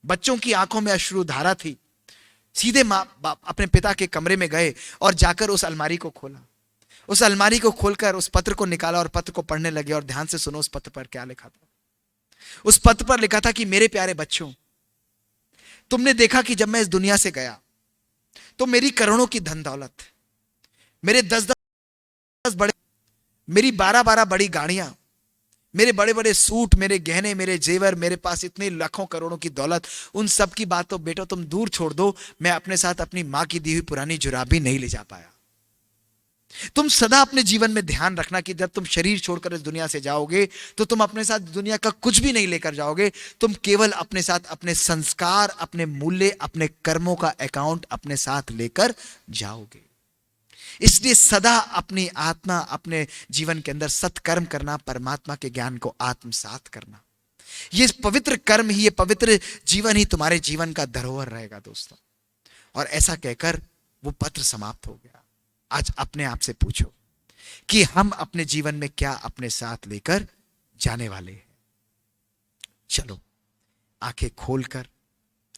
बच्चों की आंखों में अश्रुधारा थी। सीधे अपने पिता के कमरे में गए और जाकर उस अलमारी को खोला। उस अलमारी को खोलकर उस पत्र को निकाला और पत्र को पढ़ने लगे। और ध्यान से सुनो, उस पत्र पर क्या लिखा था। उस पत्र पर लिखा था कि मेरे प्यारे बच्चों, तुमने देखा कि जब मैं इस दुनिया से गया तो मेरी करोड़ों की धन दौलत, मेरे 10-10 बड़े, मेरी 12-12 बड़ी गाड़ियां, मेरे बड़े बड़े सूट, मेरे गहने, मेरे जेवर, मेरे पास इतने लाखों करोड़ों की दौलत, उन सब की बात तो बेटा तुम दूर छोड़ दो, मैं अपने साथ अपनी मां की दी हुई पुरानी जुराब भी नहीं ले जा पाया। तुम सदा अपने जीवन में ध्यान रखना कि जब तुम शरीर छोड़कर इस दुनिया से जाओगे तो तुम अपने साथ दुनिया का कुछ भी नहीं लेकर जाओगे। तुम केवल अपने साथ अपने संस्कार, अपने मूल्य, अपने कर्मों का अकाउंट अपने साथ लेकर जाओगे। इसलिए सदा अपनी आत्मा, अपने जीवन के अंदर सत्कर्म करना, परमात्मा के ज्ञान को आत्मसात करना, ये पवित्र कर्म ही, ये पवित्र जीवन ही तुम्हारे जीवन का धरोहर रहेगा दोस्तों। और ऐसा कहकर वो पत्र समाप्त हो गया। आज अपने आप से पूछो कि हम अपने जीवन में क्या अपने साथ लेकर जाने वाले हैं। चलो आंखें खोलकर,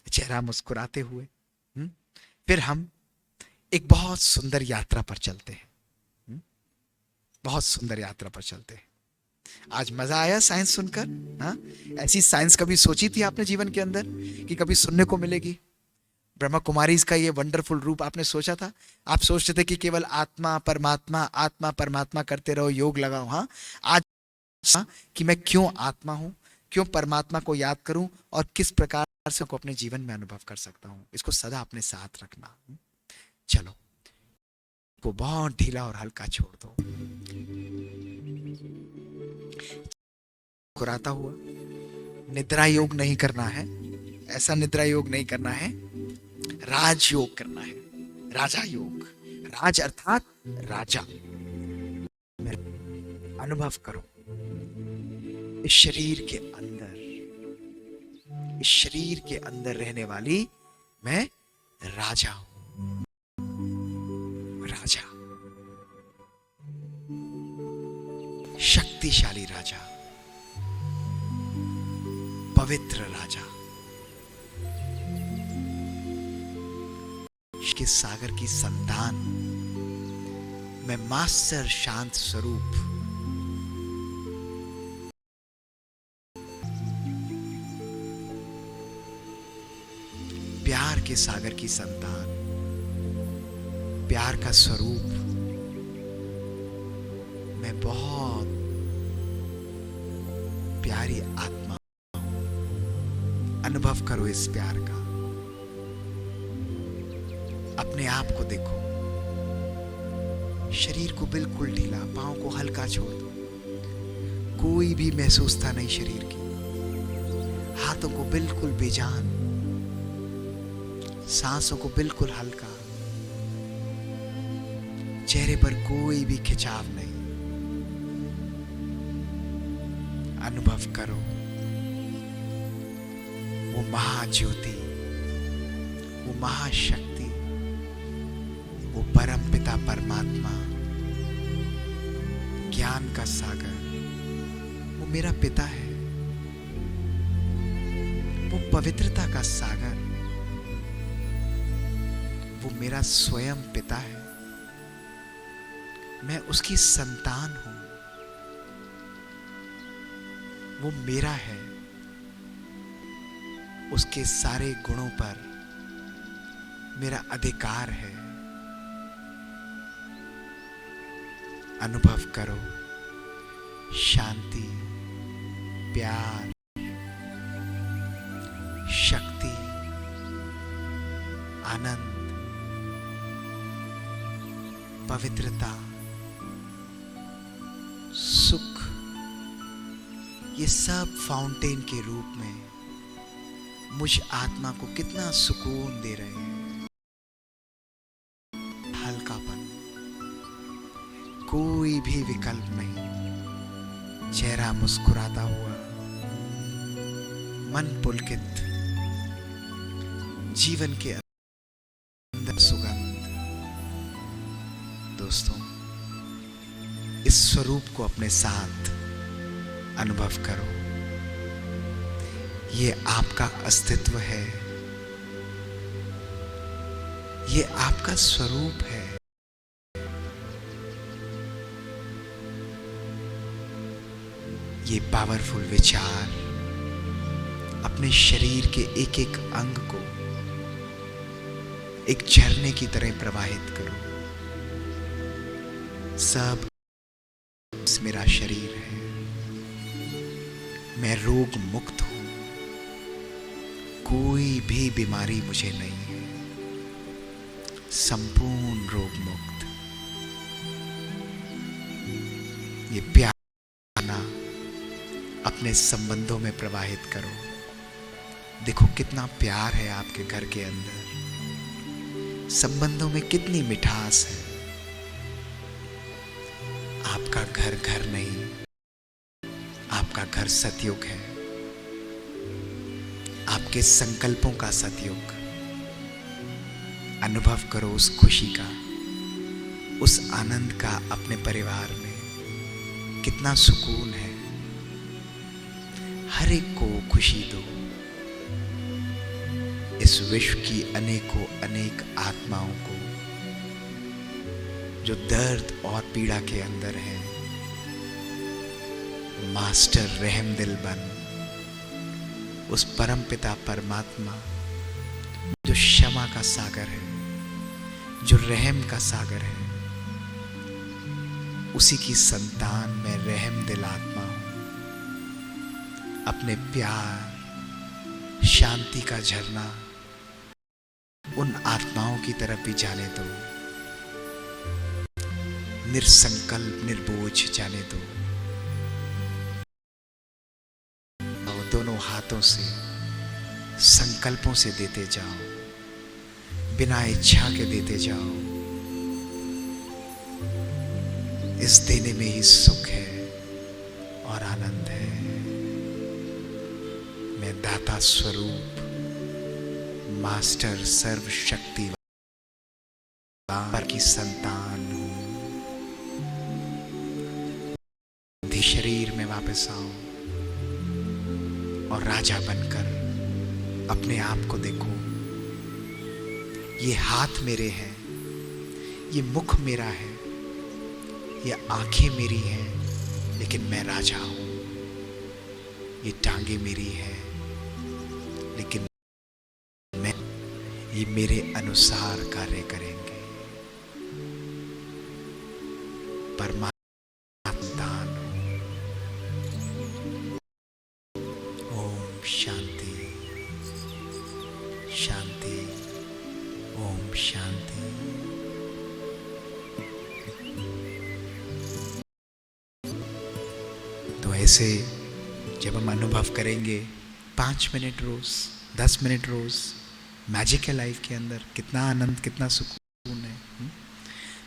चेहरा मुस्कुराते हुए फिर हम एक बहुत सुंदर यात्रा पर चलते हैं। बहुत सुंदर यात्रा पर चलते हैं। आज मजा आया साइंस सुनकर? हाँ, ऐसी साइंस कभी सोची थी आपने जीवन के अंदर कि कभी सुनने को मिलेगी? ब्रह्मा कुमारीज का ये वंडरफुल रूप आपने सोचा था? आप सोचते थे कि केवल आत्मा परमात्मा करते रहो, योग लगाओ। हाँ, आज कि मैं क्यों आत्मा हूं, क्यों परमात्मा को याद करूं और किस प्रकार से को अपने जीवन में अनुभव कर सकता हूं, इसको सदा अपने साथ रखना। चलो को बहुत ढीला और हल्का छोड़ दो। मुस्कुराता हुआ, निद्रा योग नहीं करना है, ऐसा निद्रा योग नहीं करना है, राज योग करना है, राजा योग। राज अर्थात राजा। अनुभव करो इस शरीर के अंदर रहने वाली मैं राजा हूं, राजा, शक्तिशाली राजा, पवित्र राजा, के सागर की संतान, मैं मास्टर शांत स्वरूप, प्यार के सागर की संतान, प्यार का स्वरूप, मैं बहुत प्यारी आत्मा हूं। अनुभव करो इस प्यार का। अपने आप को देखो, शरीर को बिल्कुल ढीला, पांव को हल्का छोड़ दो, कोई भी महसूसता नहीं शरीर की, हाथों को बिल्कुल बेजान, सांसों को बिल्कुल हल्का, चेहरे पर कोई भी खिंचाव नहीं। अनुभव करो वो महाज्योति, वो महाशक्ति, वो परमपिता परमात्मा, ज्ञान का सागर, वो मेरा पिता है। वो पवित्रता का सागर, वो मेरा स्वयं पिता है। मैं उसकी संतान हूं, वो मेरा है। उसके सारे गुणों पर मेरा अधिकार है। अनुभव करो शांति, प्यार, शक्ति, आनंद, पवित्रता, सुख, ये सब फाउंटेन के रूप में मुझ आत्मा को कितना सुकून दे रहे हैं। हल्कापन, कोई भी विकल्प नहीं, चेहरा मुस्कुराता हुआ, मन पुलकित, जीवन के अंदर सुगंध। दोस्तों, इस स्वरूप को अपने साथ अनुभव करो। ये आपका अस्तित्व है, ये आपका स्वरूप है। ये पावरफुल विचार अपने शरीर के एक एक अंग को एक झरने की तरह प्रवाहित करो। सब मेरा शरीर है, मैं रोग मुक्त हूं, कोई भी बीमारी मुझे नहीं है, संपूर्ण रोग मुक्त। ये प्यार अपने संबंधों में प्रवाहित करो। देखो कितना प्यार है आपके घर के अंदर, संबंधों में कितनी मिठास है। आपका घर घर नहीं, आपका घर सतयुग है, आपके संकल्पों का सतयुग। अनुभव करो उस खुशी का, उस आनंद का। अपने परिवार में कितना सुकून है। हर एक को खुशी दो। इस विश्व की अनेकों अनेक आत्माओं को जो दर्द और पीड़ा के अंदर है, मास्टर रहम दिल बन, उस परमपिता परमात्मा जो क्षमा का सागर है, जो रहम का सागर है, उसी की संतान में रहम दिल आत्मा हूं। अपने प्यार, शांति का झरना उन आत्माओं की तरफ भी जाने दो। निरसंकल्प, निर्बोझ जाने दो। और दोनों हाथों से संकल्पों से देते जाओ, बिना इच्छा के देते जाओ। इस देने में ही सुख है और आनंद है। मैं दाता स्वरूप मास्टर सर्वशक्तिवान की संतान हूं। धी शरीर में वापस आओ और राजा बनकर अपने आप को देखो। ये हाथ मेरे हैं, ये मुख मेरा है, ये आंखें मेरी हैं, लेकिन मैं राजा हूं। ये टांगे मेरी हैं, लेकिन मैं, ये मेरे अनुसार कार्य करेंगे। परमात्मा ओम शांति शांति ओम शांति। तो ऐसे जब हम अनुभव करेंगे 5 मिनट रोज, 10 मिनट रोज, मैजिक है लाइफ के अंदर। कितना आनंद, कितना सुकून है।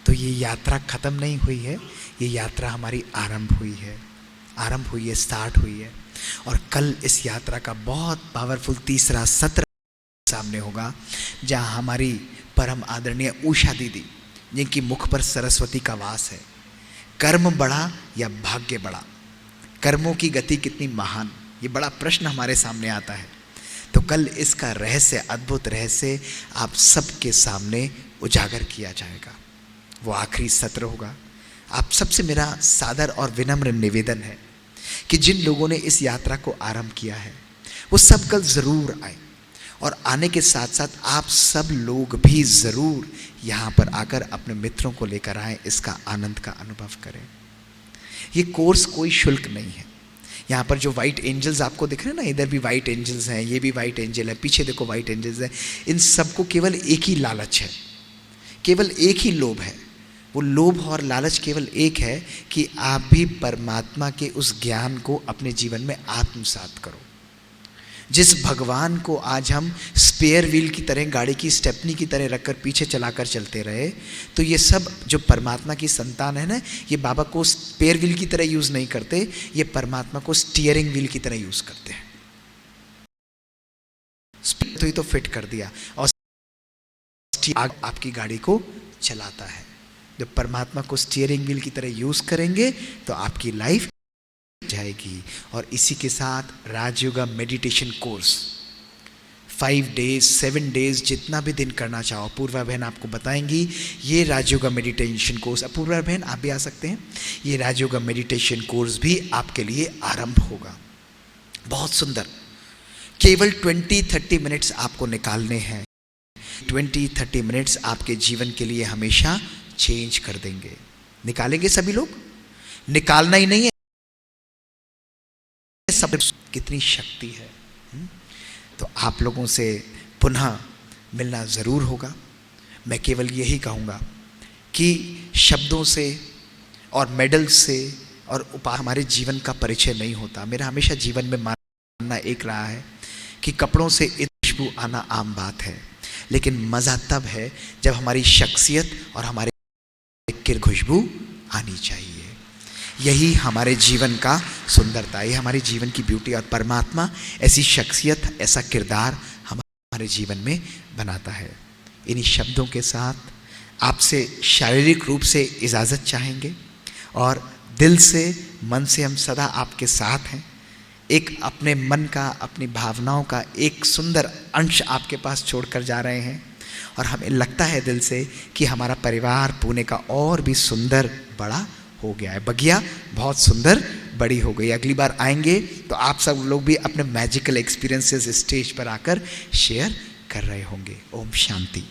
तो ये यात्रा खत्म नहीं हुई है, ये यात्रा हमारी आरंभ हुई है, स्टार्ट हुई है। और कल इस यात्रा का बहुत पावरफुल तीसरा सत्र सामने होगा, जहां हमारी परम आदरणीय उषा दीदी, जिनकी मुख पर सरस्वती का वास है। कर्म बड़ा या भाग्य बड़ा, कर्मों की गति कितनी महान, ये बड़ा प्रश्न हमारे सामने आता है। तो कल इसका रहस्य, अद्भुत रहस्य आप सबके सामने उजागर किया जाएगा। वो आखिरी सत्र होगा। आप सबसे मेरा सादर और विनम्र निवेदन है कि जिन लोगों ने इस यात्रा को आरंभ किया है वो सब कल जरूर आए, और आने के साथ साथ आप सब लोग भी जरूर यहाँ पर आकर अपने मित्रों को लेकर आए, इसका आनंद का अनुभव करें। ये कोर्स कोई शुल्क नहीं है। यहाँ पर जो वाइट एंजल्स आपको दिख रहे हैं ना, इधर भी वाइट एंजल्स हैं, ये भी वाइट एंजल है, पीछे देखो वाइट एंजल्स हैं। इन सबको केवल एक ही लालच है, केवल एक ही लोभ है। वो लोभ और लालच केवल एक है कि आप भी परमात्मा के उस ज्ञान को अपने जीवन में आत्मसात करो। जिस भगवान को आज हम स्पेयर व्हील की तरह, गाड़ी की स्टेपनी की तरह रखकर पीछे चलाकर चलते रहे, तो ये सब जो परमात्मा की संतान है ना, ये बाबा को स्पेयर व्हील की तरह यूज नहीं करते, ये परमात्मा को स्टीयरिंग व्हील की तरह यूज करते हैं। तो ये तो फिट कर दिया और आपकी गाड़ी को चलाता है। जब परमात्मा को स्टीयरिंग व्हील की तरह यूज करेंगे तो आपकी लाइफ जाएगी। और इसी के साथ Rajyoga meditation course 5 days 7 days जितना भी दिन करना चाहो, अपूर्वा बहन आपको बताएंगी। ये राजयोगा मेडिटेशन कोर्स, अपूर्वा बहन आप भी आ सकते हैं, ये राजयोगा मेडिटेशन कोर्स भी आपके लिए आरंभ होगा। बहुत सुंदर, केवल 20-30 मिनट्स आपको निकालने हैं। 20-30 मिनट्स आपके जीवन के लिए हमेशा चेंज कर देंगे। निकालेंगे सभी लोग, निकालना ही नहीं है, सब कितनी शक्ति है। तो आप लोगों से पुनः मिलना ज़रूर होगा। मैं केवल यही कहूँगा कि शब्दों से और मेडल से और हमारे जीवन का परिचय नहीं होता। मेरा हमेशा जीवन में मानना एक रहा है कि कपड़ों से खुशबू आना आम बात है, लेकिन मज़ा तब है जब हमारी शख्सियत और हमारे की खुशबू आनी चाहिए। यही हमारे जीवन का सुंदरता, ये हमारे जीवन की ब्यूटी। और परमात्मा ऐसी शख्सियत, ऐसा किरदार हमारे जीवन में बनाता है। इन्हीं शब्दों के साथ आपसे शारीरिक रूप से इजाज़त चाहेंगे और दिल से, मन से हम सदा आपके साथ हैं। एक अपने मन का, अपनी भावनाओं का एक सुंदर अंश आपके पास छोड़कर जा रहे हैं, और हमें लगता है दिल से कि हमारा परिवार पुणे का और भी सुंदर बड़ा हो गया है। बगिया बहुत सुंदर बड़ी हो गई। अगली बार आएंगे तो आप सब लोग भी अपने मैजिकल एक्सपीरियंसेस स्टेज पर आकर शेयर कर रहे होंगे। ओम शांति।